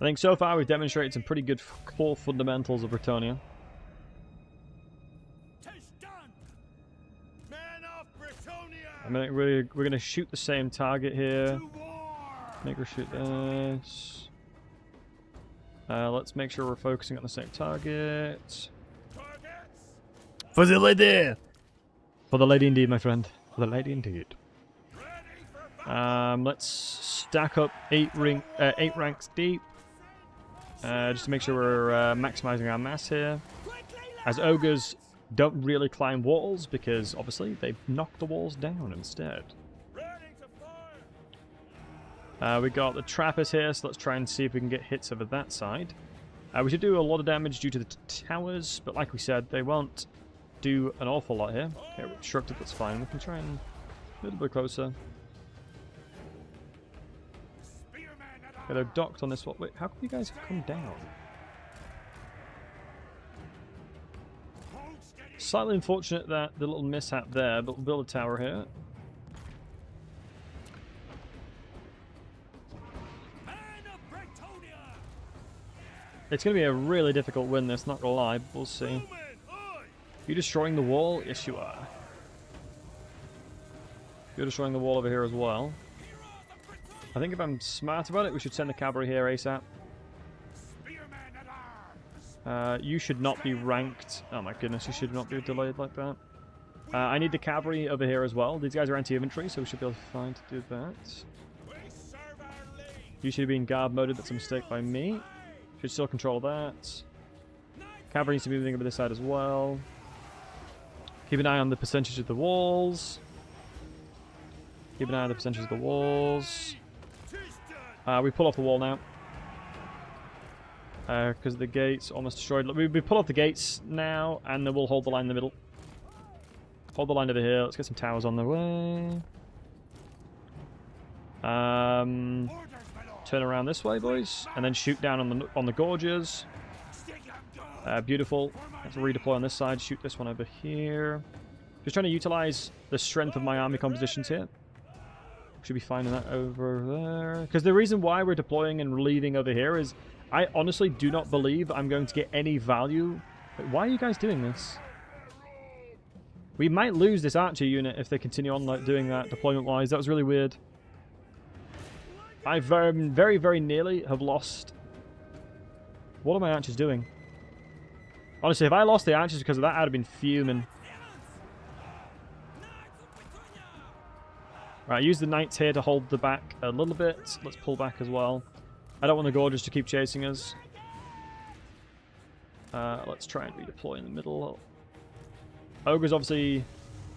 I think so far we've demonstrated some pretty good core fundamentals of Brettonian. I mean, we're going to shoot the same target here. Make her shoot this. Let's make sure we're focusing on the same target. For the lady! For the lady indeed, my friend. For the lady indeed. Let's stack up 8 ranks deep. Just to make sure we're maximizing our mass here. As ogres don't really climb walls because obviously they knock the walls down instead. We got the trappers here, so let's try and see if we can get hits over that side. We should do a lot of damage due to the towers, but like we said, they won't do an awful lot here. Okay, we're obstructed, that's fine. We can try and a little bit closer. Okay, they're docked on this one. Wait, how come you guys have come down? Slightly unfortunate that the little mishap there, but we'll build a tower here. It's going to be a really difficult win, this, not going to lie, but we'll see. You destroying the wall? Yes, you are. You're destroying the wall over here as well. I think if I'm smart about it, we should send the cavalry here ASAP. You should not be ranked. Oh my goodness, you should not be delayed like that. I need the cavalry over here as well. These guys are anti-infantry, so we should be able to find to do that. You should have been guard moded, that's a mistake by me. Should still control that. Cavalry needs to be moving over this side as well. Keep an eye on the percentage of the walls. Keep an eye on the percentage of the walls. We pull off the wall now. Because the gate's almost destroyed. We pull off the gates now, and then we'll hold the line in the middle. Hold the line over here. Let's get some towers on the way. Turn around this way, boys, and then shoot down on the gorges. Beautiful. Let's redeploy on this side. Shoot this one over here. Just trying to utilize the strength of my army compositions here. Should be finding that over there. Because the reason why we're deploying and leaving over here is I honestly do not believe I'm going to get any value. Wait, why are you guys doing this? We might lose this archer unit if they continue on like doing that deployment-wise. That was really weird. I very, very nearly have lost. What are my archers doing? Honestly, if I lost the archers because of that, I'd have been fuming. Right, use the knights here to hold the back a little bit. Let's pull back as well. I don't want the gorges to keep chasing us. Let's try and redeploy in the middle. Ogres obviously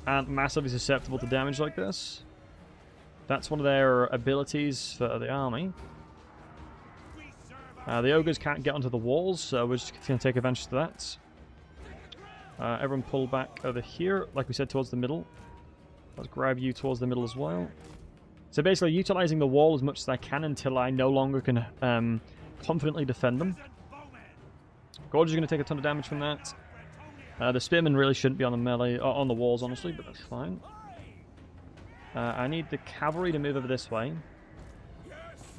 aren't massively susceptible to damage like this. That's one of their abilities for the army. The ogres can't get onto the walls, so we're just going to take advantage of that. Everyone pull back over here, like we said, towards the middle. Let's grab you towards the middle as well. So basically, utilizing the wall as much as I can until I no longer can confidently defend them. Gorge is going to take a ton of damage from that. The spearmen really shouldn't be on the melee, or on the walls, honestly, but that's fine. I need the cavalry to move over this way.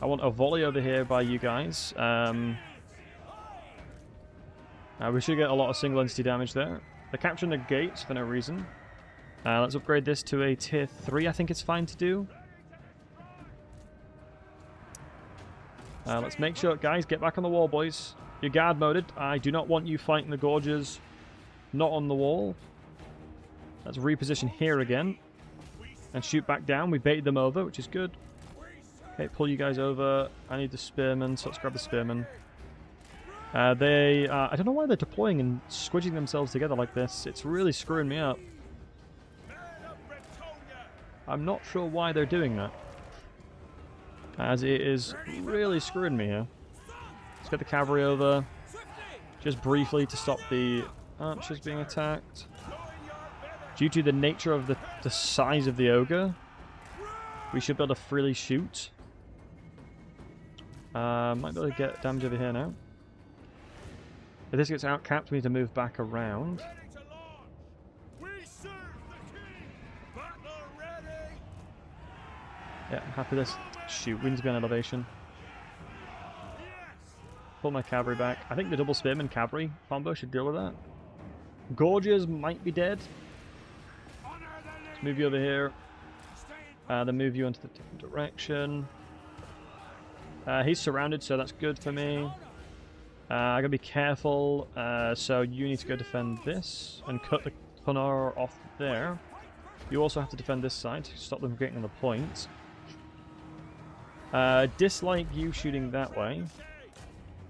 I want a volley over here by you guys. We should get a lot of single entity damage there. They're capturing the gates for no reason. Let's upgrade this to a tier 3. I think it's fine to do. Let's make sure, guys, get back on the wall, boys. You're guard moded. I do not want you fighting the gorges not on the wall. Let's reposition here again and shoot back down. We baited them over, which is good. Okay, pull you guys over. I need the spearmen, so let's grab the spearmen. I don't know why they're deploying and squidging themselves together like this. It's really screwing me up. I'm not sure why they're doing that, as it is really screwing me here. Let's get the cavalry over, just briefly, to stop the archers being attacked. Due to the nature of the size of the ogre, we should be able to freely shoot. Might be able to get damage over here now. If this gets outcapped, we need to move back around. Yeah, I'm happy with this. Shoot, we need to be on elevation. Pull my cavalry back. I think the double spearman cavalry combo should deal with that. Gorges might be dead. Let's move you over here. Then move you into the different direction. He's surrounded, so that's good for me. I gotta be careful. So you need to go defend this and cut the Punar off there. You also have to defend this side to stop them getting on the point. Dislike you shooting that way.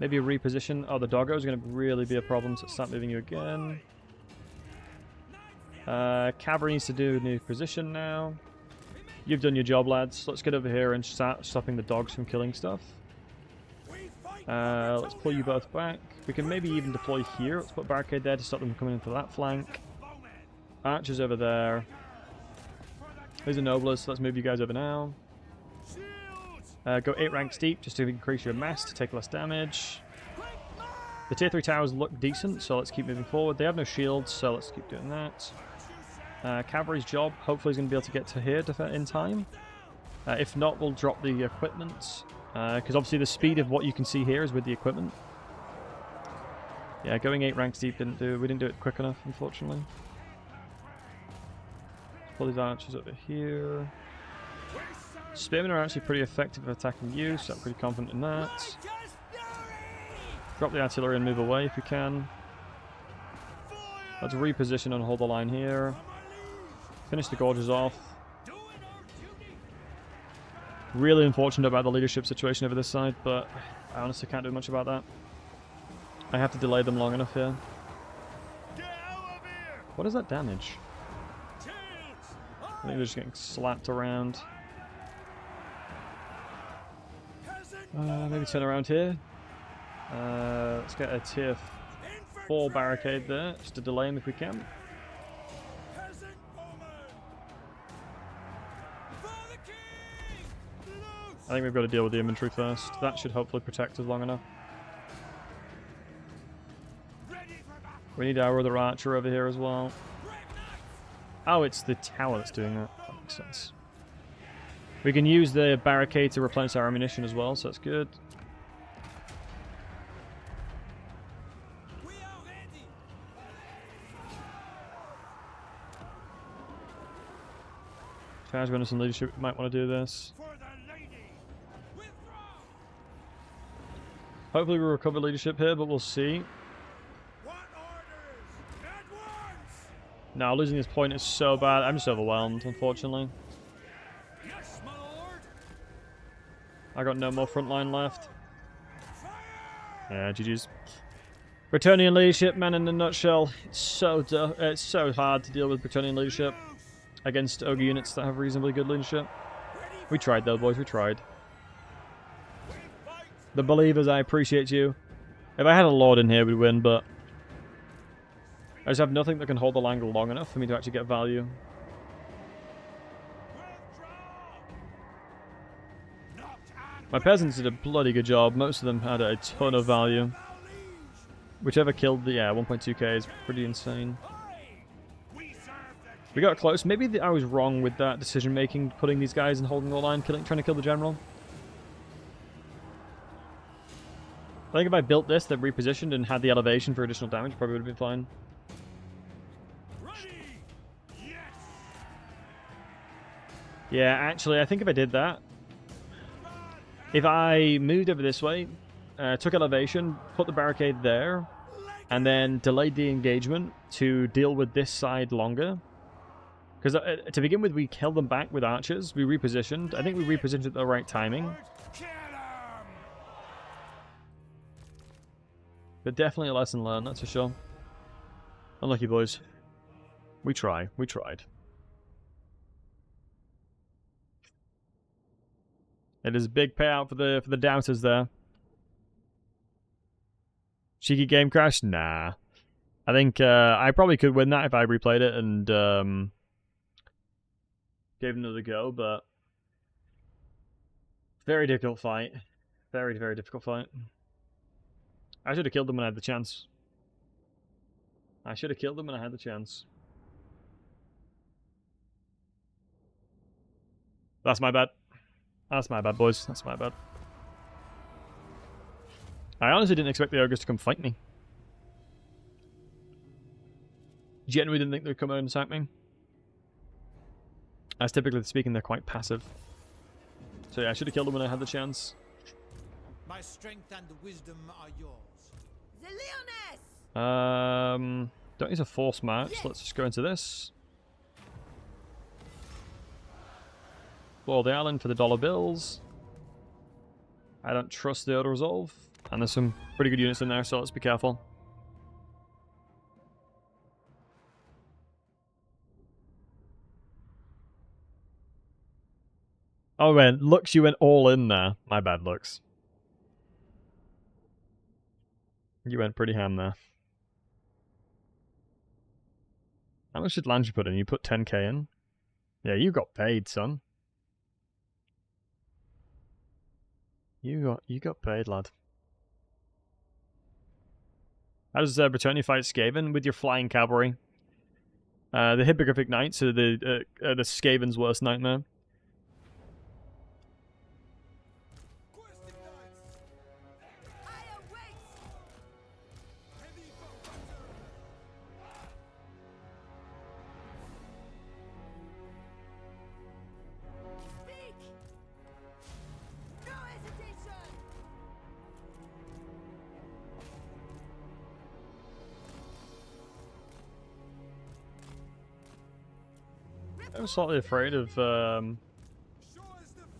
Maybe a reposition. Oh, the doggo is going to really be a problem, so start moving you again. Cavalry needs to do a new position now. You've done your job, lads. Let's get over here and start stopping the dogs from killing stuff. Let's pull you both back. We can maybe even deploy here. Let's put a barricade there to stop them coming into that flank. Archers over there. There's a noblest, so let's move you guys over now. Go 8 ranks deep just to increase your mass to take less damage. The tier 3 towers look decent, so let's keep moving forward. They have no shields, so let's keep doing that. Cavalry's job, hopefully, is going to be able to get to here in time. If not, we'll drop the equipment, because obviously the speed of what you can see here is with the equipment. Yeah, going 8 ranks deep we didn't do it quick enough, unfortunately. Pull these archers over here. Spearmen are actually pretty effective at attacking you, so I'm pretty confident in that. Drop the artillery and move away if you can. Let's reposition and hold the line here. Finish the gorges off. Really unfortunate about the leadership situation over this side, but I honestly can't do much about that. I have to delay them long enough here. What is that damage? I think they're just getting slapped around. Maybe turn around here. Let's get a tier 4 barricade there, just to delay him if we can. I think we've got to deal with the infantry first. That should hopefully protect us long enough. We need our other archer over here as well. Oh, it's the tower that's doing that. That makes sense. We can use the barricade to replenish our ammunition as well, so that's good. Towers going to some leadership, we might want to do this. Hopefully we recover leadership here, but we'll see. No, losing this point is so bad. I'm just overwhelmed, unfortunately. I got no more front line left. Yeah, GG's. Brettonian leadership, man, in a nutshell. It's so hard to deal with Brettonian leadership against ogre units that have reasonably good leadership. We tried though, boys, we tried. The believers, I appreciate you. If I had a lord in here, we'd win, but I just have nothing that can hold the line long enough for me to actually get value. My peasants did a bloody good job. Most of them had a ton of value. Whichever killed the... Yeah, 1.2k is pretty insane. We got close. Maybe I was wrong with that decision-making, putting these guys and holding the line, trying to kill the general. I think if I built this, then repositioned and had the elevation for additional damage, probably would have been fine. Yeah, actually, I think if I did that, if I moved over this way, took elevation, put the barricade there, and then delayed the engagement to deal with this side longer. Because to begin with, we killed them back with archers. We repositioned. I think we repositioned at the right timing. But definitely a lesson learned, that's for sure. Unlucky, boys. We try. We tried. It is a big payout for the doubters there. Cheeky game crash? Nah. I think I probably could win that if I replayed it and gave it another go, but very difficult fight. Very, very difficult fight. I should have killed them when I had the chance. I should have killed them when I had the chance. That's my bad. That's my bad, boys. That's my bad. I honestly didn't expect the ogres to come fight me. Genuinely didn't think they'd come out and attack me. As typically speaking, they're quite passive. So yeah, I should have killed them when I had the chance. My strength and wisdom are yours. The Leoness! Don't use a force march. Let's just go into this. Blow the island for the dollar bills. I don't trust the auto resolve. And there's some pretty good units in there, so let's be careful. Oh man, Lux, you went all in there. My bad, Lux. You went pretty ham there. How much did Landry put in? You put 10k in? Yeah, you got paid, son. You got paid, lad. How does Brettonian fight Skaven with your flying cavalry? The Hippogrific Knights are the Skaven's worst nightmare. I'm slightly afraid of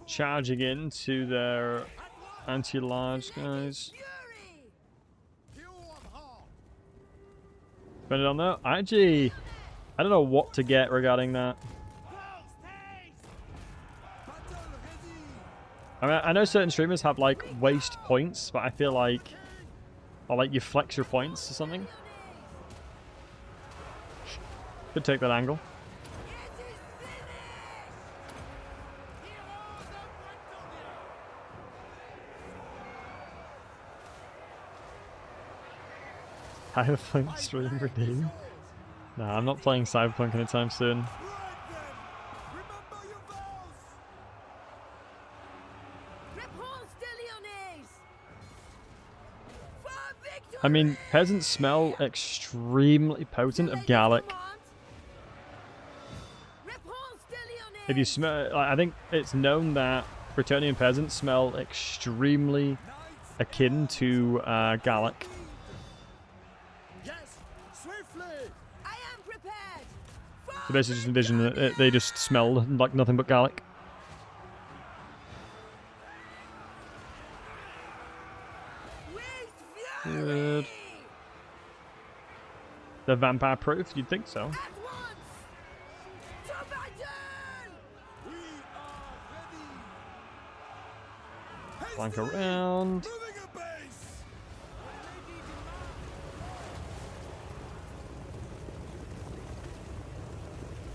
charging into their anti-large guys. Spend it on that. I don't know what to get regarding that. I mean, I know certain streamers have like waste points, but I feel like, or like you flex your points or something. Could take that angle. Cyberpunk stream redeem? Nah, I'm not playing Cyberpunk anytime soon. I mean, peasants smell extremely potent of Gallic. If you smell, I think it's known that Brettonian peasants smell extremely akin to Gallic. So basically just envision that they just smell like nothing but Gallic. Good. They're vampire proof? You'd think so. Flank around. Moving a base.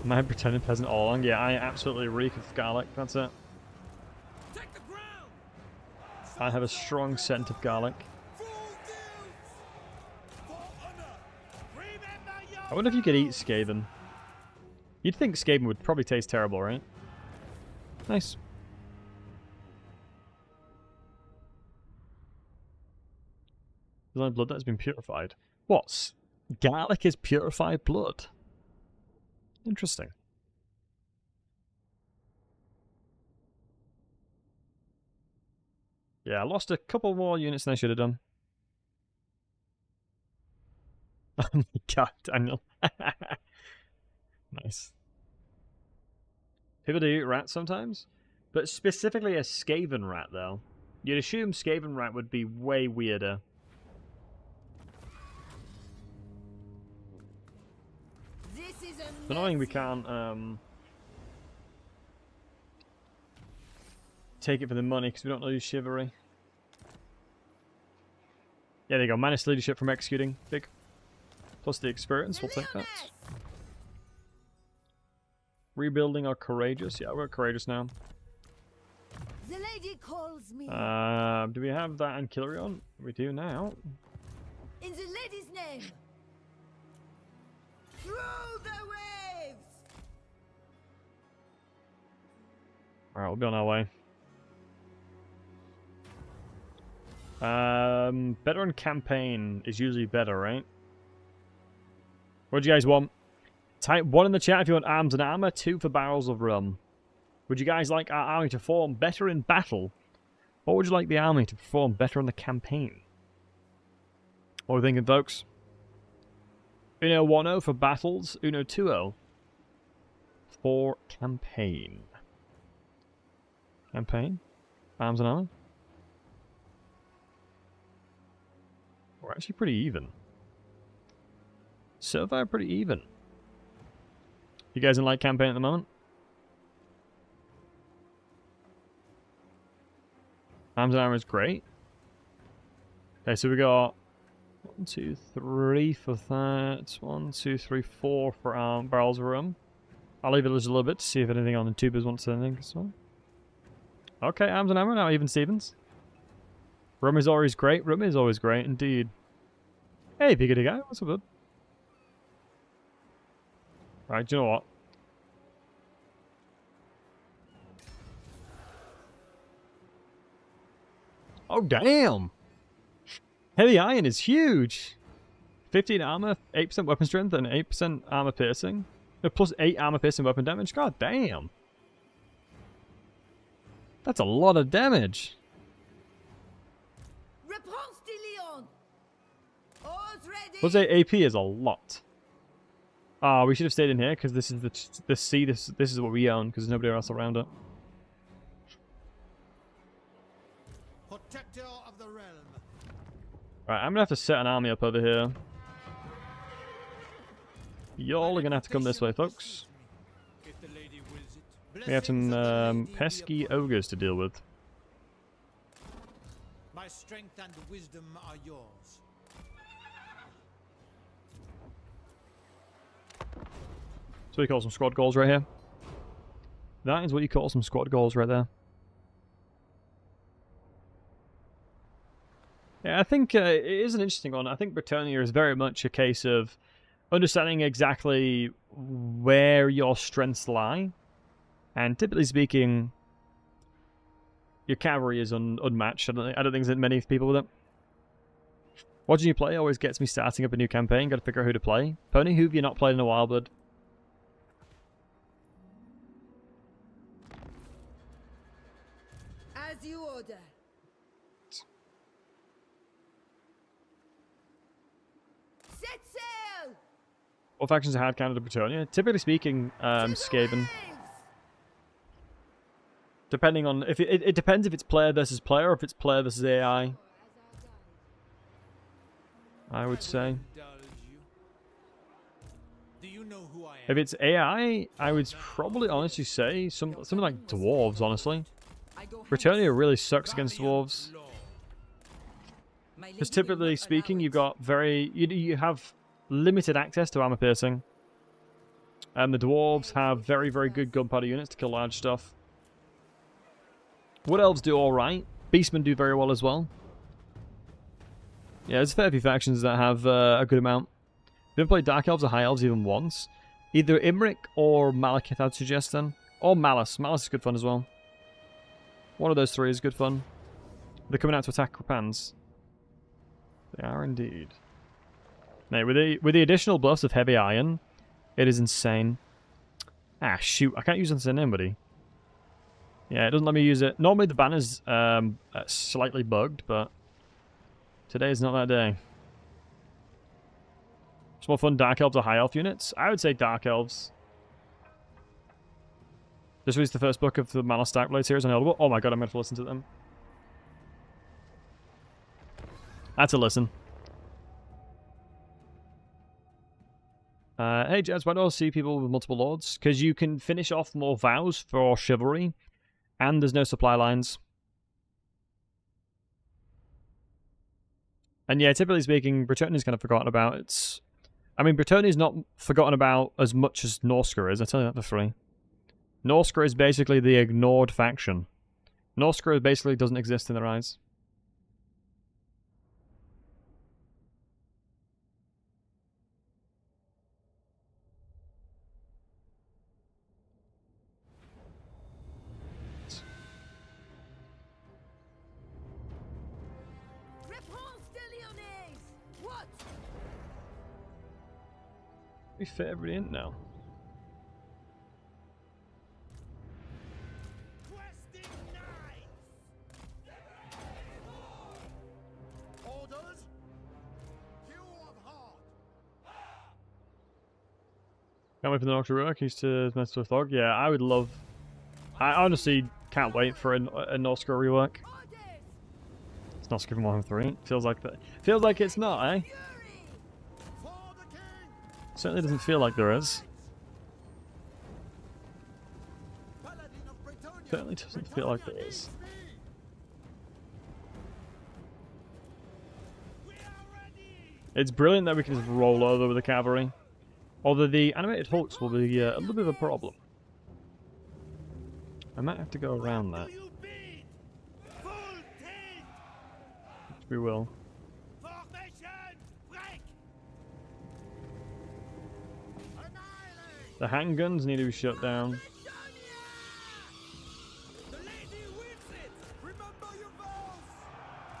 My Brettonian peasant all along. Yeah, I absolutely reek of garlic. That's it. Take the ground. I have a strong scent of garlic. Full deals. For honor. Remember your I wonder if you could eat Skaven. You'd think Skaven would probably taste terrible, right? Nice. There's only blood that has been purified. What? Garlic is purified blood? Interesting. Yeah, I lost a couple more units than I should have done. Oh my god, Daniel. Nice. People do eat rats sometimes, but specifically a Skaven rat, though. You'd assume Skaven rat would be way weirder. This is a It's annoying we can't take it for the money because we don't lose chivalry. Yeah, there you go. Minus leadership from executing. Big. Plus the experience. We'll take that. Rebuilding our courageous. Yeah, we're courageous now. The lady calls me. Do we have that in Killerion? We do now. In the lady's name. Through the waves. Alright, we'll be on our way. Better on campaign is usually better, right? What do you guys want? Type 1 in the chat if you want arms and armor, 2 for barrels of rum. Would you guys like our army to perform better in battle? Or would you like the army to perform better on the campaign? What are we thinking, folks? Uno 1-0 for battles, Uno 2-0 for campaign. Campaign? Arms and armor? We're actually pretty even. So far, pretty even. You guys in light campaign at the moment? Arms and armor is great. Okay, so we got 1, 2, 3 for that. 1, 2, 3, 4 for barrels of rum. I'll leave it just a little bit to see if anything on the tubers wants anything as well. Okay, arms and armor now, even Stevens. Rum is always great. Rum is always great, indeed. Hey, biggity guy, what's up, bud? Right, do you know what? Oh, damn! Heavy iron is huge! 15 armor, 8% weapon strength, and 8% armor piercing. No, plus 8 armor piercing weapon damage. God damn! That's a lot of damage! Repanse de Leon. All's ready. Plus 8 AP is a lot. Ah, we should have stayed in here because this is the sea. This is what we own because there's nobody else around it. protector of the realm. Right, I'm gonna have to set an army up over here. Y'all are gonna have to come this way, folks. If the lady wills it. We have some pesky ogres to deal with. My strength and wisdom are yours. So we call some squad goals right here. That is what you call some squad goals right there. Yeah, I think it is an interesting one. I think Brettonian is very much a case of understanding exactly where your strengths lie. And typically speaking, your cavalry is unmatched. I don't think there's many people with it. Watching you play always gets me starting up a new campaign. Got to figure out who to play. Pony, who have you not played in a while, bud? As you order. Set sail. What factions are hard counter to Brettonian? Typically speaking, Skaven. Depending on if it depends if it's player versus player or if it's player versus AI. I would say. Do you know who I am? If it's AI, I would probably honestly say something like dwarves. Honestly, I Brettonian really sucks against dwarves. Because typically speaking, you've got you have limited access to armor piercing. And the dwarves have very, very good gunpowder units to kill large stuff. Wood elves do alright. Beastmen do very well as well. Yeah, there's a fair few factions that have a good amount. If you haven't played Dark Elves or High Elves even once, either Imric or Malekith I'd suggest then. Or Malice. Malice is good fun as well. One of those three is good fun. They're coming out to attack Repanse. They are indeed. Now, with the additional buffs of heavy iron, it is insane. Ah, shoot. I can't use this on anybody. Yeah, it doesn't let me use it. Normally the banner's slightly bugged, but today is not that day. It's more fun, Dark Elves or High Elf units? I would say Dark Elves. This was the first book of the Malice Darkblade series on Audible. Oh my god, I'm going to listen to them. I had to listen. Hey Jazz, why do I see people with multiple lords? Because you can finish off more vows for chivalry, and there's no supply lines. And yeah, typically speaking, Brettonian is kind of forgotten about. I mean, Brettonian is not forgotten about as much as Norsca is, I tell you that for free. Norsca is basically the ignored faction. Norsca basically doesn't exist in their eyes. Repanse de Lyonnais! What? We fit everybody in now. Orders? You of heart. Can't wait for the Nox to work. Used to mess with Thog. Yeah, I would love. I honestly can't wait for a Norsca rework. It's not skipping 1 3. Feels like that. Feels like it's not, eh? For the king. Certainly doesn't feel like there is. Paladin of Brettonian. Certainly doesn't feel like there is. It's brilliant that we can just roll over with the cavalry. Although the animated hulks will be a little bit of a problem. I might have to go around that. Which we will. The handguns need to be shut down.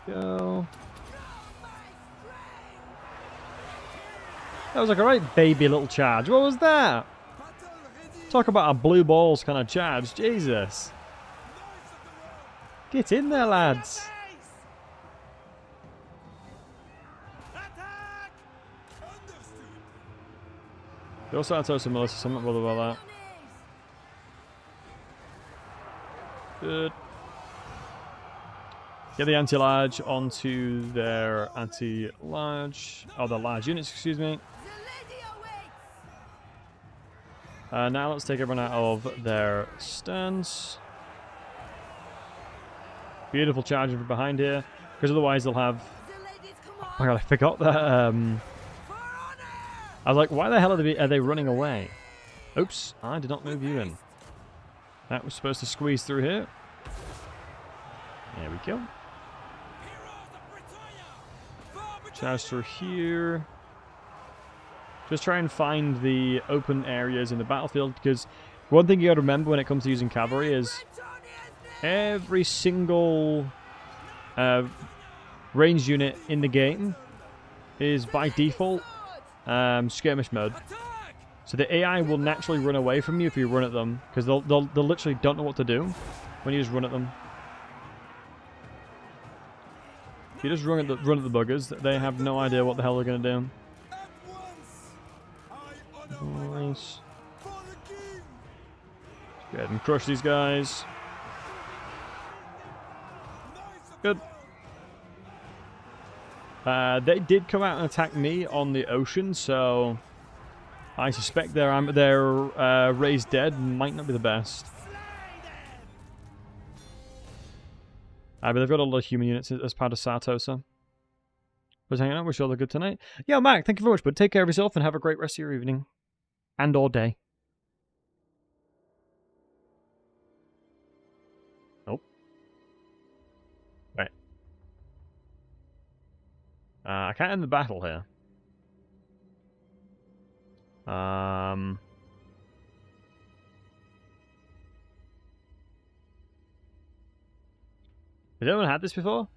Go. That was like a right baby little charge. What was that? Talk about a blue balls kind of charge. Jesus. Get in there, lads. They also had to some Melissa, so I'm not bothered about that. Good. Get the anti-large onto their anti-large, oh, the large units, excuse me. Now let's take everyone out of their stance. Beautiful charge from behind here, because otherwise they'll have. Oh my god, I forgot that. I was like, why the hell are they running away? Oops, I did not move you in. That was supposed to squeeze through here. There we go. Charge through here. Just try and find the open areas in the battlefield, because one thing you gotta remember when it comes to using cavalry is every single ranged unit in the game is by default skirmish mode. So the AI will naturally run away from you if you run at them, because they'll literally don't know what to do when you just run at them. If you just run at the buggers, they have no idea what the hell they're gonna do. Nice. Go ahead and crush these guys. Good. They did come out and attack me on the ocean, so I suspect their raised dead might not be the best. But they've got a lot of human units as part of Sartosa. Was hanging out. Wish you all a good tonight. Yeah, Mac, thank you very much, but take care of yourself and have a great rest of your evening. And or day. Nope. Right. I can't end the battle here. Has anyone had this before?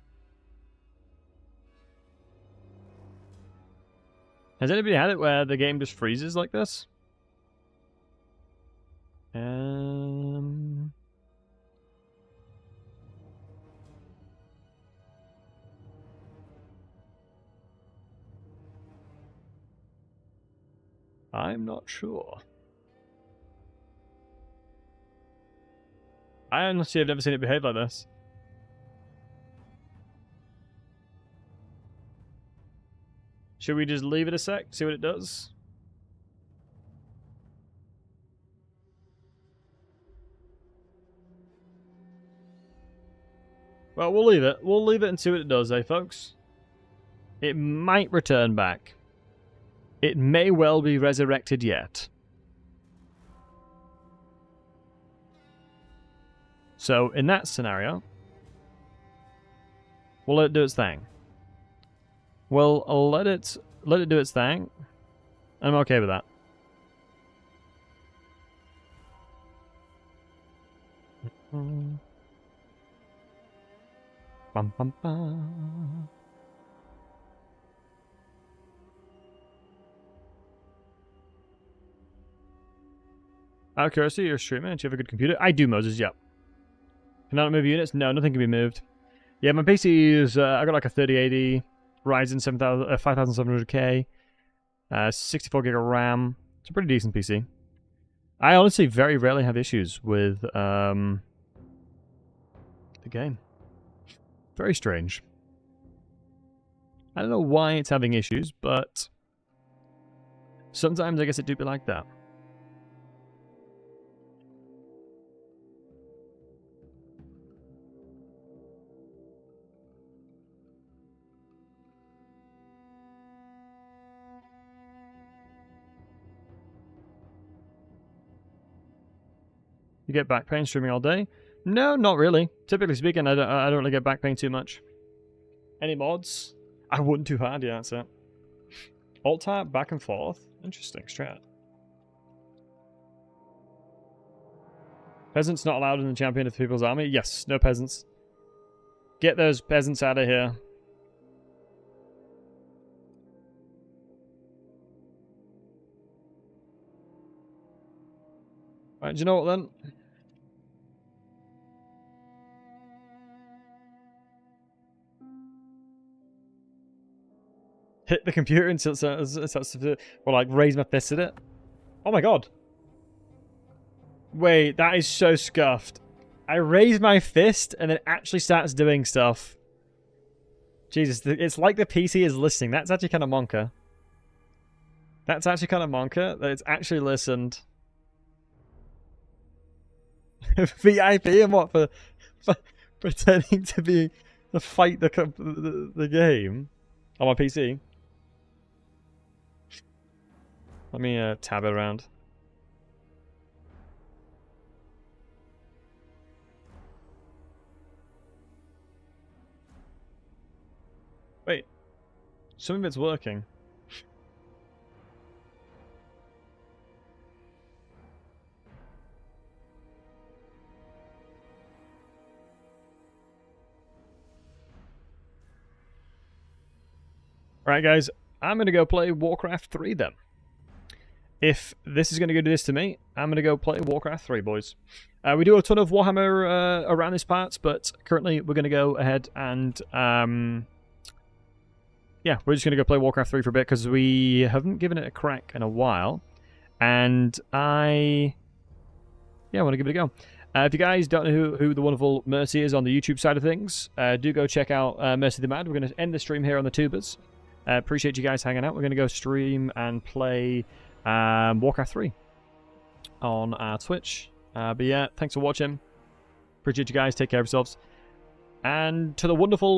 Has anybody had it where the game just freezes like this? I'm not sure. I honestly have never seen it behave like this. Should we just leave it a sec, see what it does? Well, we'll leave it. We'll leave it and see what it does, eh, folks? It might return back. It may well be resurrected yet. So, in that scenario, we'll let it do its thing. Well, I'll let it do its thing. I'm okay with that. Bum, bum, bum. Out of curiosity, you're streaming. Do you have a good computer? I do, Moses. Yep. Can I move units? No, nothing can be moved. Yeah, my PC is. I got like a 3080 Ryzen 5700K, 64 gig of RAM. It's a pretty decent PC. I honestly very rarely have issues with the game. Very strange. I don't know why it's having issues, but sometimes I guess it do be like that. You get back pain streaming all day? No, not really. Typically speaking, I don't really get back pain too much. Any mods? I wouldn't too hard, yeah, that's it. Alt tab, back and forth. Interesting strat. Peasants not allowed in the champion of the people's army? Yes, no peasants. Get those peasants out of here. Right, do you know what then? Hit the computer until it starts to, or like raise my fist at it. Oh my god. Wait, that is so scuffed. I raise my fist and it actually starts doing stuff. Jesus, it's like the PC is listening. That's actually kind of monka. That's actually kind of monka that it's actually listened. VIP and what for pretending to fight the game on my PC. Let me tab it around. Wait, some of it's working. Alright guys, I'm going to go play Warcraft 3 then. If this is going to do this to me, I'm going to go play Warcraft 3, boys. We do a ton of Warhammer around these parts, but currently we're going to go ahead and... yeah, we're just going to go play Warcraft 3 for a bit, because we haven't given it a crack in a while. And I want to give it a go. If you guys don't know who the wonderful Mercy is on the YouTube side of things, do go check out Mercy the Mad. We're going to end the stream here on the tubers. Appreciate you guys hanging out. We're going to go stream and play Warcraft 3 on our Twitch. But yeah, thanks for watching. Appreciate you guys. Take care of yourselves. And to the wonderful